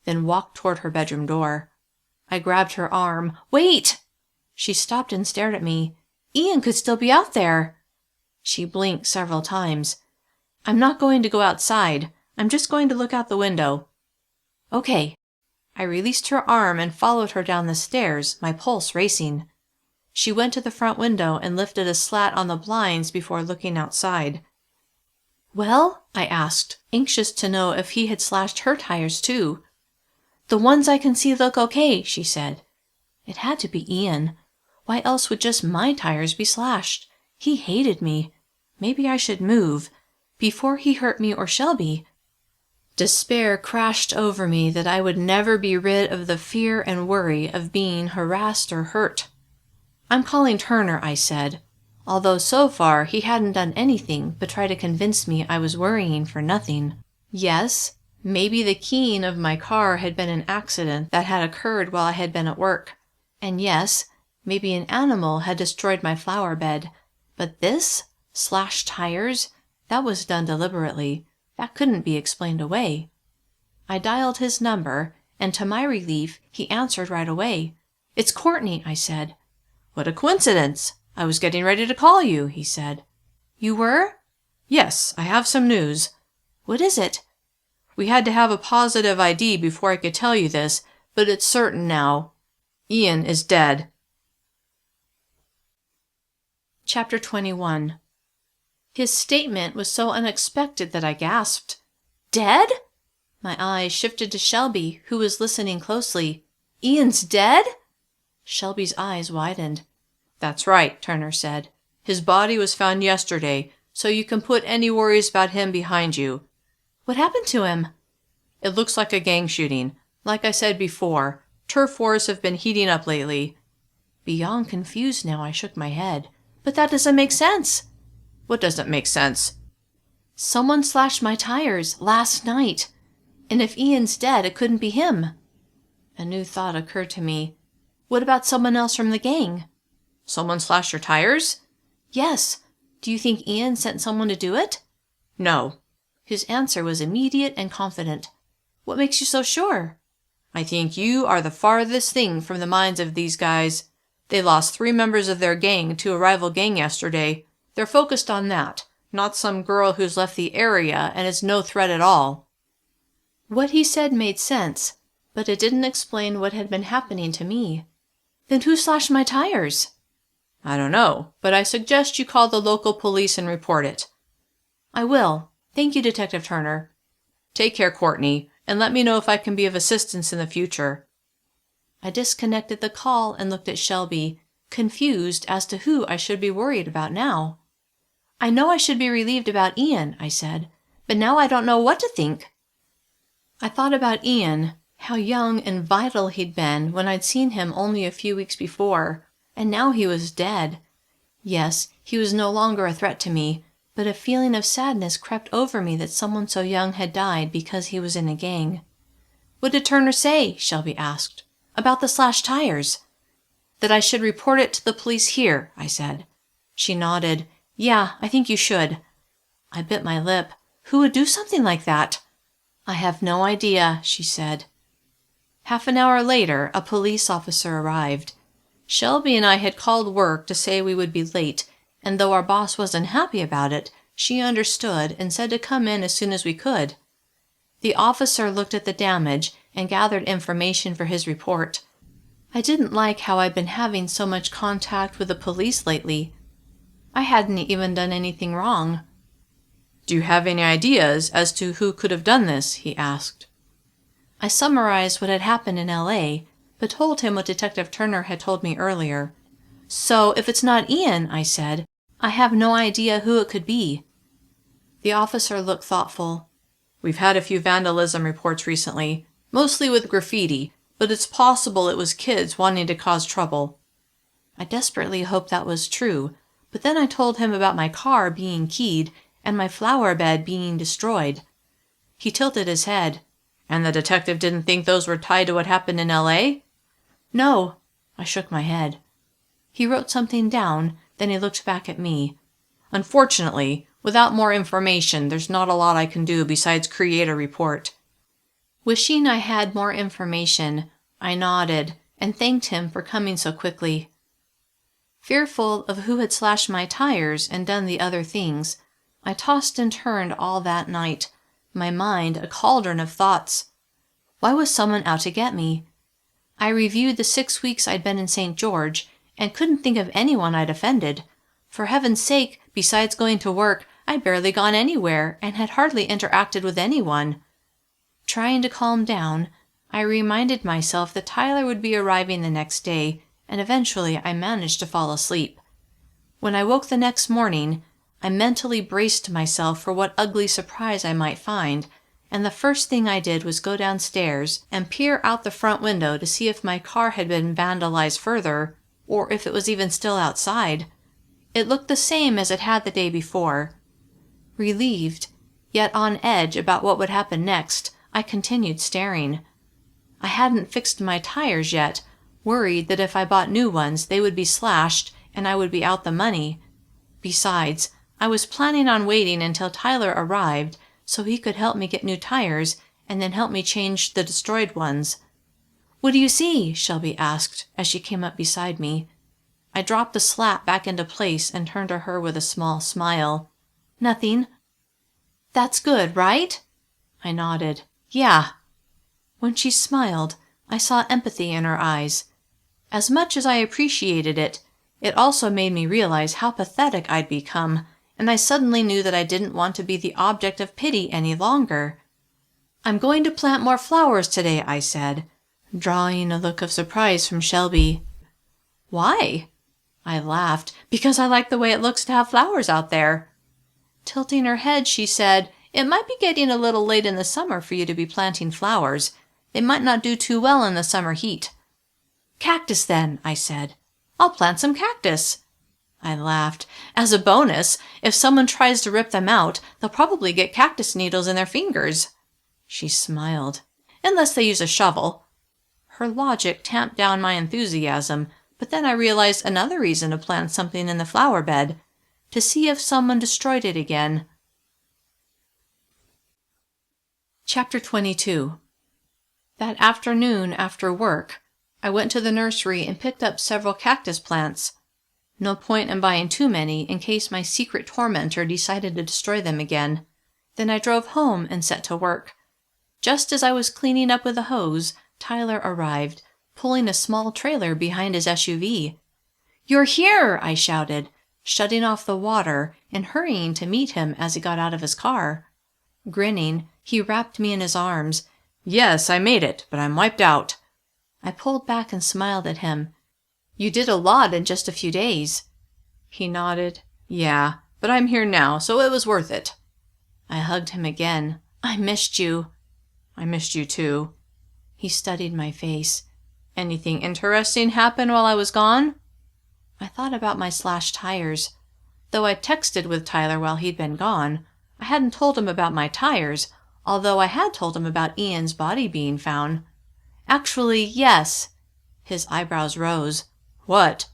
then walked toward her bedroom door. I grabbed her arm. "Wait!" She stopped and stared at me. "Ian could still be out there." She blinked several times. "I'm not going to go outside. I'm just going to look out the window." "Okay." I released her arm and followed her down the stairs, my pulse racing. She went to the front window and lifted a slat on the blinds before looking outside. "Well?" I asked, anxious to know if he had slashed her tires too. "The ones I can see look okay," she said. It had to be Ian. Why else would just my tires be slashed? He hated me. Maybe I should move, before he hurt me or Shelby. Despair crashed over me that I would never be rid of the fear and worry of being harassed or hurt. "I'm calling Turner," I said, although so far he hadn't done anything but try to convince me I was worrying for nothing. Yes, maybe the keying of my car had been an accident that had occurred while I had been at work. And yes, maybe an animal had destroyed my flower bed. But this? Slashed tires? That was done deliberately. That couldn't be explained away. I dialed his number, and to my relief, he answered right away. "It's Courtney," I said. "What a coincidence! I was getting ready to call you," he said. "You were?" "Yes, I have some news." "What is it?" "We had to have a positive ID before I could tell you this, but it's certain now. Ian is dead." Chapter 21. His statement was so unexpected that I gasped. "Dead?" My eyes shifted to Shelby, who was listening closely. "Ian's dead?" Shelby's eyes widened. "That's right," Turner said. "His body was found yesterday, so you can put any worries about him behind you." "What happened to him?" "It looks like a gang shooting. Like I said before, turf wars have been heating up lately." Beyond confused now, I shook my head. "But that doesn't make sense." "What doesn't make sense?" "Someone slashed my tires last night. And if Ian's dead, it couldn't be him." A new thought occurred to me. "What about someone else from the gang?" "Someone slashed your tires?" "Yes. Do you think Ian sent someone to do it?" "No." His answer was immediate and confident. "What makes you so sure?" "I think you are the farthest thing from the minds of these guys. They lost 3 members of their gang to a rival gang yesterday. They're focused on that, not some girl who's left the area and is no threat at all." What he said made sense, but it didn't explain what had been happening to me. Then who slashed my tires? I don't know, but I suggest you call the local police and report it. I will. Thank you, Detective Turner. Take care, Courtney, and let me know if I can be of assistance in the future. I disconnected the call and looked at Shelby, confused as to who I should be worried about now. I know I should be relieved about Ian, I said, but now I don't know what to think. I thought about Ian, how young and vital he'd been when I'd seen him only a few weeks before, and now he was dead. Yes, he was no longer a threat to me, but a feeling of sadness crept over me that someone so young had died because he was in a gang. What did Turner say? Shelby asked. About the slashed tires. That I should report it to the police here, I said. She nodded. Yeah, I think you should. I bit my lip. Who would do something like that? I have no idea, she said. Half an hour later, a police officer arrived. Shelby and I had called work to say we would be late, and though our boss wasn't happy about it, she understood and said to come in as soon as we could. The officer looked at the damage and gathered information for his report. I didn't like how I'd been having so much contact with the police lately. I hadn't even done anything wrong. Do you have any ideas as to who could have done this? He asked. I summarized what had happened in L.A., but told him what Detective Turner had told me earlier. So if it's not Ian, I said, I have no idea who it could be. The officer looked thoughtful. We've had a few vandalism reports recently, mostly with graffiti, but it's possible it was kids wanting to cause trouble. I desperately hoped that was true, but then I told him about my car being keyed and my flower bed being destroyed. He tilted his head. And the detective didn't think those were tied to what happened in L.A.? No. I shook my head. He wrote something down, then he looked back at me. Unfortunately, without more information, there's not a lot I can do besides create a report. Wishing I had more information, I nodded and thanked him for coming so quickly. Fearful of who had slashed my tires and done the other things, I tossed and turned all that night, my mind a cauldron of thoughts. Why was someone out to get me? I reviewed the 6 weeks I'd been in St. George and couldn't think of anyone I'd offended. For heaven's sake, besides going to work, I'd barely gone anywhere and had hardly interacted with anyone. Trying to calm down, I reminded myself that Tyler would be arriving the next day, and eventually I managed to fall asleep. When I woke the next morning, I mentally braced myself for what ugly surprise I might find, and the first thing I did was go downstairs and peer out the front window to see if my car had been vandalized further, or if it was even still outside. It looked the same as it had the day before. Relieved, yet on edge about what would happen next, I continued staring. I hadn't fixed my tires yet, worried that if I bought new ones they would be slashed and I would be out the money. Besides, I was planning on waiting until Tyler arrived so he could help me get new tires and then help me change the destroyed ones. What do you see? Shelby asked as she came up beside me. I dropped the slap back into place and turned to her with a small smile. Nothing. That's good, right? I nodded. Yeah. When she smiled, I saw empathy in her eyes. As much as I appreciated it, it also made me realize how pathetic I'd become, and I suddenly knew that I didn't want to be the object of pity any longer. I'm going to plant more flowers today, I said, drawing a look of surprise from Shelby. Why? I laughed, because I like the way it looks to have flowers out there. Tilting her head, she said, It might be getting a little late in the summer for you to be planting flowers. They might not do too well in the summer heat. Cactus, then, I said. I'll plant some cactus. I laughed. As a bonus, if someone tries to rip them out, they'll probably get cactus needles in their fingers. She smiled. Unless they use a shovel. Her logic tamped down my enthusiasm, but then I realized another reason to plant something in the flower bed, to see if someone destroyed it again. Chapter 22. That afternoon after work, I went to the nursery and picked up several cactus plants. No point in buying too many in case my secret tormentor decided to destroy them again. Then I drove home and set to work. Just as I was cleaning up with a hose, Tyler arrived, pulling a small trailer behind his SUV. "You're here!" I shouted, shutting off the water and hurrying to meet him as he got out of his car. Grinning, he wrapped me in his arms. "Yes, I made it, but I'm wiped out." I pulled back and smiled at him. "You did a lot in just a few days." He nodded. "Yeah, but I'm here now, so it was worth it." I hugged him again. "I missed you." "I missed you too." He studied my face. "Anything interesting happen while I was gone?" I thought about my slashed tires. Though I texted with Tyler while he'd been gone, I hadn't told him about my tires, although I had told him about Ian's body being found. "Actually, yes." His eyebrows rose. "What?"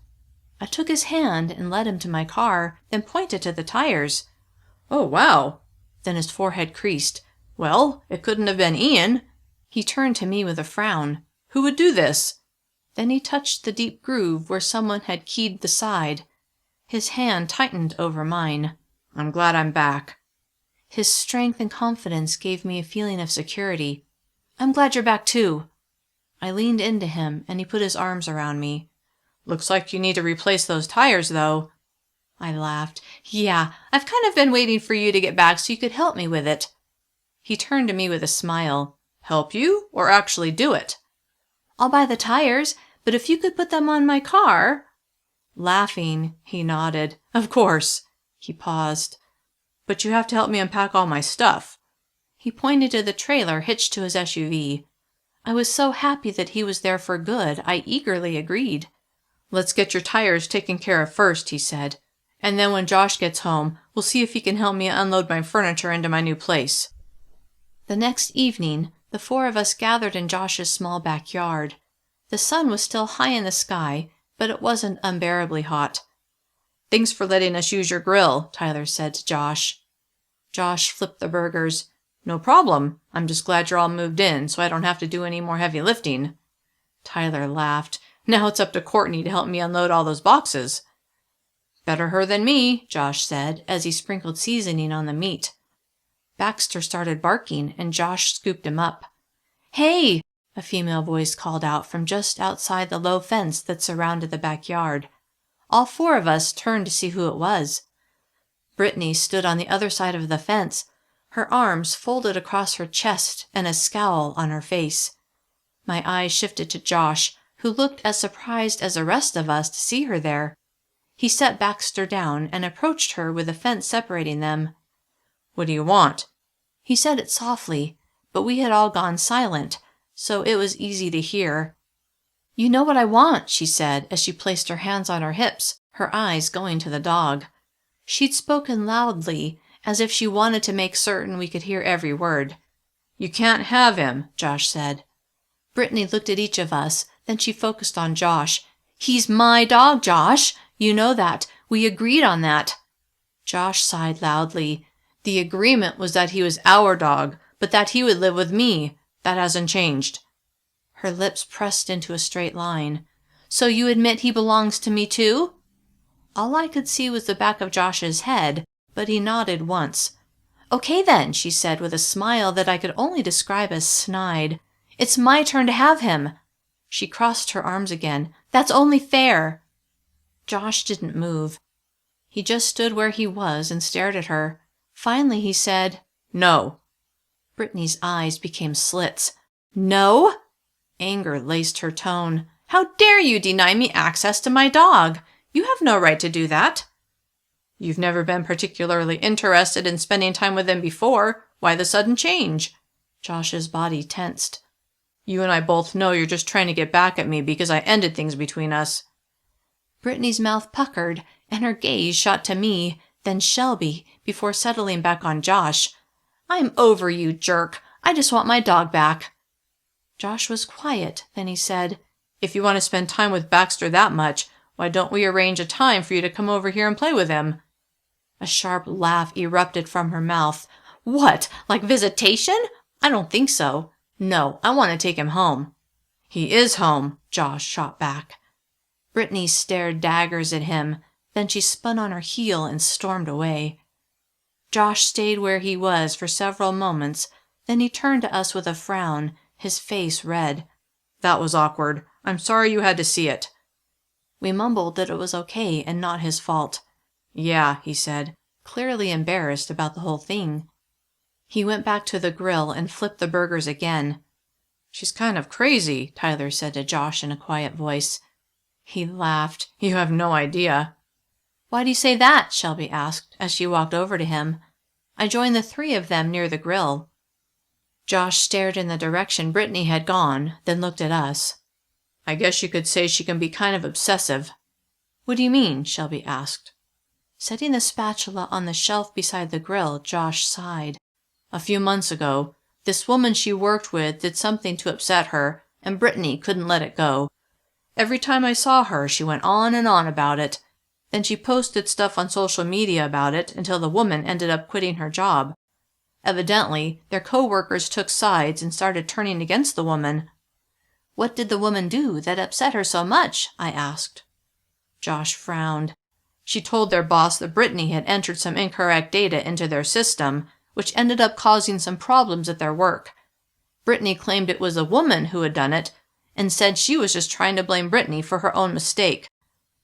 I took his hand and led him to my car, then pointed to the tires. "Oh, wow." Then his forehead creased. "Well, it couldn't have been Ian." He turned to me with a frown. "Who would do this?" Then he touched the deep groove where someone had keyed the side. His hand tightened over mine. "I'm glad I'm back." His strength and confidence gave me a feeling of security. "I'm glad you're back too." I leaned into him and he put his arms around me. "Looks like you need to replace those tires, though." I laughed. "Yeah, I've kind of been waiting for you to get back so you could help me with it." He turned to me with a smile. "Help you, or actually do it?" "I'll buy the tires, but if you could put them on my car." Laughing, he nodded. "Of course." He paused. "But you have to help me unpack all my stuff." He pointed to the trailer hitched to his SUV. I was so happy that he was there for good, I eagerly agreed. "Let's get your tires taken care of first," he said. "And then when Josh gets home, we'll see if he can help me unload my furniture into my new place." The next evening, the four of us gathered in Josh's small backyard. The sun was still high in the sky, but it wasn't unbearably hot. "Thanks for letting us use your grill," Tyler said to Josh. Josh flipped the burgers. "No problem. I'm just glad you're all moved in, so I don't have to do any more heavy lifting." Tyler laughed. "Now it's up to Courtney to help me unload all those boxes." "Better her than me," Josh said, as he sprinkled seasoning on the meat. Baxter started barking, and Josh scooped him up. "Hey!" a female voice called out from just outside the low fence that surrounded the backyard. All four of us turned to see who it was. Brittany stood on the other side of the fence, her arms folded across her chest and a scowl on her face. My eyes shifted to Josh, who looked as surprised as the rest of us to see her there. He set Baxter down and approached her with the fence separating them. "What do you want?" He said it softly, but we had all gone silent, so it was easy to hear. "You know what I want," she said as she placed her hands on her hips, her eyes going to the dog. She'd spoken loudly, as if she wanted to make certain we could hear every word. "You can't have him," Josh said. Brittany looked at each of us, then she focused on Josh. "He's my dog, Josh. You know that. We agreed on that." Josh sighed loudly. "The agreement was that he was our dog, but that he would live with me. That hasn't changed." Her lips pressed into a straight line. "So you admit he belongs to me too?" All I could see was the back of Josh's head, but he nodded once. "Okay then," she said with a smile that I could only describe as snide. "It's my turn to have him." She crossed her arms again. "That's only fair." Josh didn't move. He just stood where he was and stared at her. Finally he said, "No." Brittany's eyes became slits. "No?" Anger laced her tone. "How dare you deny me access to my dog? You have no right to do that." "You've never been particularly interested in spending time with him before. Why the sudden change?" Josh's body tensed. "You and I both know you're just trying to get back at me because I ended things between us." Brittany's mouth puckered, and her gaze shot to me, then Shelby, before settling back on Josh. "I'm over you, jerk. I just want my dog back." Josh was quiet, then he said, "If you want to spend time with Baxter that much, why don't we arrange a time for you to come over here and play with him?" A sharp laugh erupted from her mouth. "What, like visitation? I don't think so. No, I want to take him home." "He is home," Josh shot back. Brittany stared daggers at him, then she spun on her heel and stormed away. Josh stayed where he was for several moments, then he turned to us with a frown, his face red. That was awkward. I'm sorry you had to see it. We mumbled that it was okay and not his fault. Yeah, he said, clearly embarrassed about the whole thing. He went back to the grill and flipped the burgers again. She's kind of crazy, Tyler said to Josh in a quiet voice. He laughed. You have no idea. Why do you say that? Shelby asked as she walked over to him. I joined the three of them near the grill. Josh stared in the direction Brittany had gone, then looked at us. I guess you could say she can be kind of obsessive. What do you mean? Shelby asked. Setting the spatula on the shelf beside the grill, Josh sighed. A few months ago, this woman she worked with did something to upset her, and Brittany couldn't let it go. Every time I saw her, she went on and on about it. Then she posted stuff on social media about it until the woman ended up quitting her job. Evidently, their co-workers took sides and started turning against the woman. What did the woman do that upset her so much? I asked. Josh frowned. She told their boss that Brittany had entered some incorrect data into their system, which ended up causing some problems at their work. Brittany claimed it was a woman who had done it, and said she was just trying to blame Brittany for her own mistake.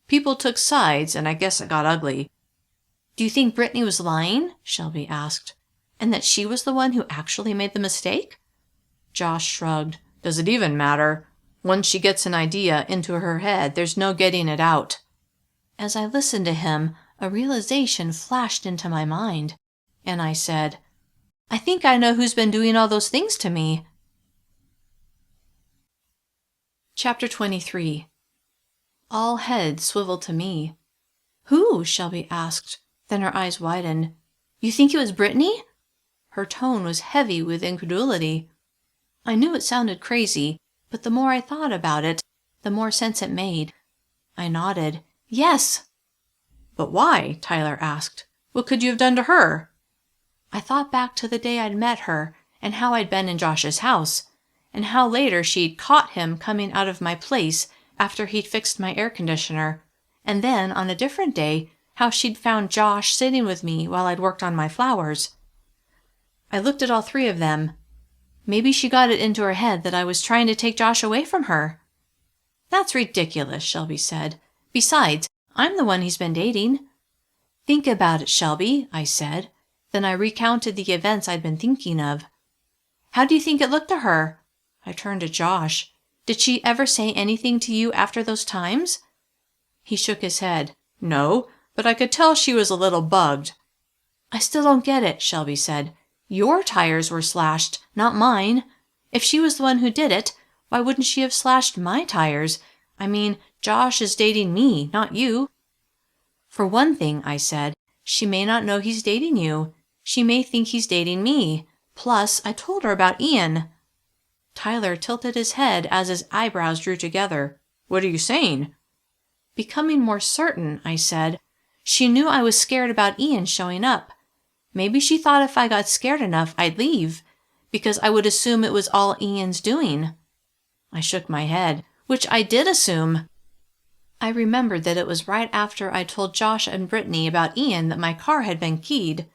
People took sides, and I guess it got ugly. Do you think Brittany was lying? Shelby asked. And that she was the one who actually made the mistake? Josh shrugged. Does it even matter? Once she gets an idea into her head, there's no getting it out. As I listened to him, a realization flashed into my mind, and I said, I think I know who's been doing all those things to me. Chapter 23. All heads swiveled to me. Who? Shelby asked. Then her eyes widened. You think it was Brittany? Her tone was heavy with incredulity. I knew it sounded crazy, but the more I thought about it, the more sense it made. I nodded. Yes. But why? Tyler asked. What could you have done to her? I thought back to the day I'd met her, and how I'd been in Josh's house, and how later she'd caught him coming out of my place after he'd fixed my air conditioner, and then, on a different day, how she'd found Josh sitting with me while I'd worked on my flowers. I looked at all three of them. Maybe she got it into her head that I was trying to take Josh away from her. That's ridiculous, Shelby said. Besides, I'm the one he's been dating. Think about it, Shelby, I said. Then I recounted the events I'd been thinking of. How do you think it looked to her? I turned to Josh. Did she ever say anything to you after those times? He shook his head. No, but I could tell she was a little bugged. I still don't get it, Shelby said. Your tires were slashed, not mine. If she was the one who did it, why wouldn't she have slashed my tires? I mean, Josh is dating me, not you. For one thing, I said, she may not know he's dating you. She may think he's dating me. Plus, I told her about Ian. Tyler tilted his head as his eyebrows drew together. What are you saying? Becoming more certain, I said. She knew I was scared about Ian showing up. Maybe she thought if I got scared enough, I'd leave, because I would assume it was all Ian's doing. I shook my head, which I did assume. I remembered that it was right after I told Josh and Brittany about Ian that my car had been keyed.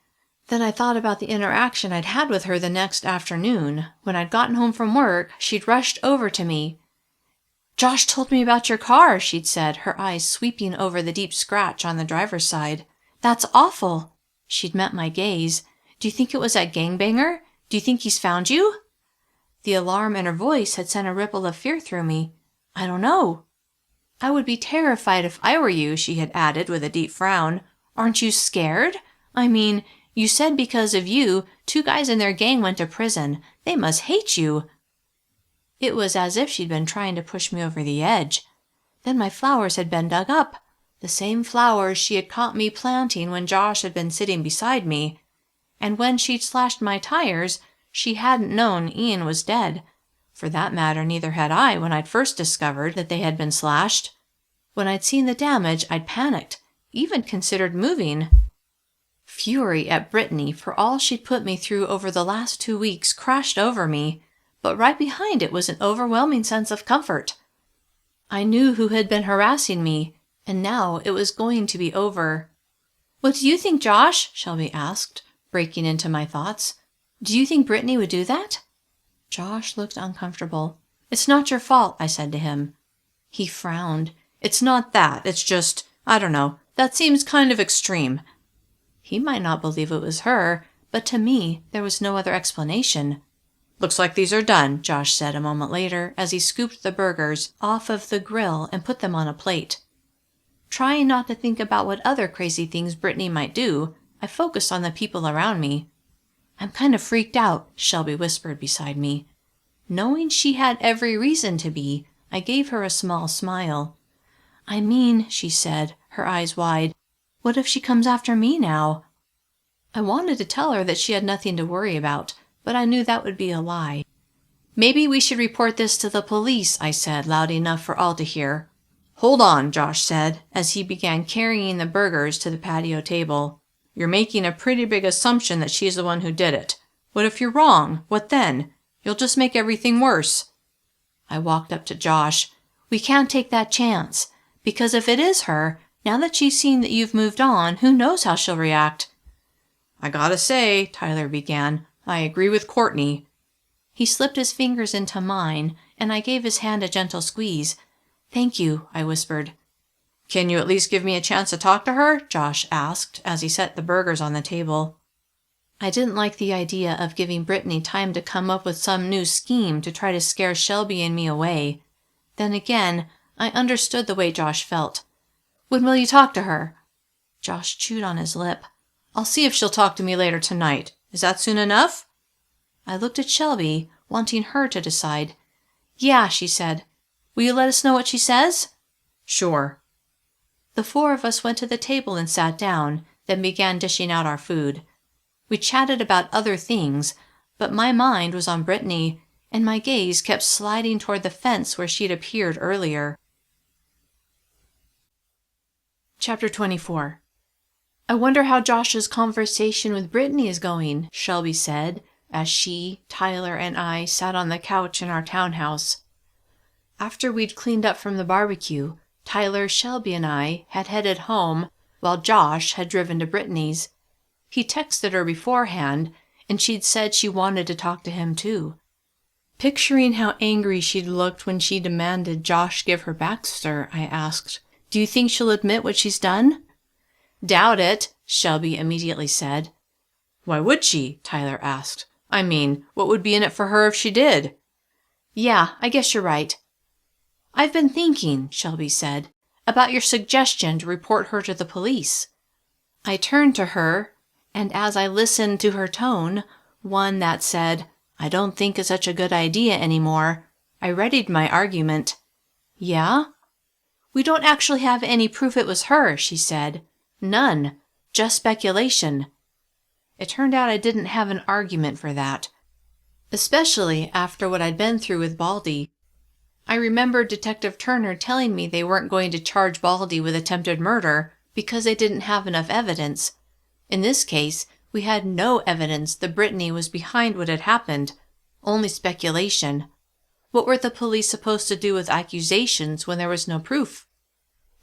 Then I thought about the interaction I'd had with her the next afternoon. When I'd gotten home from work, she'd rushed over to me. Josh told me about your car, she'd said, her eyes sweeping over the deep scratch on the driver's side. That's awful. She'd met my gaze. Do you think it was that gangbanger? Do you think he's found you? The alarm in her voice had sent a ripple of fear through me. I don't know. I would be terrified if I were you, she had added with a deep frown. Aren't you scared? I mean, you said because of you, 2 guys in their gang went to prison. They must hate you. It was as if she'd been trying to push me over the edge. Then my flowers had been dug up. The same flowers she had caught me planting when Josh had been sitting beside me. And when she'd slashed my tires, she hadn't known Ian was dead. For that matter, neither had I when I'd first discovered that they had been slashed. When I'd seen the damage, I'd panicked, even considered moving. Fury at Brittany for all she'd put me through over the last 2 weeks crashed over me, but right behind it was an overwhelming sense of comfort. I knew who had been harassing me, and now it was going to be over. What do you think, Josh? Shelby asked, breaking into my thoughts. Do you think Brittany would do that? Josh looked uncomfortable. "It's not your fault," I said to him. He frowned. "It's not that. It's just, I don't know, that seems kind of extreme." He might not believe it was her, but to me there was no other explanation. "Looks like these are done," Josh said a moment later as he scooped the burgers off of the grill and put them on a plate. Trying not to think about what other crazy things Brittany might do, I focused on the people around me. "I'm kind of freaked out," Shelby whispered beside me. Knowing she had every reason to be, I gave her a small smile. "I mean," she said, her eyes wide, "what if she comes after me now?" I wanted to tell her that she had nothing to worry about, but I knew that would be a lie. "Maybe we should report this to the police," I said, loud enough for all to hear. "Hold on," Josh said, as he began carrying the burgers to the patio table. "You're making a pretty big assumption that she's the one who did it. What if you're wrong? What then? You'll just make everything worse." I walked up to Josh. "We can't take that chance, because if it is her, now that she's seen that you've moved on, who knows how she'll react?" "I gotta say," Tyler began, "I agree with Courtney." He slipped his fingers into mine, and I gave his hand a gentle squeeze. "Thank you," I whispered. "Can you at least give me a chance to talk to her?" Josh asked as he set the burgers on the table. I didn't like the idea of giving Brittany time to come up with some new scheme to try to scare Shelby and me away. Then again, I understood the way Josh felt. "When will you talk to her?" Josh chewed on his lip. "I'll see if she'll talk to me later tonight. Is that soon enough?" I looked at Shelby, wanting her to decide. "Yeah," she said. "Will you let us know what she says?" "Sure." The four of us went to the table and sat down, then began dishing out our food. We chatted about other things, but my mind was on Brittany, and my gaze kept sliding toward the fence where she'd appeared earlier. Chapter 24. "I wonder how Josh's conversation with Brittany is going," Shelby said, as she, Tyler, and I sat on the couch in our townhouse. After we'd cleaned up from the barbecue, Tyler, Shelby, and I had headed home, while Josh had driven to Brittany's. He texted her beforehand, and she'd said she wanted to talk to him too. Picturing how angry she'd looked when she demanded Josh give her Baxter, I asked, "Do you think she'll admit what she's done?" "Doubt it," Shelby immediately said. "Why would she?" Tyler asked. "I mean, what would be in it for her if she did?" "Yeah, I guess you're right." "I've been thinking," Shelby said, "about your suggestion to report her to the police." I turned to her, and as I listened to her tone, one that said, "I don't think it's such a good idea anymore," I readied my argument. "Yeah?" "We don't actually have any proof it was her," she said. "None. Just speculation." It turned out I didn't have an argument for that, especially after what I'd been through with Baldy. I remembered Detective Turner telling me they weren't going to charge Baldy with attempted murder because they didn't have enough evidence. In this case, we had no evidence that Brittany was behind what had happened, only speculation. What were the police supposed to do with accusations when there was no proof?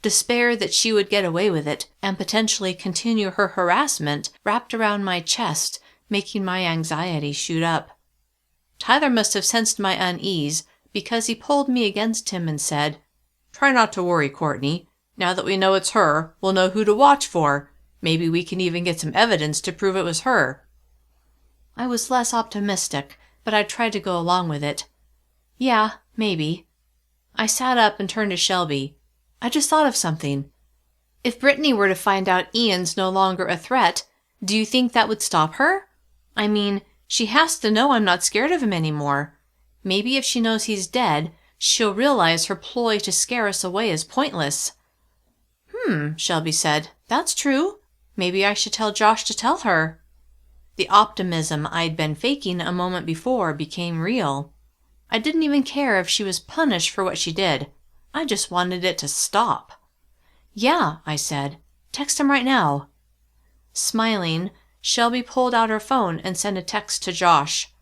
Despair that she would get away with it and potentially continue her harassment wrapped around my chest, making my anxiety shoot up. Tyler must have sensed my unease because he pulled me against him and said, "Try not to worry, Courtney. Now that we know it's her, we'll know who to watch for. Maybe we can even get some evidence to prove it was her." I was less optimistic, but I tried to go along with it. "Yeah, maybe." I sat up and turned to Shelby. "I just thought of something. If Brittany were to find out Ian's no longer a threat, do you think that would stop her? I mean, she has to know I'm not scared of him anymore. Maybe if she knows he's dead, she'll realize her ploy to scare us away is pointless." Shelby said. "That's true. Maybe I should tell Josh to tell her." The optimism I'd been faking a moment before became real. I didn't even care if she was punished for what she did. I just wanted it to stop. "Yeah," I said. "Text him right now." Smiling, Shelby pulled out her phone and sent a text to Josh.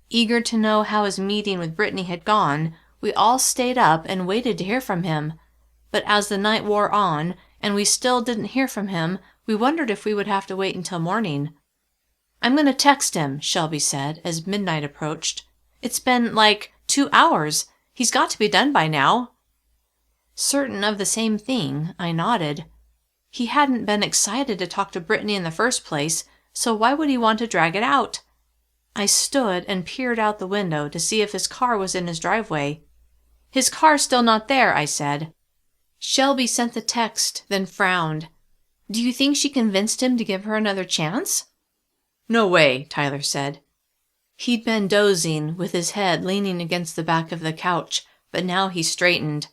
Eager to know how his meeting with Brittany had gone, we all stayed up and waited to hear from him. But as the night wore on and we still didn't hear from him, we wondered if we would have to wait until morning. "I'm going to text him," Shelby said as midnight approached. "It's been, 2 2 hours. He's got to be done by now." Certain of the same thing, I nodded. He hadn't been excited to talk to Brittany in the first place, so why would he want to drag it out? I stood and peered out the window to see if his car was in his driveway. "His car's still not there," I said. Shelby sent the text, then frowned. "Do you think she convinced him to give her another chance?" "No way," Tyler said. He'd been dozing, with his head leaning against the back of the couch, but now he straightened.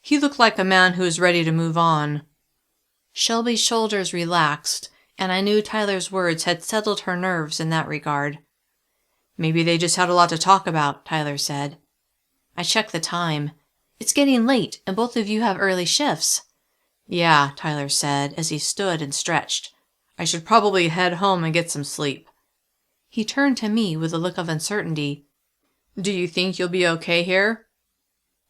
He looked like a man who was ready to move on. Shelby's shoulders relaxed, and I knew Tyler's words had settled her nerves in that regard. "Maybe they just had a lot to talk about," Tyler said. I checked the time. "It's getting late, and both of you have early shifts." "Yeah," Tyler said as he stood and stretched. "I should probably head home and get some sleep." He turned to me with a look of uncertainty. "Do you think you'll be okay here?"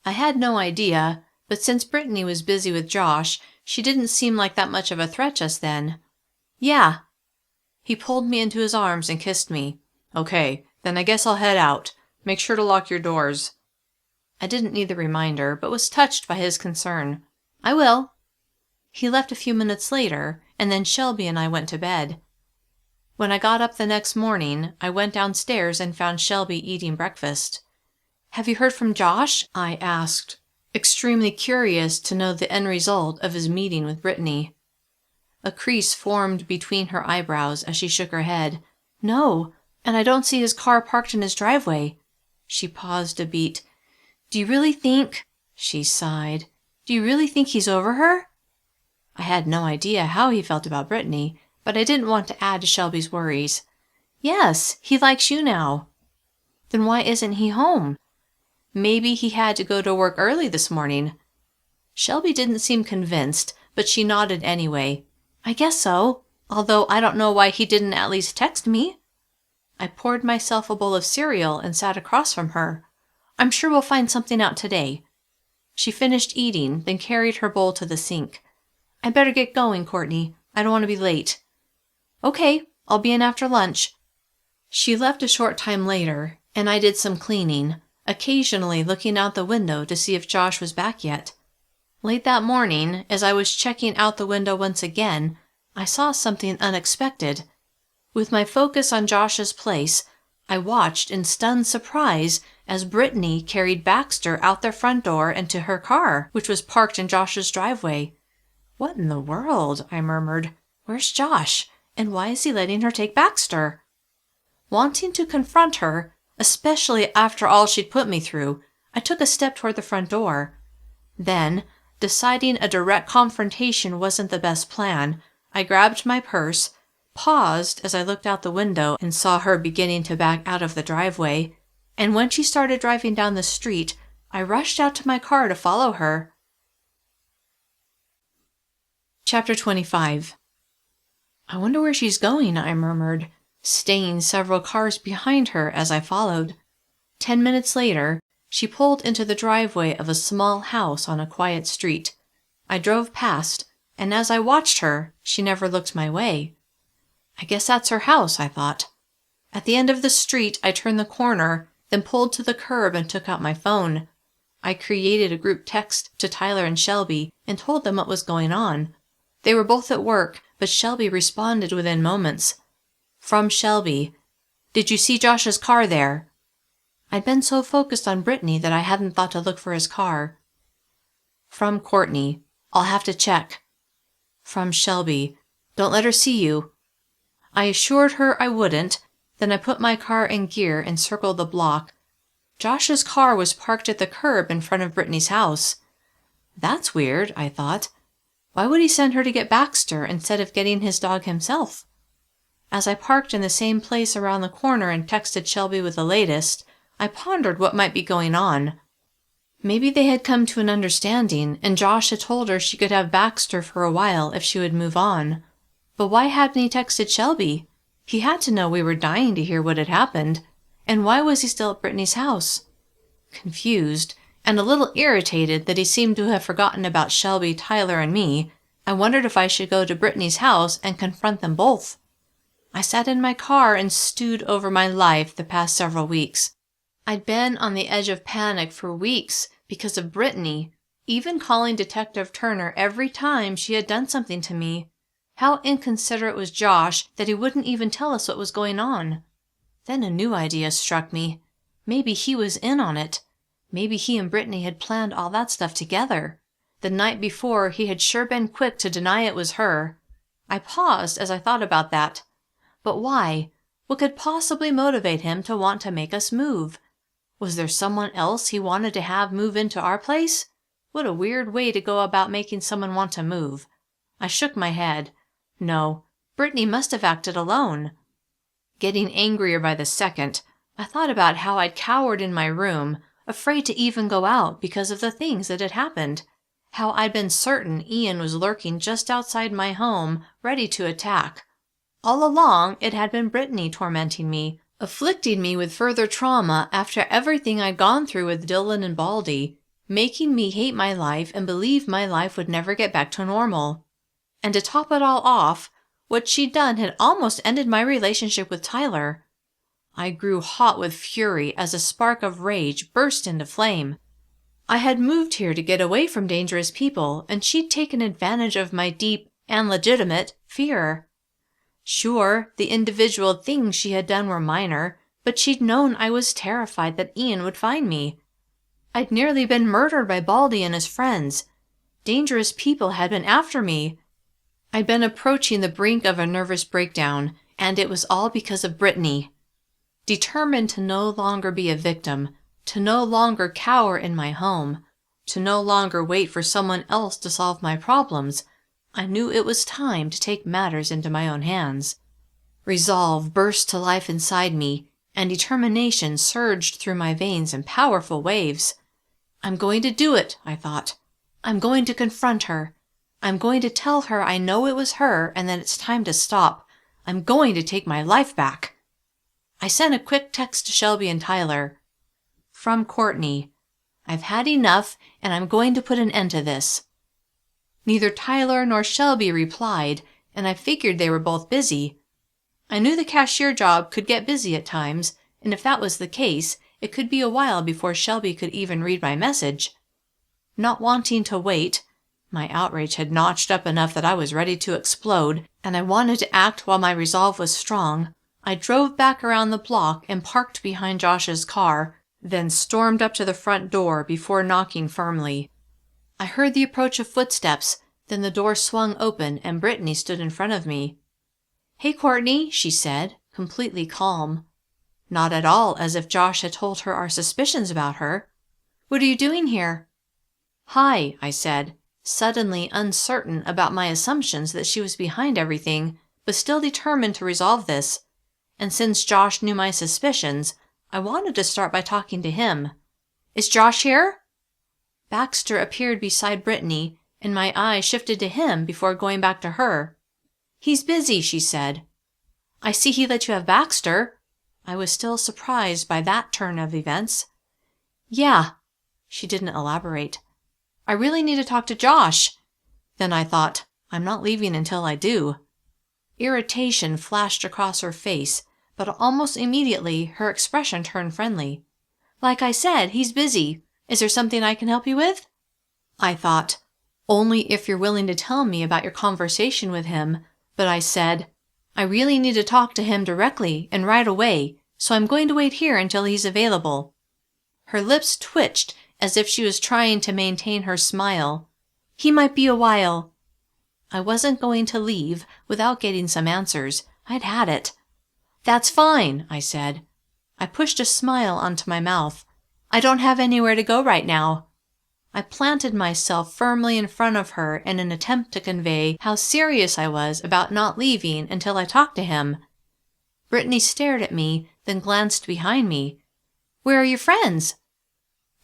I had no idea, but since Brittany was busy with Josh, she didn't seem like that much of a threat just then. "Yeah." He pulled me into his arms and kissed me. "Okay, then I guess I'll head out. Make sure to lock your doors." I didn't need the reminder, but was touched by his concern. "I will." He left a few minutes later, and then Shelby and I went to bed. When I got up the next morning, I went downstairs and found Shelby eating breakfast. "Have you heard from Josh?" I asked, extremely curious to know the end result of his meeting with Brittany. A crease formed between her eyebrows as she shook her head. "No, and I don't see his car parked in his driveway." She paused a beat. "Do you really think—" she sighed. "Do you really think he's over her?" I had no idea how he felt about Brittany, but I didn't want to add to Shelby's worries. "Yes, he likes you now." "Then why isn't he home?" "Maybe he had to go to work early this morning." Shelby didn't seem convinced, but she nodded anyway. "I guess so, although I don't know why he didn't at least text me." I poured myself a bowl of cereal and sat across from her. "I'm sure we'll find something out today." She finished eating, then carried her bowl to the sink. "I better get going, Courtney. I don't want to be late." "Okay, I'll be in after lunch." She left a short time later, and I did some cleaning, occasionally looking out the window to see if Josh was back yet. Late that morning, as I was checking out the window once again, I saw something unexpected. With my focus on Josh's place, I watched in stunned surprise as Brittany carried Baxter out their front door and to her car, which was parked in Josh's driveway. "What in the world?" I murmured. "Where's Josh? And why is he letting her take Baxter?" Wanting to confront her, especially after all she'd put me through, I took a step toward the front door. Then, deciding a direct confrontation wasn't the best plan, I grabbed my purse, paused as I looked out the window and saw her beginning to back out of the driveway, and when she started driving down the street, I rushed out to my car to follow her. Chapter 25. "I wonder where she's going," I murmured, staying several cars behind her as I followed. 10 minutes later, she pulled into the driveway of a small house on a quiet street. I drove past, and as I watched her, she never looked my way. I guess that's her house, I thought. At the end of the street, I turned the corner, then pulled to the curb and took out my phone. I created a group text to Tyler and Shelby and told them what was going on. They were both at work, but Shelby responded within moments. From Shelby, "Did you see Josh's car there?" I'd been so focused on Brittany that I hadn't thought to look for his car. From Courtney, "I'll have to check." From Shelby, "Don't let her see you." I assured her I wouldn't, then I put my car in gear and circled the block. Josh's car was parked at the curb in front of Brittany's house. That's weird, I thought. Why would he send her to get Baxter instead of getting his dog himself? As I parked in the same place around the corner and texted Shelby with the latest, I pondered what might be going on. Maybe they had come to an understanding, and Josh had told her she could have Baxter for a while if she would move on. But why hadn't he texted Shelby? He had to know we were dying to hear what had happened. And why was he still at Brittany's house? Confused, and a little irritated that he seemed to have forgotten about Shelby, Tyler, and me, I wondered if I should go to Brittany's house and confront them both. I sat in my car and stewed over my life the past several weeks. I'd been on the edge of panic for weeks because of Brittany, even calling Detective Turner every time she had done something to me. How inconsiderate was Josh that he wouldn't even tell us what was going on. Then a new idea struck me. Maybe he was in on it. Maybe he and Brittany had planned all that stuff together. The night before, he had sure been quick to deny it was her. I paused as I thought about that. But why? What could possibly motivate him to want to make us move? Was there someone else he wanted to have move into our place? What a weird way to go about making someone want to move. I shook my head. No, Brittany must have acted alone. Getting angrier by the second, I thought about how I'd cowered in my room, afraid to even go out because of the things that had happened. How I'd been certain Ian was lurking just outside my home, ready to attack. All along, it had been Brittany tormenting me, afflicting me with further trauma after everything I'd gone through with Dylan and Baldy, making me hate my life and believe my life would never get back to normal. And to top it all off, what she'd done had almost ended my relationship with Tyler. I grew hot with fury as a spark of rage burst into flame. I had moved here to get away from dangerous people, and she'd taken advantage of my deep and legitimate fear. Sure, the individual things she had done were minor, but she'd known I was terrified that Ian would find me. I'd nearly been murdered by Baldy and his friends. Dangerous people had been after me. I'd been approaching the brink of a nervous breakdown, and it was all because of Brittany. Determined to no longer be a victim, to no longer cower in my home, to no longer wait for someone else to solve my problems, I knew it was time to take matters into my own hands. Resolve burst to life inside me, and determination surged through my veins in powerful waves. I'm going to do it, I thought. I'm going to confront her. I'm going to tell her I know it was her and that it's time to stop. I'm going to take my life back. I sent a quick text to Shelby and Tyler. From Courtney. I've had enough, and I'm going to put an end to this. Neither Tyler nor Shelby replied, and I figured they were both busy. I knew the cashier job could get busy at times, and if that was the case, it could be a while before Shelby could even read my message. Not wanting to wait, my outrage had notched up enough that I was ready to explode, and I wanted to act while my resolve was strong. I drove back around the block and parked behind Josh's car, then stormed up to the front door before knocking firmly. I heard the approach of footsteps, then the door swung open and Brittany stood in front of me. "Hey, Courtney," she said, completely calm. Not at all as if Josh had told her our suspicions about her. "What are you doing here?" "Hi," I said, suddenly uncertain about my assumptions that she was behind everything, but still determined to resolve this. And since Josh knew my suspicions, I wanted to start by talking to him. "Is Josh here?" Baxter appeared beside Brittany, and my eyes shifted to him before going back to her. "He's busy," she said. "I see he let you have Baxter." I was still surprised by that turn of events. "Yeah." She didn't elaborate. "I really need to talk to Josh." Then I thought, I'm not leaving until I do. Irritation flashed across her face, but almost immediately her expression turned friendly. "Like I said, he's busy. Is there something I can help you with?" I thought, only if you're willing to tell me about your conversation with him, but I said, I really need to talk to him directly and right away, so I'm going to wait here until he's available. Her lips twitched as if she was trying to maintain her smile. "He might be a while." I wasn't going to leave without getting some answers. I'd had it. "That's fine," I said. I pushed a smile onto my mouth. "I don't have anywhere to go right now." I planted myself firmly in front of her in an attempt to convey how serious I was about not leaving until I talked to him. Brittany stared at me, then glanced behind me. "Where are your friends?"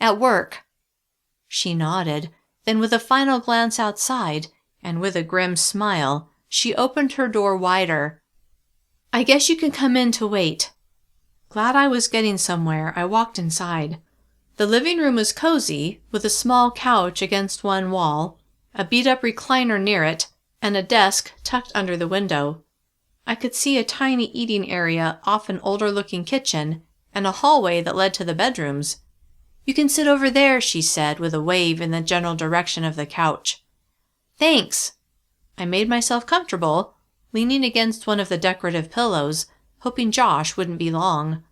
"At work." She nodded, then with a final glance outside, and with a grim smile, she opened her door wider. "I guess you can come in to wait." Glad I was getting somewhere, I walked inside. The living room was cozy, with a small couch against one wall, a beat-up recliner near it, and a desk tucked under the window. I could see a tiny eating area off an older-looking kitchen, and a hallway that led to the bedrooms. "You can sit over there," she said with a wave in the general direction of the couch. "Thanks." I made myself comfortable, leaning against one of the decorative pillows, hoping Josh wouldn't be long.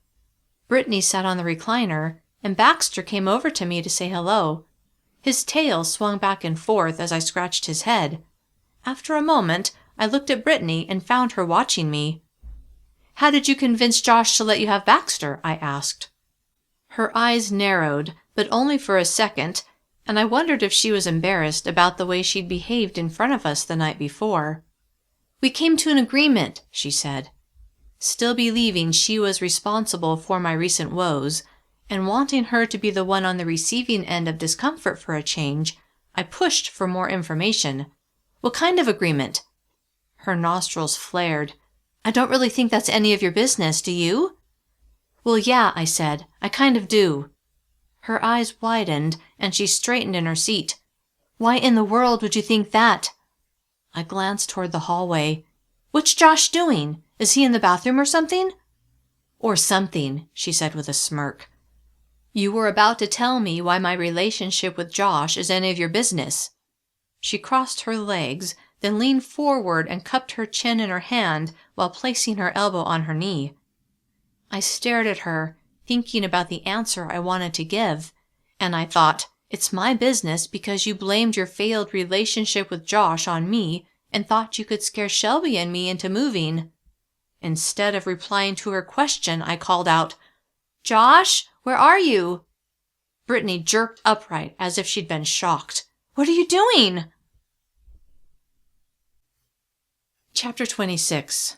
Brittany sat on the recliner, and Baxter came over to me to say hello. His tail swung back and forth as I scratched his head. After a moment, I looked at Brittany and found her watching me. "How did you convince Josh to let you have Baxter?" I asked. Her eyes narrowed, but only for a second, and I wondered if she was embarrassed about the way she'd behaved in front of us the night before. "We came to an agreement," she said. Still believing she was responsible for my recent woes, and wanting her to be the one on the receiving end of discomfort for a change, I pushed for more information. "What kind of agreement?" Her nostrils flared. "I don't really think that's any of your business, do you?" "Well, yeah," I said. "I kind of do." Her eyes widened, and she straightened in her seat. "Why in the world would you think that?" I glanced toward the hallway. "What's Josh doing? Is he in the bathroom or something?" "Or something," she said with a smirk. "You were about to tell me why my relationship with Josh is any of your business." She crossed her legs, then leaned forward and cupped her chin in her hand while placing her elbow on her knee. I stared at her, thinking about the answer I wanted to give, and I thought, it's my business because you blamed your failed relationship with Josh on me and thought you could scare Shelby and me into moving. Instead of replying to her question, I called out, "Josh, where are you?" Brittany jerked upright as if she'd been shocked. "What are you doing?" Chapter 26.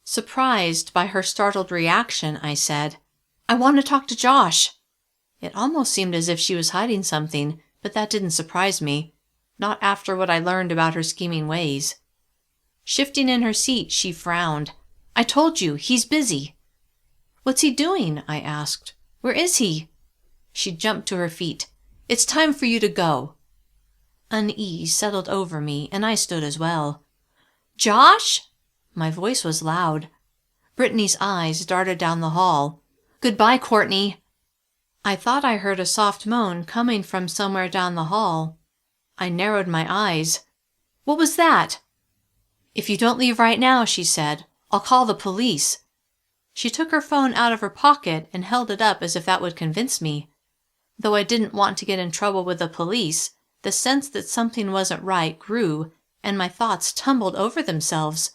Surprised by her startled reaction, I said, "I want to talk to Josh." It almost seemed as if she was hiding something, but that didn't surprise me, not after what I learned about her scheming ways. Shifting in her seat, she frowned. "I told you, he's busy." "What's he doing?" I asked. "Where is he?" She jumped to her feet. "It's time for you to go." Unease settled over me, and I stood as well. "Josh?" My voice was loud. Brittany's eyes darted down the hall. "Goodbye, Courtney." I thought I heard a soft moan coming from somewhere down the hall. I narrowed my eyes. "What was that?" "If you don't leave right now," she said, "I'll call the police." She took her phone out of her pocket and held it up as if that would convince me. Though I didn't want to get in trouble with the police, the sense that something wasn't right grew, and my thoughts tumbled over themselves.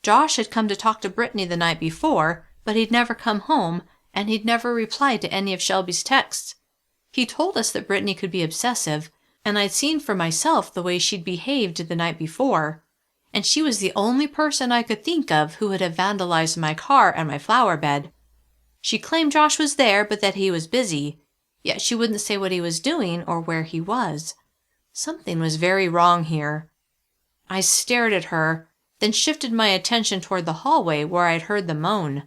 Josh had come to talk to Brittany the night before, but he'd never come home, and he'd never replied to any of Shelby's texts. He told us that Brittany could be obsessive, and I'd seen for myself the way she'd behaved the night before, and she was the only person I could think of who would have vandalized my car and my flower bed. She claimed Josh was there, but that he was busy, yet she wouldn't say what he was doing or where he was. Something was very wrong here. I stared at her, then shifted my attention toward the hallway where I'd heard the moan.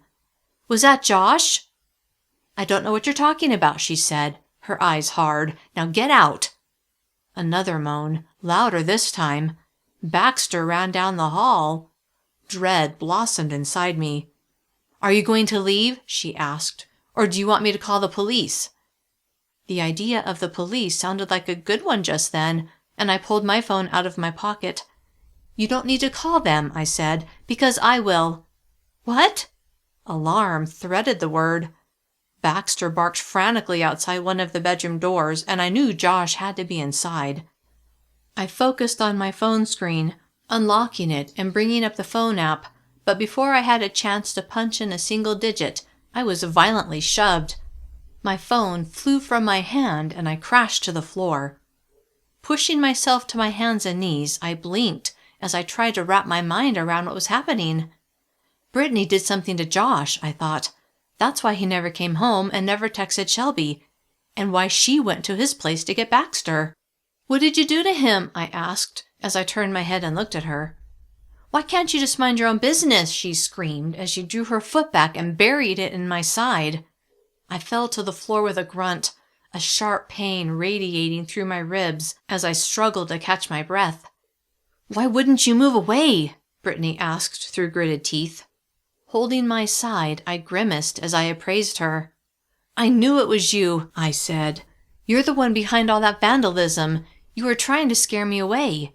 "Was that Josh?" "I don't know what you're talking about," she said, her eyes hard. "Now get out." Another moan, louder this time. Baxter ran down the hall. Dread blossomed inside me. "Are you going to leave?" she asked. "Or do you want me to call the police?" The idea of the police sounded like a good one just then, and I pulled my phone out of my pocket. "You don't need to call them," I said, "because I will." "What?" Alarm threaded the word. Baxter barked frantically outside one of the bedroom doors, and I knew Josh had to be inside. I focused on my phone screen, unlocking it and bringing up the phone app, but before I had a chance to punch in a single digit, I was violently shoved. My phone flew from my hand and I crashed to the floor. Pushing myself to my hands and knees, I blinked as I tried to wrap my mind around what was happening. Brittany did something to Josh, I thought. That's why he never came home and never texted Shelby, and why she went to his place to get Baxter. "What did you do to him?" I asked, as I turned my head and looked at her. "Why can't you just mind your own business?" she screamed as she drew her foot back and buried it in my side. I fell to the floor with a grunt, a sharp pain radiating through my ribs as I struggled to catch my breath. "Why wouldn't you move away?" Brittany asked through gritted teeth. Holding my side, I grimaced as I appraised her. "I knew it was you," I said. "You're the one behind all that vandalism. You were trying to scare me away."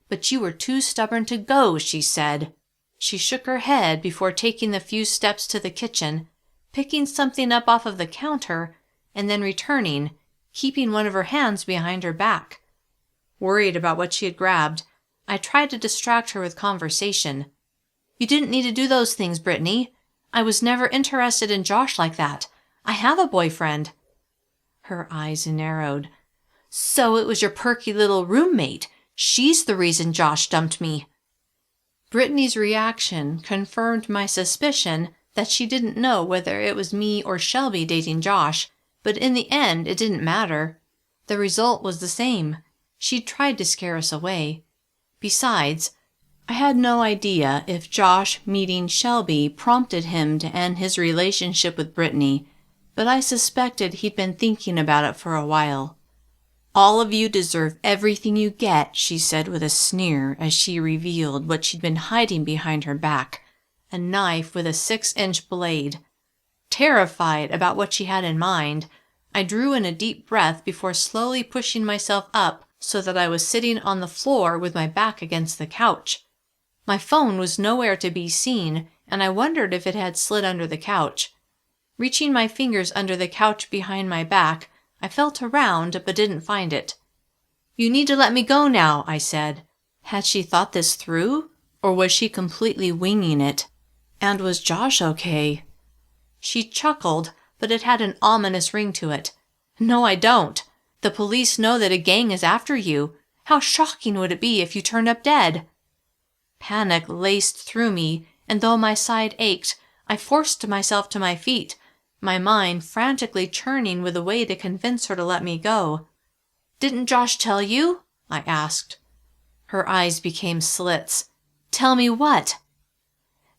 "But you were too stubborn to go," she said. She shook her head before taking the few steps to the kitchen, picking something up off of the counter, and then returning, keeping one of her hands behind her back. Worried about what she had grabbed, I tried to distract her with conversation. "You didn't need to do those things, Brittany. I was never interested in Josh like that. I have a boyfriend." Her eyes narrowed. "So it was your perky little roommate. She's the reason Josh dumped me." Brittany's reaction confirmed my suspicion that she didn't know whether it was me or Shelby dating Josh, but in the end it didn't matter. The result was the same. She'd tried to scare us away. Besides, I had no idea if Josh meeting Shelby prompted him to end his relationship with Brittany, but I suspected he'd been thinking about it for a while. "All of you deserve everything you get," she said with a sneer as she revealed what she'd been hiding behind her back, a knife with a 6-inch blade. Terrified about what she had in mind, I drew in a deep breath before slowly pushing myself up so that I was sitting on the floor with my back against the couch. My phone was nowhere to be seen, and I wondered if it had slid under the couch. Reaching my fingers under the couch behind my back, I felt around but didn't find it. "You need to let me go now," I said. Had she thought this through, or was she completely winging it? And was Josh okay? She chuckled, but it had an ominous ring to it. "No, I don't. The police know that a gang is after you. How shocking would it be if you turned up dead?" Panic laced through me, and though my side ached, I forced myself to my feet, my mind frantically churning with a way to convince her to let me go. "Didn't Josh tell you?" I asked. Her eyes became slits. "Tell me what?"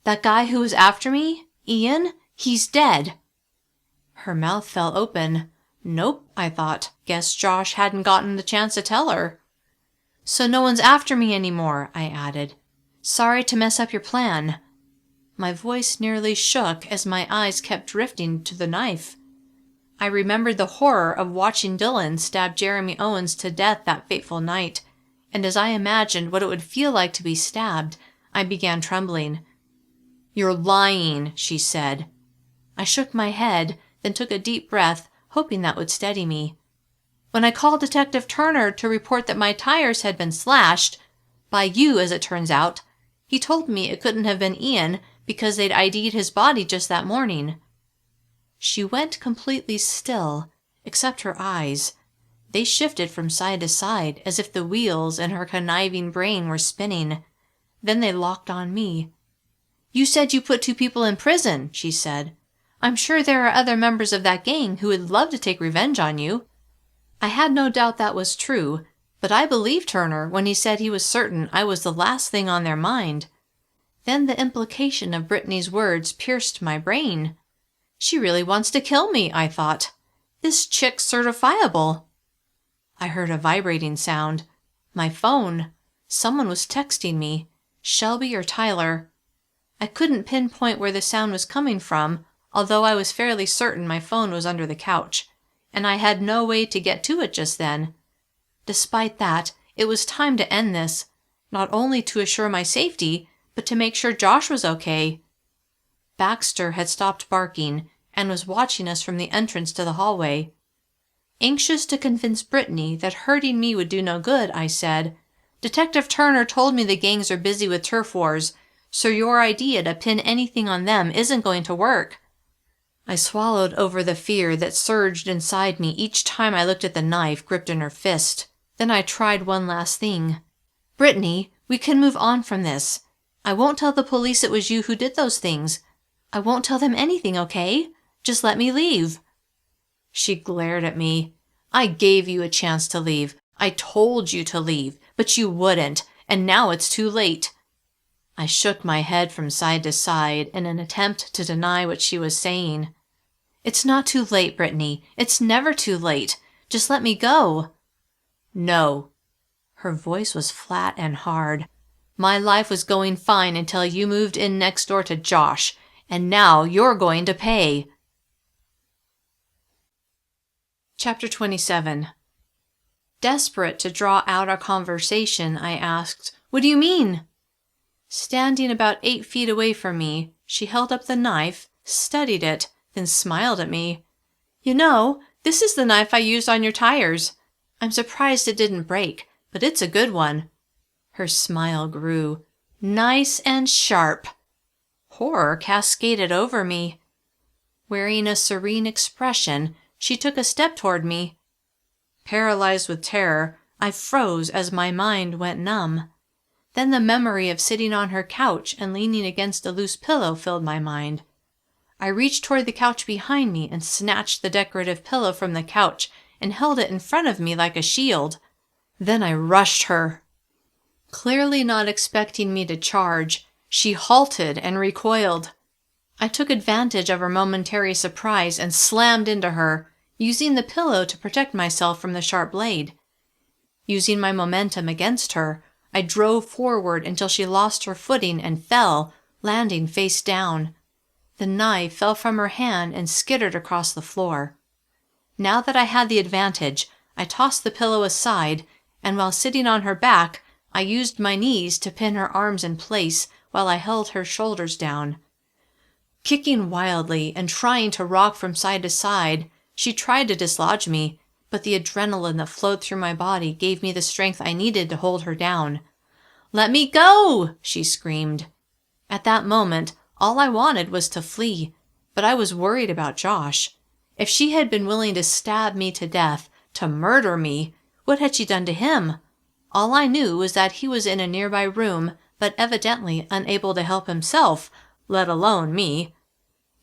"That guy who was after me, Ian, he's dead." Her mouth fell open. Nope, I thought. Guess Josh hadn't gotten the chance to tell her. "So no one's after me anymore," I added. "Sorry to mess up your plan." My voice nearly shook as my eyes kept drifting to the knife. I remembered the horror of watching Dylan stab Jeremy Owens to death that fateful night, and as I imagined what it would feel like to be stabbed, I began trembling. "You're lying," she said. I shook my head, then took a deep breath, hoping that would steady me. "When I called Detective Turner to report that my tires had been slashed, by you as it turns out, he told me it couldn't have been Ian because they'd ID'd his body just that morning." She went completely still, except her eyes. They shifted from side to side as if the wheels in her conniving brain were spinning. Then they locked on me. "You said you put 2 people in prison," she said. "I'm sure there are other members of that gang who would love to take revenge on you." I had no doubt that was true, but I believed Turner when he said he was certain I was the last thing on their mind. Then the implication of Brittany's words pierced my brain. She really wants to kill me, I thought. This chick's certifiable. I heard a vibrating sound. My phone. Someone was texting me. Shelby or Tyler. I couldn't pinpoint where the sound was coming from, although I was fairly certain my phone was under the couch, and I had no way to get to it just then. Despite that, it was time to end this, not only to assure my safety, but to make sure Josh was okay. Baxter had stopped barking and was watching us from the entrance to the hallway. Anxious to convince Brittany that hurting me would do no good, I said, "Detective Turner told me the gangs are busy with turf wars, so your idea to pin anything on them isn't going to work." I swallowed over the fear that surged inside me each time I looked at the knife gripped in her fist. Then I tried one last thing. "Brittany, we can move on from this. I won't tell the police it was you who did those things. I won't tell them anything, okay? Just let me leave." She glared at me. "I gave you a chance to leave. I told you to leave, but you wouldn't, and now it's too late." I shook my head from side to side in an attempt to deny what she was saying. "It's not too late, Brittany. It's never too late. Just let me go." "No." Her voice was flat and hard. My life was going fine until you moved in next door to Josh, and now you're going to pay. Chapter 27. Desperate to draw out our conversation, I asked, "What do you mean?" Standing about 8 feet away from me, she held up the knife, studied it, then smiled at me. "You know, this is the knife I used on your tires. I'm surprised it didn't break, but it's a good one." Her smile grew. "Nice and sharp." Horror cascaded over me. Wearing a serene expression, she took a step toward me. Paralyzed with terror, I froze as my mind went numb. Then the memory of sitting on her couch and leaning against a loose pillow filled my mind. I reached toward the couch behind me and snatched the decorative pillow from the couch and held it in front of me like a shield. Then I rushed her. Clearly not expecting me to charge, she halted and recoiled. I took advantage of her momentary surprise and slammed into her, using the pillow to protect myself from the sharp blade. Using my momentum against her, I drove forward until she lost her footing and fell, landing face down. The knife fell from her hand and skittered across the floor. Now that I had the advantage, I tossed the pillow aside, and while sitting on her back, I used my knees to pin her arms in place while I held her shoulders down. Kicking wildly and trying to rock from side to side, she tried to dislodge me, but the adrenaline that flowed through my body gave me the strength I needed to hold her down. "Let me go!" she screamed. At that moment, all I wanted was to flee, but I was worried about Josh. If she had been willing to stab me to death, to murder me, what had she done to him? All I knew was that he was in a nearby room, but evidently unable to help himself, let alone me.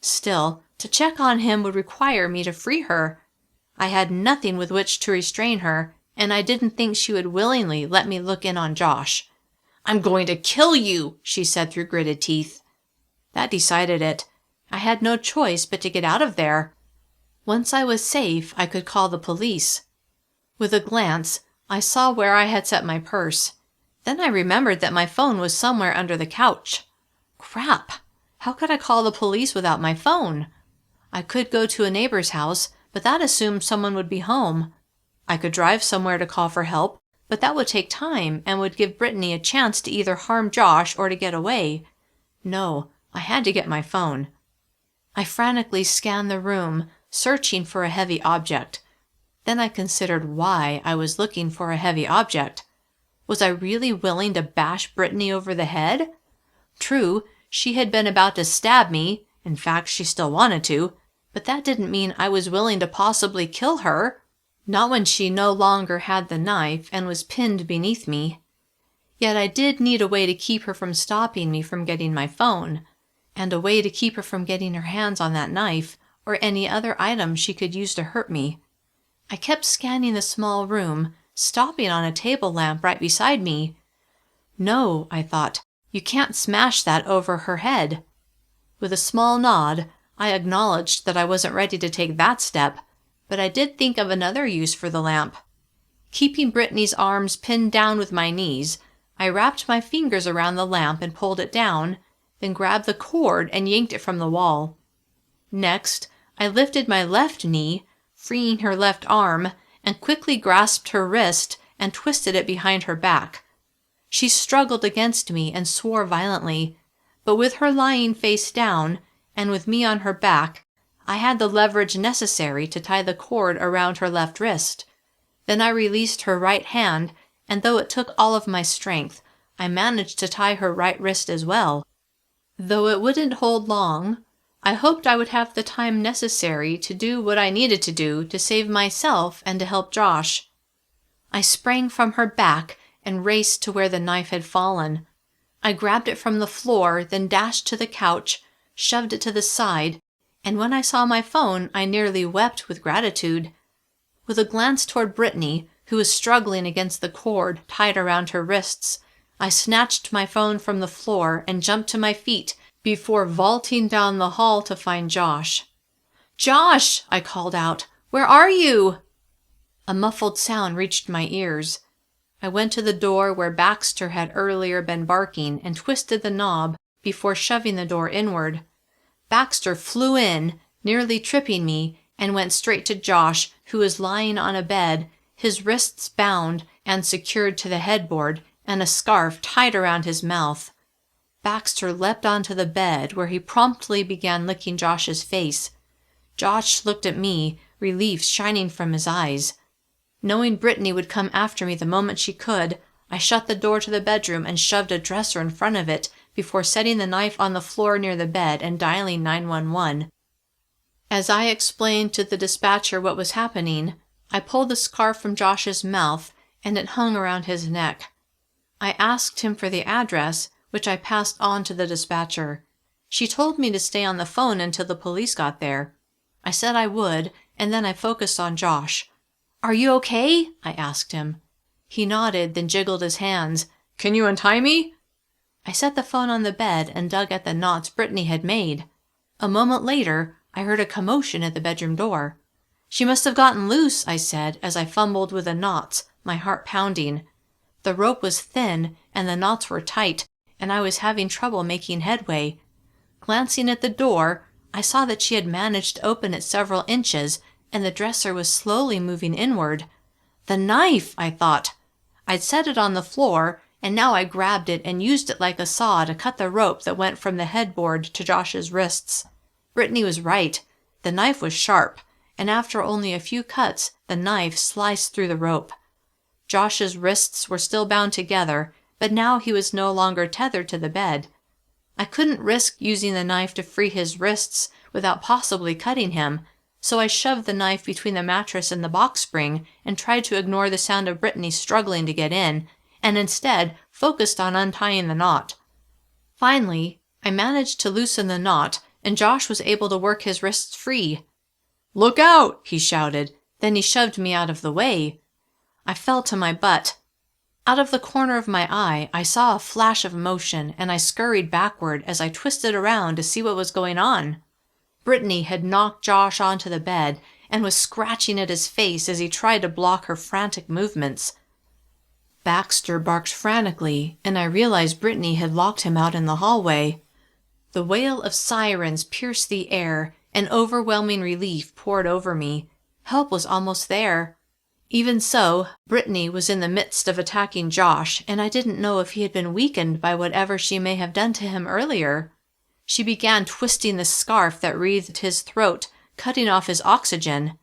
Still, to check on him would require me to free her. I had nothing with which to restrain her, and I didn't think she would willingly let me look in on Josh. "I'm going to kill you," she said through gritted teeth. That decided it. I had no choice but to get out of there. Once I was safe, I could call the police. With a glance, I saw where I had set my purse. Then I remembered that my phone was somewhere under the couch. Crap! How could I call the police without my phone? I could go to a neighbor's house, but that assumed someone would be home. I could drive somewhere to call for help, but that would take time and would give Brittany a chance to either harm Josh or to get away. No, I had to get my phone. I frantically scanned the room, searching for a heavy object. Then I considered why I was looking for a heavy object. Was I really willing to bash Brittany over the head? True, she had been about to stab me. In fact, she still wanted to. But that didn't mean I was willing to possibly kill her. Not when she no longer had the knife and was pinned beneath me. Yet I did need a way to keep her from stopping me from getting my phone, and a way to keep her from getting her hands on that knife or any other item she could use to hurt me. I kept scanning the small room, stopping on a table lamp right beside me. No, I thought, you can't smash that over her head. With a small nod, I acknowledged that I wasn't ready to take that step, but I did think of another use for the lamp. Keeping Brittany's arms pinned down with my knees, I wrapped my fingers around the lamp and pulled it down, then grabbed the cord and yanked it from the wall. Next, I lifted my left knee, freeing her left arm, and quickly grasped her wrist and twisted it behind her back. She struggled against me and swore violently, but with her lying face down, and with me on her back, I had the leverage necessary to tie the cord around her left wrist. Then I released her right hand, and though it took all of my strength, I managed to tie her right wrist as well. Though it wouldn't hold long, I hoped I would have the time necessary to do what I needed to do to save myself and to help Josh. I sprang from her back and raced to where the knife had fallen. I grabbed it from the floor, then dashed to the couch, shoved it to the side, and when I saw my phone, I nearly wept with gratitude. With a glance toward Brittany, who was struggling against the cord tied around her wrists, I snatched my phone from the floor and jumped to my feet before vaulting down the hall to find Josh. "Josh!" I called out. "Where are you?" A muffled sound reached my ears. I went to the door where Baxter had earlier been barking and twisted the knob before shoving the door inward. Baxter flew in, nearly tripping me, and went straight to Josh, who was lying on a bed, his wrists bound and secured to the headboard, and a scarf tied around his mouth. Baxter leapt onto the bed, where he promptly began licking Josh's face. Josh looked at me, relief shining from his eyes. Knowing Brittany would come after me the moment she could, I shut the door to the bedroom and shoved a dresser in front of it before setting the knife on the floor near the bed and dialing 911. As I explained to the dispatcher what was happening, I pulled the scarf from Josh's mouth and it hung around his neck. I asked him for the address, which I passed on to the dispatcher. She told me to stay on the phone until the police got there. I said I would, and then I focused on Josh. "Are you okay?" I asked him. He nodded, then jiggled his hands. "Can you untie me?" I set the phone on the bed and dug at the knots Brittany had made. A moment later, I heard a commotion at the bedroom door. "She must have gotten loose," I said as I fumbled with the knots, my heart pounding. The rope was thin and the knots were tight, and I was having trouble making headway. Glancing at the door, I saw that she had managed to open it several inches, and the dresser was slowly moving inward. The knife, I thought. I'd set it on the floor, and now I grabbed it and used it like a saw to cut the rope that went from the headboard to Josh's wrists. Brittany was right. The knife was sharp, and after only a few cuts, the knife sliced through the rope. Josh's wrists were still bound together, but now he was no longer tethered to the bed. I couldn't risk using the knife to free his wrists without possibly cutting him, so I shoved the knife between the mattress and the box spring and tried to ignore the sound of Brittany struggling to get in, and instead focused on untying the knot. Finally, I managed to loosen the knot, and Josh was able to work his wrists free. "Look out!" he shouted. Then he shoved me out of the way. I fell to my butt. Out of the corner of my eye, I saw a flash of motion, and I scurried backward as I twisted around to see what was going on. Brittany had knocked Josh onto the bed and was scratching at his face as he tried to block her frantic movements. Baxter barked frantically, and I realized Brittany had locked him out in the hallway. The wail of sirens pierced the air, and overwhelming relief poured over me. Help was almost there. Even so, Brittany was in the midst of attacking Josh, and I didn't know if he had been weakened by whatever she may have done to him earlier. She began twisting the scarf that wreathed his throat, cutting off his oxygen.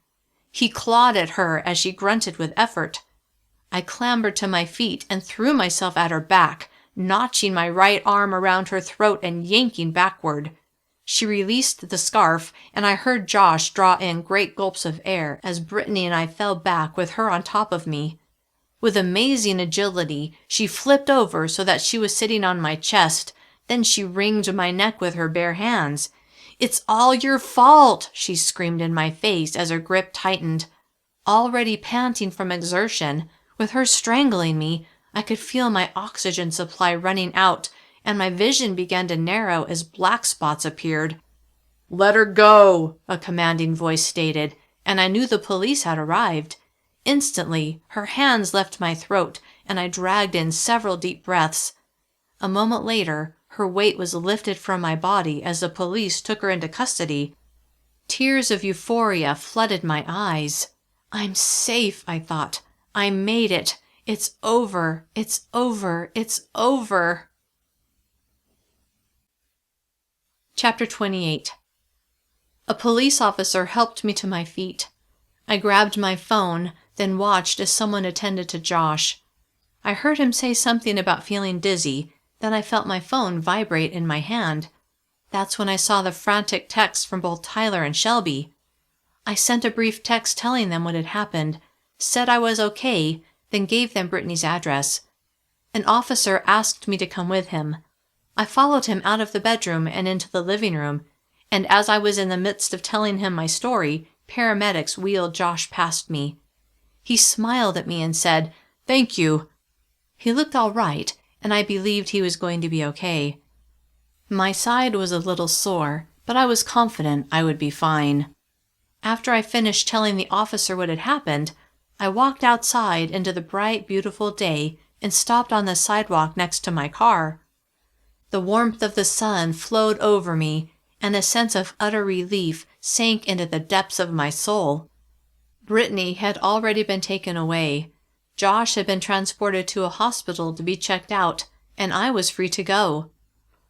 He clawed at her as she grunted with effort. I clambered to my feet and threw myself at her back, notching my right arm around her throat and yanking backward. She released the scarf, and I heard Josh draw in great gulps of air as Brittany and I fell back with her on top of me. With amazing agility, she flipped over so that she was sitting on my chest. Then she wringed my neck with her bare hands. "It's all your fault!" she screamed in my face as her grip tightened. Already panting from exertion, with her strangling me, I could feel my oxygen supply running out, and my vision began to narrow as black spots appeared. "Let her go," a commanding voice stated, and I knew the police had arrived. Instantly, her hands left my throat, and I dragged in several deep breaths. A moment later, her weight was lifted from my body as the police took her into custody. Tears of euphoria flooded my eyes. "I'm safe," I thought. "I made it. It's over. It's over. It's over." Chapter 28. A police officer helped me to my feet. I grabbed my phone, then watched as someone attended to Josh. I heard him say something about feeling dizzy, then I felt my phone vibrate in my hand. That's when I saw the frantic texts from both Tyler and Shelby. I sent a brief text telling them what had happened, said I was okay, then gave them Brittany's address. An officer asked me to come with him. I followed him out of the bedroom and into the living room, and as I was in the midst of telling him my story, paramedics wheeled Josh past me. He smiled at me and said, "Thank you." He looked all right, and I believed he was going to be okay. My side was a little sore, but I was confident I would be fine. After I finished telling the officer what had happened, I walked outside into the bright, beautiful day and stopped on the sidewalk next to my car. The warmth of the sun flowed over me, and a sense of utter relief sank into the depths of my soul. Brittany had already been taken away. Josh had been transported to a hospital to be checked out, and I was free to go.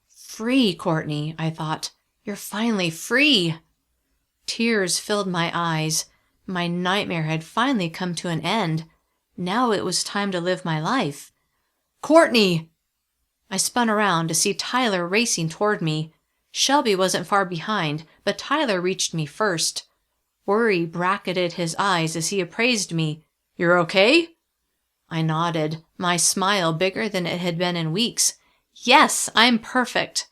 Free, Courtney, I thought. You're finally free. Tears filled my eyes. My nightmare had finally come to an end. Now it was time to live my life. Courtney! I spun around to see Tyler racing toward me. Shelby wasn't far behind, but Tyler reached me first. Worry bracketed his eyes as he appraised me. You're okay? I nodded, my smile bigger than it had been in weeks. Yes, I'm perfect.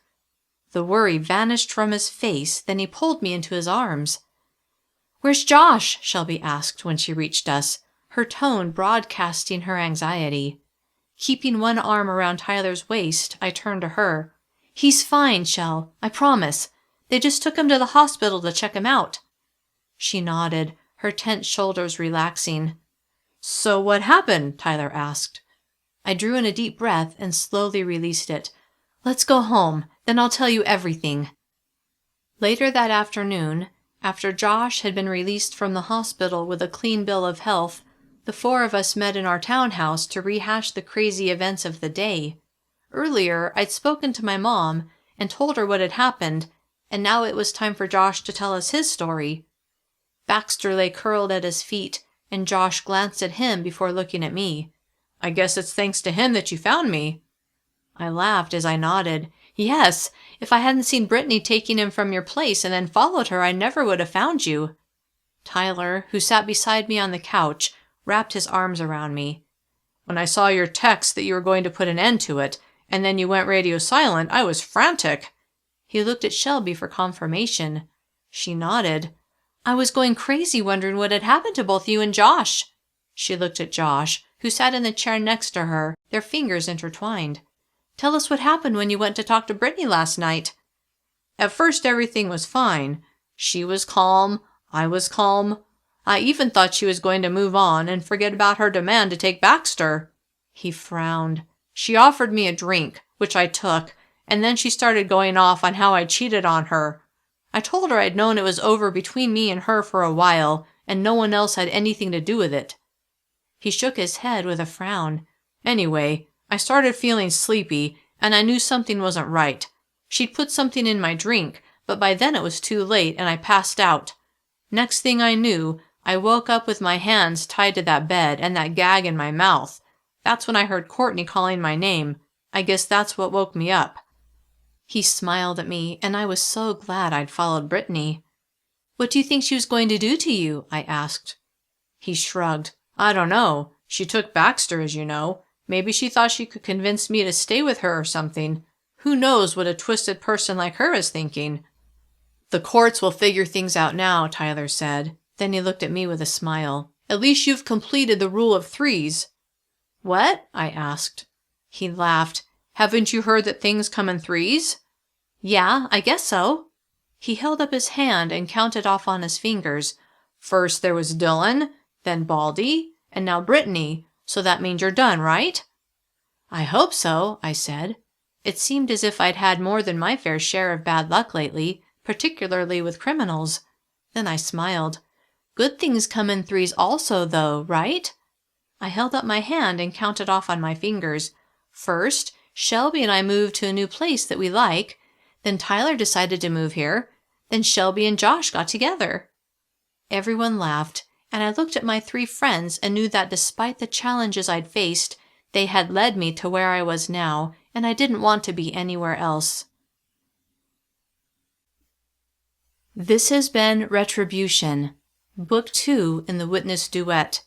The worry vanished from his face, then he pulled me into his arms. Where's Josh? Shelby asked when she reached us, her tone broadcasting her anxiety. Keeping one arm around Tyler's waist, I turned to her. He's fine, Shell, I promise. They just took him to the hospital to check him out. She nodded, her tense shoulders relaxing. So what happened? Tyler asked. I drew in a deep breath and slowly released it. Let's go home, then I'll tell you everything. Later that afternoon, after Josh had been released from the hospital with a clean bill of health, the four of us met in our townhouse to rehash the crazy events of the day. Earlier, I'd spoken to my mom and told her what had happened, and now it was time for Josh to tell us his story. Baxter lay curled at his feet, and Josh glanced at him before looking at me. I guess it's thanks to him that you found me. I laughed as I nodded. Yes, if I hadn't seen Brittany taking him from your place and then followed her, I never would have found you. Tyler, who sat beside me on the couch, wrapped his arms around me. When I saw your text that you were going to put an end to it, and then you went radio silent, I was frantic. He looked at Shelby for confirmation. She nodded. I was going crazy wondering what had happened to both you and Josh. She looked at Josh, who sat in the chair next to her, their fingers intertwined. Tell us what happened when you went to talk to Brittany last night. At first everything was fine. She was calm. I was calm. I even thought she was going to move on and forget about her demand to take Baxter. He frowned. She offered me a drink, which I took, and then she started going off on how I cheated on her. I told her I'd known it was over between me and her for a while, and no one else had anything to do with it. He shook his head with a frown. Anyway, I started feeling sleepy, and I knew something wasn't right. She'd put something in my drink, but by then it was too late, and I passed out. Next thing I knew, I woke up with my hands tied to that bed and that gag in my mouth. That's when I heard Courtney calling my name. I guess that's what woke me up. He smiled at me, and I was so glad I'd followed Brittany. What do you think she was going to do to you? I asked. He shrugged. I don't know. She took Baxter, as you know. Maybe she thought she could convince me to stay with her or something. Who knows what a twisted person like her is thinking? The courts will figure things out now, Tyler said. Then he looked at me with a smile. At least you've completed the rule of threes. What? I asked. He laughed. Haven't you heard that things come in threes? Yeah, I guess so. He held up his hand and counted off on his fingers. First there was Dylan, then Baldy, and now Brittany. So that means you're done, right? I hope so, I said. It seemed as if I'd had more than my fair share of bad luck lately, particularly with criminals. Then I smiled. Good things come in threes also, though, right? I held up my hand and counted off on my fingers. First, Shelby and I moved to a new place that we like. Then Tyler decided to move here. Then Shelby and Josh got together. Everyone laughed, and I looked at my three friends and knew that despite the challenges I'd faced, they had led me to where I was now, and I didn't want to be anywhere else. This has been Retribution, Book 2 in the Witness Duet.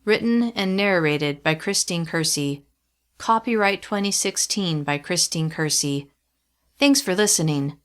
Written and narrated by Christine Kersey. Copyright 2016 by Christine Kersey. Thanks for listening.